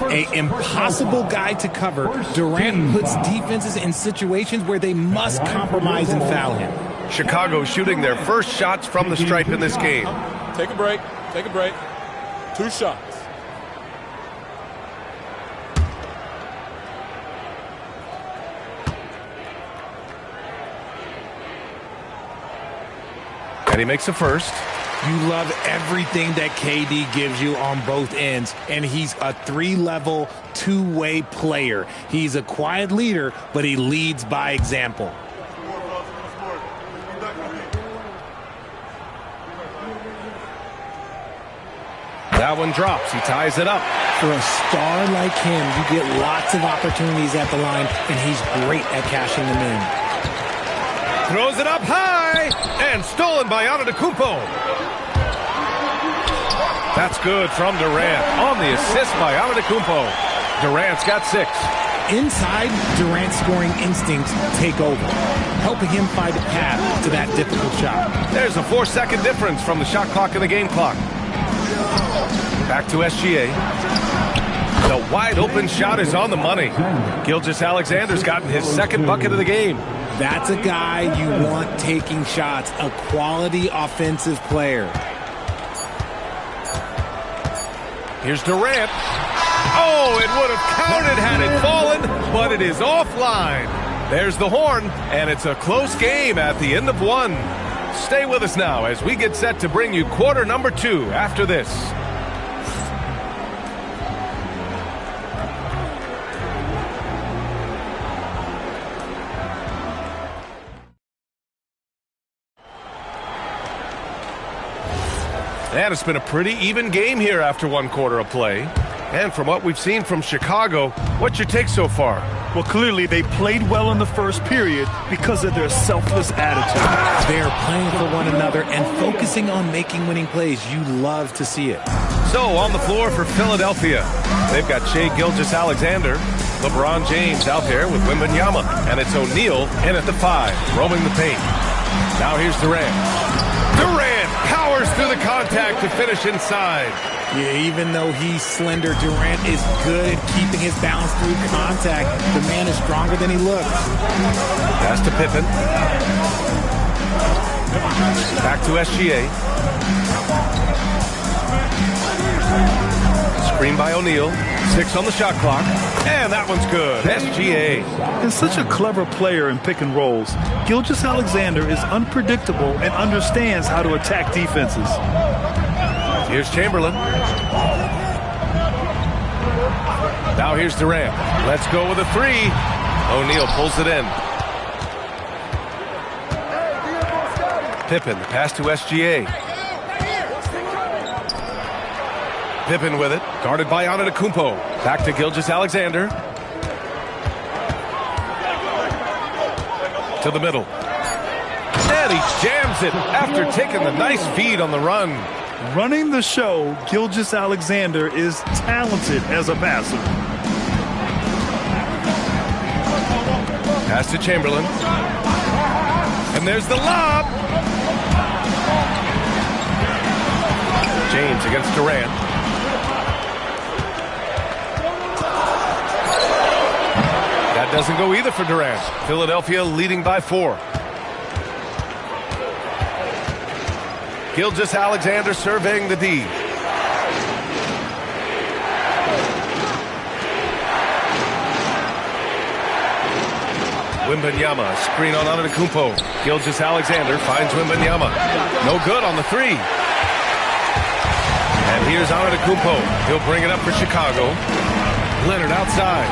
An impossible guy to cover. Durant puts defenses in situations where they must compromise and foul him. Chicago shooting their first shots from the stripe in this game. Take a break. Take a break. 2 shots. And he makes a first. You love everything that KD gives you on both ends, and he's a 3-level, 2-way player. He's a quiet leader, but he leads by example. That one drops. He ties it up. For a star like him, you get lots of opportunities at the line, and he's great at cashing them in. Throws it up high, and stolen by Antetokounmpo. That's good from Durant on the assist by Antetokounmpo. Durant's got 6. Inside, Durant's scoring instincts take over, helping him find a path to that difficult shot. There's a 4-second difference from the shot clock and the game clock. Back to SGA. The wide open shot is on the money. Gilgeous-Alexander's gotten his 2nd bucket of the game. That's a guy you want taking shots, a quality offensive player. Here's Durant. Oh, it would have counted had it fallen, but it is offline. There's the horn, and it's a close game at the end of 1. Stay with us now as we get set to bring you quarter number 2 after this. And it's been a pretty even game here after 1 quarter of play. And from what we've seen from Chicago, what's your take so far? Well, clearly they played well in the first period because of their selfless attitude. They're playing for one another and focusing on making winning plays. You love to see it. So on the floor for Philadelphia, they've got Shai Gilgeous-Alexander, LeBron James out there with Wembanyama, and it's O'Neal in at the 5, roaming the paint. Now here's Durant. Durant powers through the contact to finish inside. Yeah, even though he's slender, Durant is good at keeping his balance through contact. The man is stronger than he looks. Pass to Pippen. Back to SGA. Screen by O'Neal. 6 on the shot clock. And that one's good. SGA. He's such a clever player in pick and rolls. Gilgeous-Alexander is unpredictable and understands how to attack defenses. Here's Chamberlain. Now here's Durant. Let's go with a three. O'Neal pulls it in. Pippen, the pass to SGA. Pippen with it, guarded by Antetokounmpo. Back to Gilgeous-Alexander. To the middle. And he jams it after taking the nice feed on the run. Running the show, Gilgeous-Alexander is talented as a passer. Pass to Chamberlain. And there's the lob. James against Durant. That doesn't go either for Durant. Philadelphia leading by 4. Gilgeous-Alexander surveying the D. Wembanyama, screen on Antetokounmpo. Gilgeous-Alexander finds Wembanyama. No good on the three. And here's Antetokounmpo. He'll bring it up for Chicago. Leonard outside.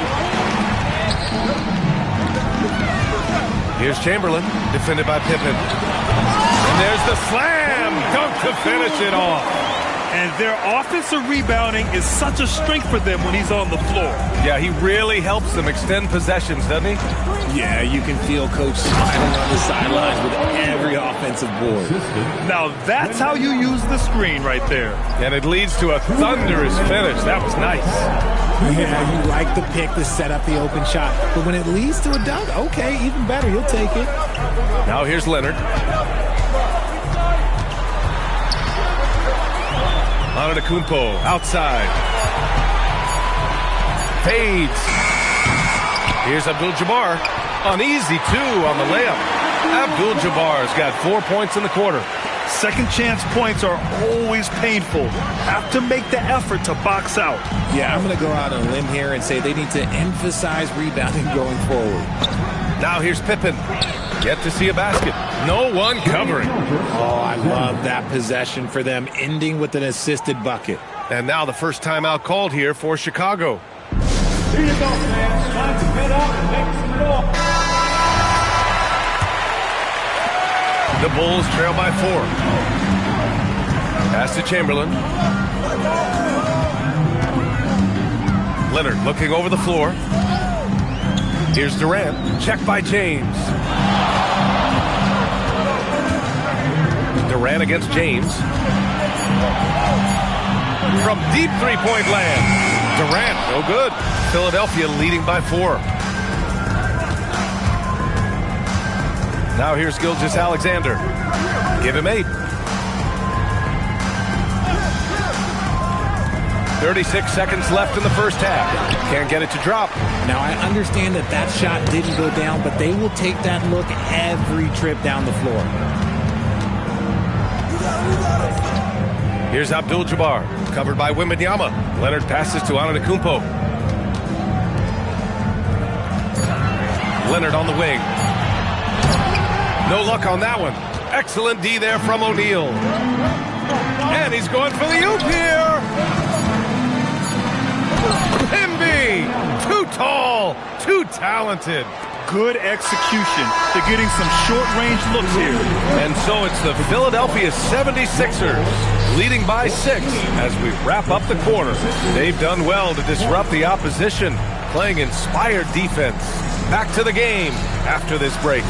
Here's Chamberlain, defended by Pippen. And there's the slam dunk to finish it off. And their offensive rebounding is such a strength for them when he's on the floor. Yeah, he really helps them extend possessions, doesn't he? Yeah, you can feel Coach smiling on the sidelines with every offensive board. Now that's how you use the screen right there. And it leads to a thunderous finish. That was nice. Yeah, you like the pick to set up the open shot. But when it leads to a dunk, okay, even better, he'll take it. Now here's Leonard. Antetokounmpo outside. Fades. Here's Abdul-Jabbar. An easy 2 on the layup. Abdul-Jabbar's got 4 points in the quarter. Second chance points are always painful. Have to make the effort to box out. Yeah, I'm going to go out on a limb here and say they need to emphasize rebounding going forward. Now here's Pippen. Yet to see a basket. No one covering. Oh, I love that possession for them, ending with an assisted bucket. And now the first timeout called here for Chicago. Here you go, man. Time to get up and make some noise. The Bulls trail by 4. Pass to Chamberlain. Leonard looking over the floor. Here's Durant. Check by James. Durant against James. From deep three-point land. Durant, no good. Philadelphia leading by 4. Now here's Gilgeous-Alexander. Give him 8. 36 seconds left in the first half. Can't get it to drop. Now, I understand that that shot didn't go down, but they will take that look every trip down the floor. Here's Abdul-Jabbar, covered by Wembanyama. Leonard passes to Antetokounmpo. Leonard on the wing. No luck on that one. Excellent D there from O'Neal. And he's going for the oop here. Pimby, too tall, too talented. Good execution. They're getting some short-range looks here. And so it's the Philadelphia 76ers leading by 6 as we wrap up the quarter. They've done well to disrupt the opposition, playing inspired defense. Back to the game after this break.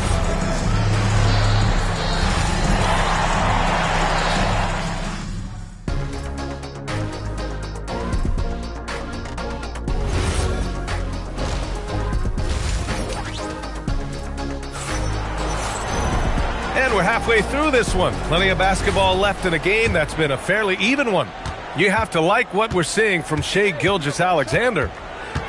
And we're halfway through this one. Plenty of basketball left in a game that's been a fairly even one. You have to like what we're seeing from Shai Gilgeous-Alexander.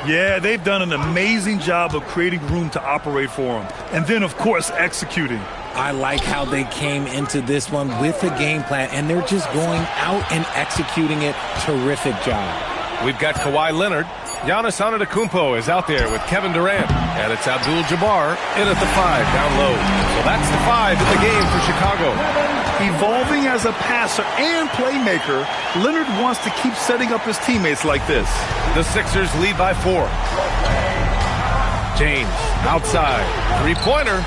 Yeah, they've done an amazing job of creating room to operate for him. And then, of course, executing. I like how they came into this one with a game plan, and they're just going out and executing it. Terrific job. We've got Kawhi Leonard Giannis Antetokounmpo is out there with Kevin Durant. And it's Abdul-Jabbar in at the 5 down low. So that's the 5 in the game for Chicago. Evolving as a passer and playmaker, Leonard wants to keep setting up his teammates like this. The Sixers lead by 4. James outside. Three-pointer.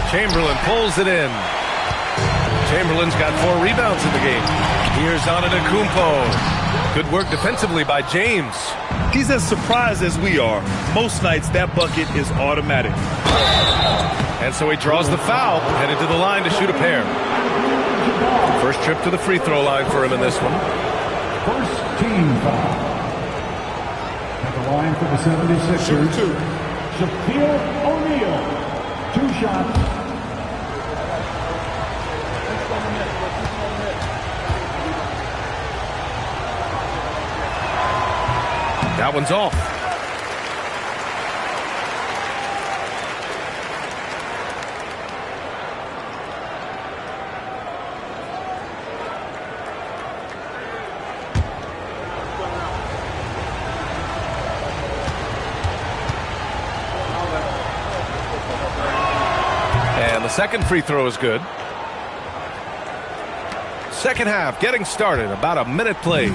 Chamberlain pulls it in. Chamberlain's got 4 rebounds in the game. Here's Antetokounmpo. Good work defensively by James. He's as surprised as we are. Most nights, that bucket is automatic. And so he draws the foul, headed to the line to shoot a pair. First trip to the free throw line for him in this one. First team foul. At the line for the 76ers, Shaquille O'Neal. 2 shots. That one's off. And the second free throw is good. Second half getting started. About a minute played.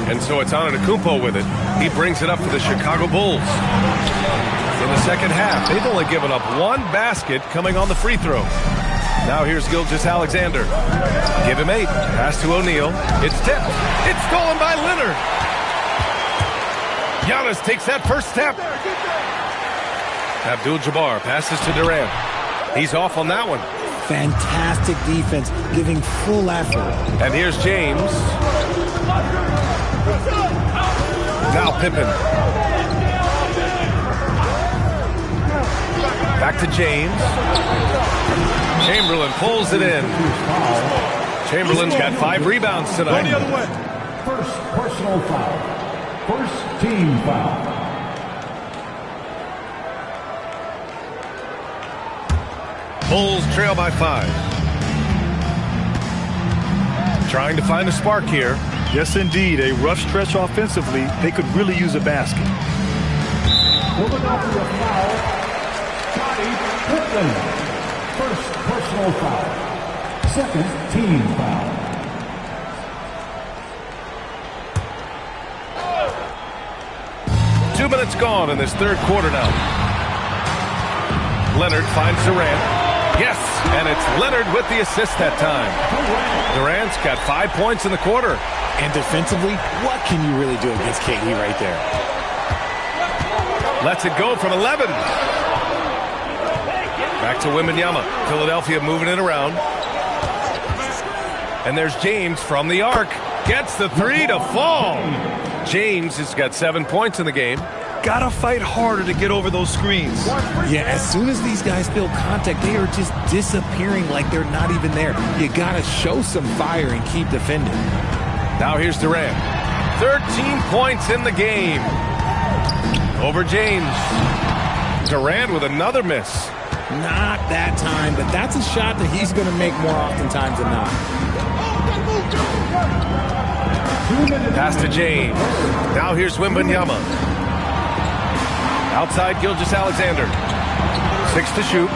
And so it's Antetokounmpo with it. He brings it up for the Chicago Bulls. In the second half, they've only given up 1 basket coming on the free throw. Now here's Gilgeous-Alexander. Give him 8. Pass to O'Neal. It's tipped. It's stolen by Leonard. Giannis takes that first step. Abdul-Jabbar passes to Durant. He's off on that one. Fantastic defense, giving full effort. And here's James. Now Pippen. Back to James. Chamberlain pulls it in. Chamberlain's got 5 rebounds tonight. Go the other way. First personal foul. First team foul. Bulls trail by 5. Trying to find a spark here. Yes, indeed. A rough stretch offensively. They could really use a basket. Philadelphia foul. Scottie Pippen. First personal foul. Second team foul. Two minutes gone in this third quarter now. Leonard finds Durant. Yes, and it's Leonard with the assist that time. Durant's got 5 points in the quarter. And defensively, what can you really do against KD right there? Lets it go from 11. Back to Wembanyama. Philadelphia moving it around. And there's James from the arc. Gets the 3 to fall. James has got 7 points in the game. Gotta fight harder to get over those screens. Yeah, as soon as these guys feel contact, they are just disappearing like they're not even there. You gotta show some fire and keep defending. Now here's Durant. 13 points in the game. Over James. Durant with another miss. Not that time, but that's a shot that he's going to make more oftentimes than not. Pass to James. Now here's Wembanyama. Outside Gilgeous-Alexander. 6 to shoot.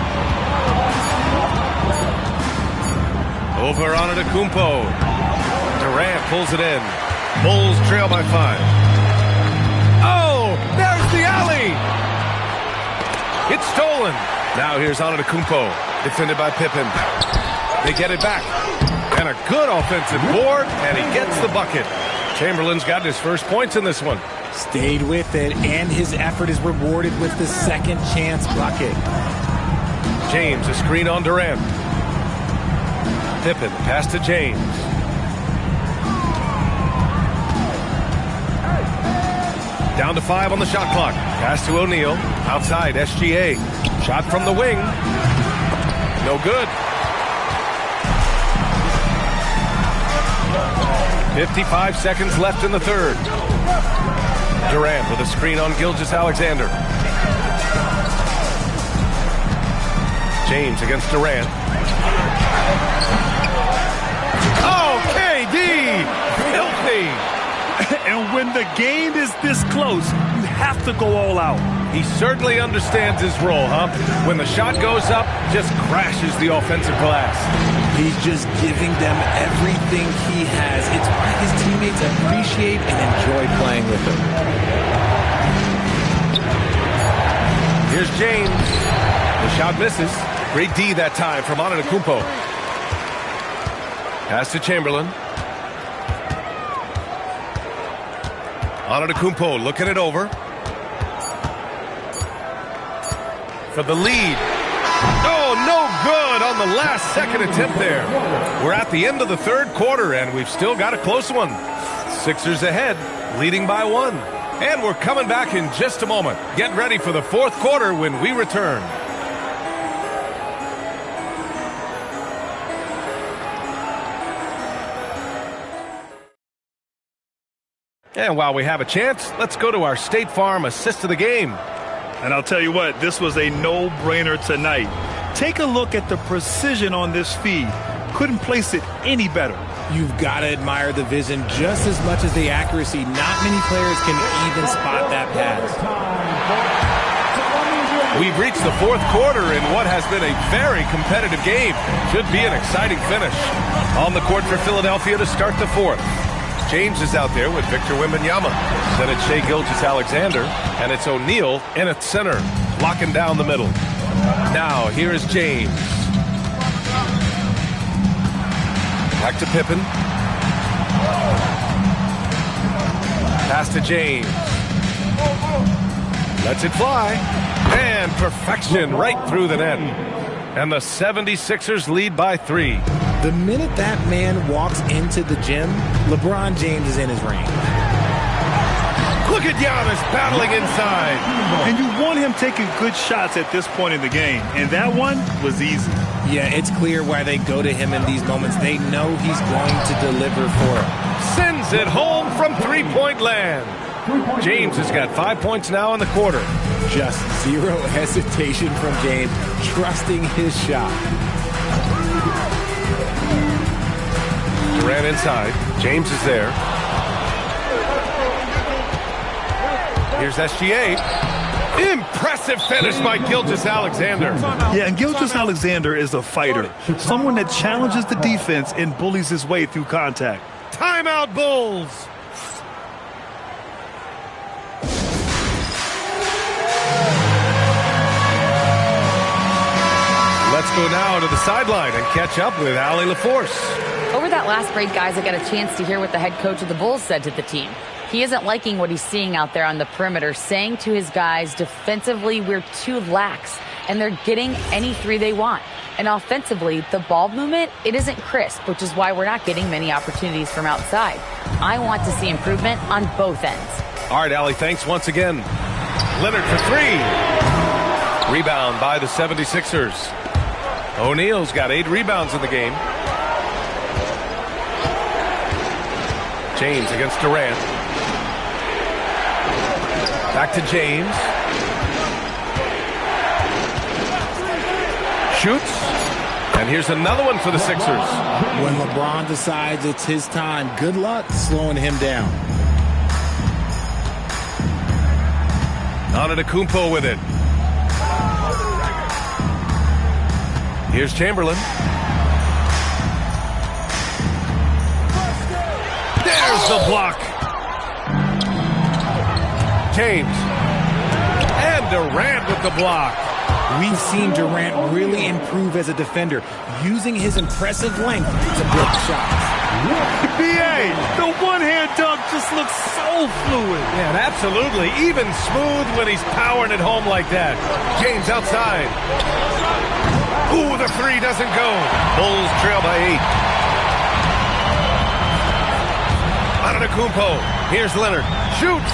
Over Antetokounmpo. Durant pulls it in. Bulls trail by 5. Oh, there's the alley. It's stolen. Now here's Antetokounmpo, defended by Pippen. They get it back. And a good offensive board, and he gets the bucket. Chamberlain's got his first points in this one. Stayed with it, and his effort is rewarded with the second chance bucket. James, a screen on Durant. Pippen, pass to James. Down to 5 on the shot clock. Pass to O'Neal. Outside, SGA. Shot from the wing. No good. 55 seconds left in the third. Durant with a screen on Gilgeous-Alexander. James against Durant. Oh, KD! Filthy! And when the game is this close, you have to go all out. He certainly understands his role, huh? When the shot goes up, just crashes the offensive glass. He's just giving them everything he has. It's why his teammates appreciate and enjoy playing with him. Here's James. The shot misses. Great D that time from Antetokounmpo. Pass to Chamberlain. Antetokounmpo looking it over. For the lead. Oh, no good on the last second attempt there. We're at the end of the third quarter, and we've still got a close one. Sixers ahead, leading by 1. And we're coming back in just a moment. Get ready for the fourth quarter when we return. And while we have a chance, let's go to our State Farm assist of the game. And I'll tell you what, this was a no-brainer tonight. Take a look at the precision on this feed. Couldn't place it any better. You've got to admire the vision just as much as the accuracy. Not many players can even spot that pass. We've reached the fourth quarter in what has been a very competitive game. Should be an exciting finish. On the court for Philadelphia to start the fourth. James is out there with Victor Wembanyama. Then it's Shai Gilgeous-Alexander, and it's O'Neal in at center, locking down the middle. Now, here is James. Back to Pippen. Pass to James. Lets it fly. And perfection right through the net. And the 76ers lead by 3. The minute that man walks into the gym, LeBron James is in his ring. Look at Giannis battling inside. And you want him taking good shots at this point in the game. And that one was easy. Yeah, it's clear why they go to him in these moments. They know he's going to deliver for them. Sends it home from three-point land. James has got 5 points now in the quarter. Just zero hesitation from James, trusting his shot. Durant inside. James is there. Here's SGA. Impressive finish by Gilgeous-Alexander. Yeah, and Gilgeous-Alexander is a fighter. Someone that challenges the defense and bullies his way through contact. Timeout, Bulls. Let's go now to the sideline and catch up with Allie LaForce. Over that last break, guys, I got a chance to hear what the head coach of the Bulls said to the team. He isn't liking what he's seeing out there on the perimeter, saying to his guys, defensively, we're too lax, and they're getting any three they want. And offensively, the ball movement, it isn't crisp, which is why we're not getting many opportunities from outside. I want to see improvement on both ends. All right, Allie, thanks once again. Leonard for 3. Rebound by the 76ers. O'Neal's got 8 rebounds in the game. James against Durant. Back to James. Shoots. And here's another one for the Sixers. When LeBron decides it's his time, good luck slowing him down. Antetokounmpo with it. Here's Chamberlain. There's the block. James. And Durant with the block. We've seen Durant really improve as a defender, using his impressive length to block shots. BA, the one-hand dunk just looks so fluid. Yeah, and absolutely. Even smooth when he's powering it home like that. James outside. Ooh, the 3 doesn't go. Bulls trail by 8. Antetokounmpo. Here's Leonard. Shoots.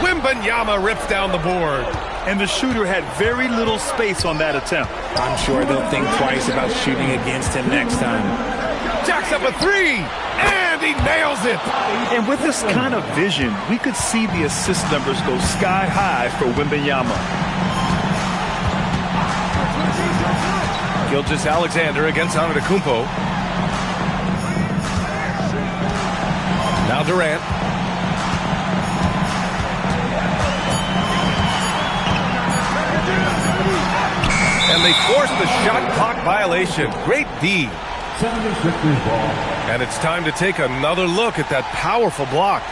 Wembanyama rips down the board. And the shooter had very little space on that attempt. I'm sure they'll think twice about shooting against him next time. Jacks up a 3. And he nails it. And with this kind of vision, we could see the assist numbers go sky high for Wembanyama. Gilgeous-Alexander against Antetokounmpo. Now Durant. And they forced the shot clock violation. Great D. 76ers ball. And it's time to take another look at that powerful block.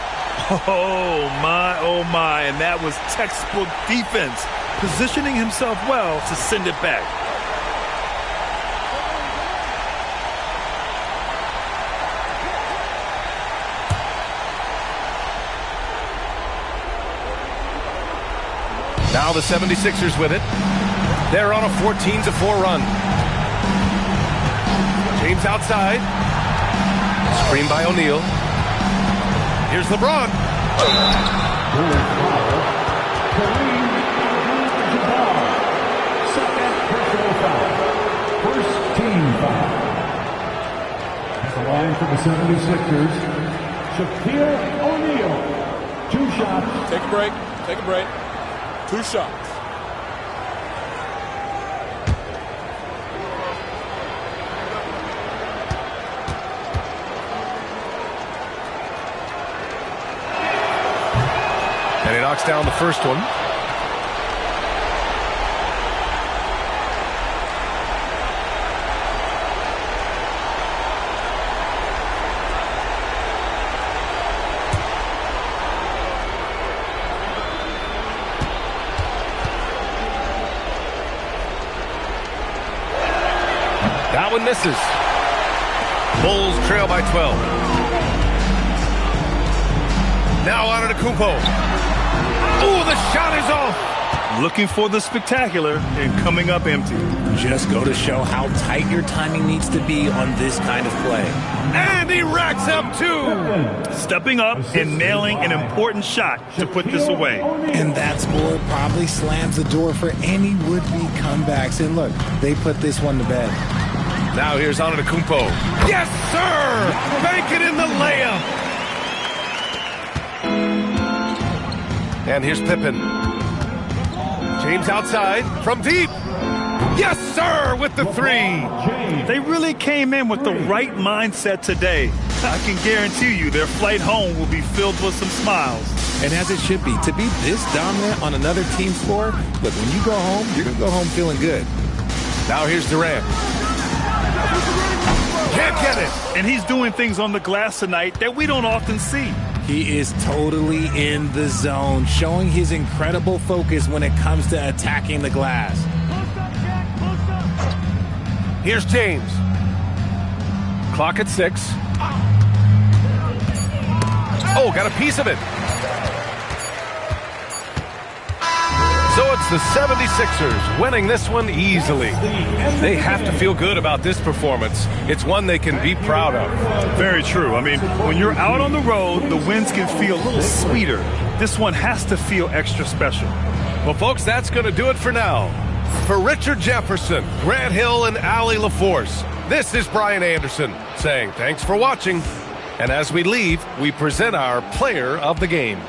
Oh, my. And that was textbook defense. Positioning himself well to send it back. Now the 76ers with it. They're on a 14-4 run. James outside. Screen by O'Neal. Here's LeBron. Second personal foul. First team foul. That's the line for the 76ers. Shaquille O'Neal. 2 shots. Take a break. Take a break. 2 shots. And he knocks down the first one. That one misses. Bulls trail by 12. Now Antetokounmpo. Oh, the shot is off. Looking for the spectacular and coming up empty. Just go to show how tight your timing needs to be on this kind of play. And he racks up 2. Stepping up and nailing an important shot to put this away. And that score probably slams the door for any would-be comebacks. And look, they put this one to bed. Now here's Antetokounmpo. Yes, sir! Bank it in the layup. And here's Pippen. James outside from deep. Yes, sir, with the 3. They really came in with the right mindset today. I can guarantee you their flight home will be filled with some smiles. And as it should be. To be this dominant on another team's floor, look, when you go home, you're going to go home feeling good. Now here's Durant. Can't get it. And he's doing things on the glass tonight that we don't often see. He is totally in the zone, showing his incredible focus when it comes to attacking the glass. Here's James. Clock at 6. Oh, got a piece of it. So it's the 76ers winning this one easily. They have to feel good about this performance. It's one they can be proud of. Very true. I mean, when you're out on the road, the wins can feel a little sweeter. This one has to feel extra special. Well, folks, that's going to do it for now. For Richard Jefferson, Grant Hill, and Allie LaForce, this is Brian Anderson saying thanks for watching. And as we leave, we present our player of the game.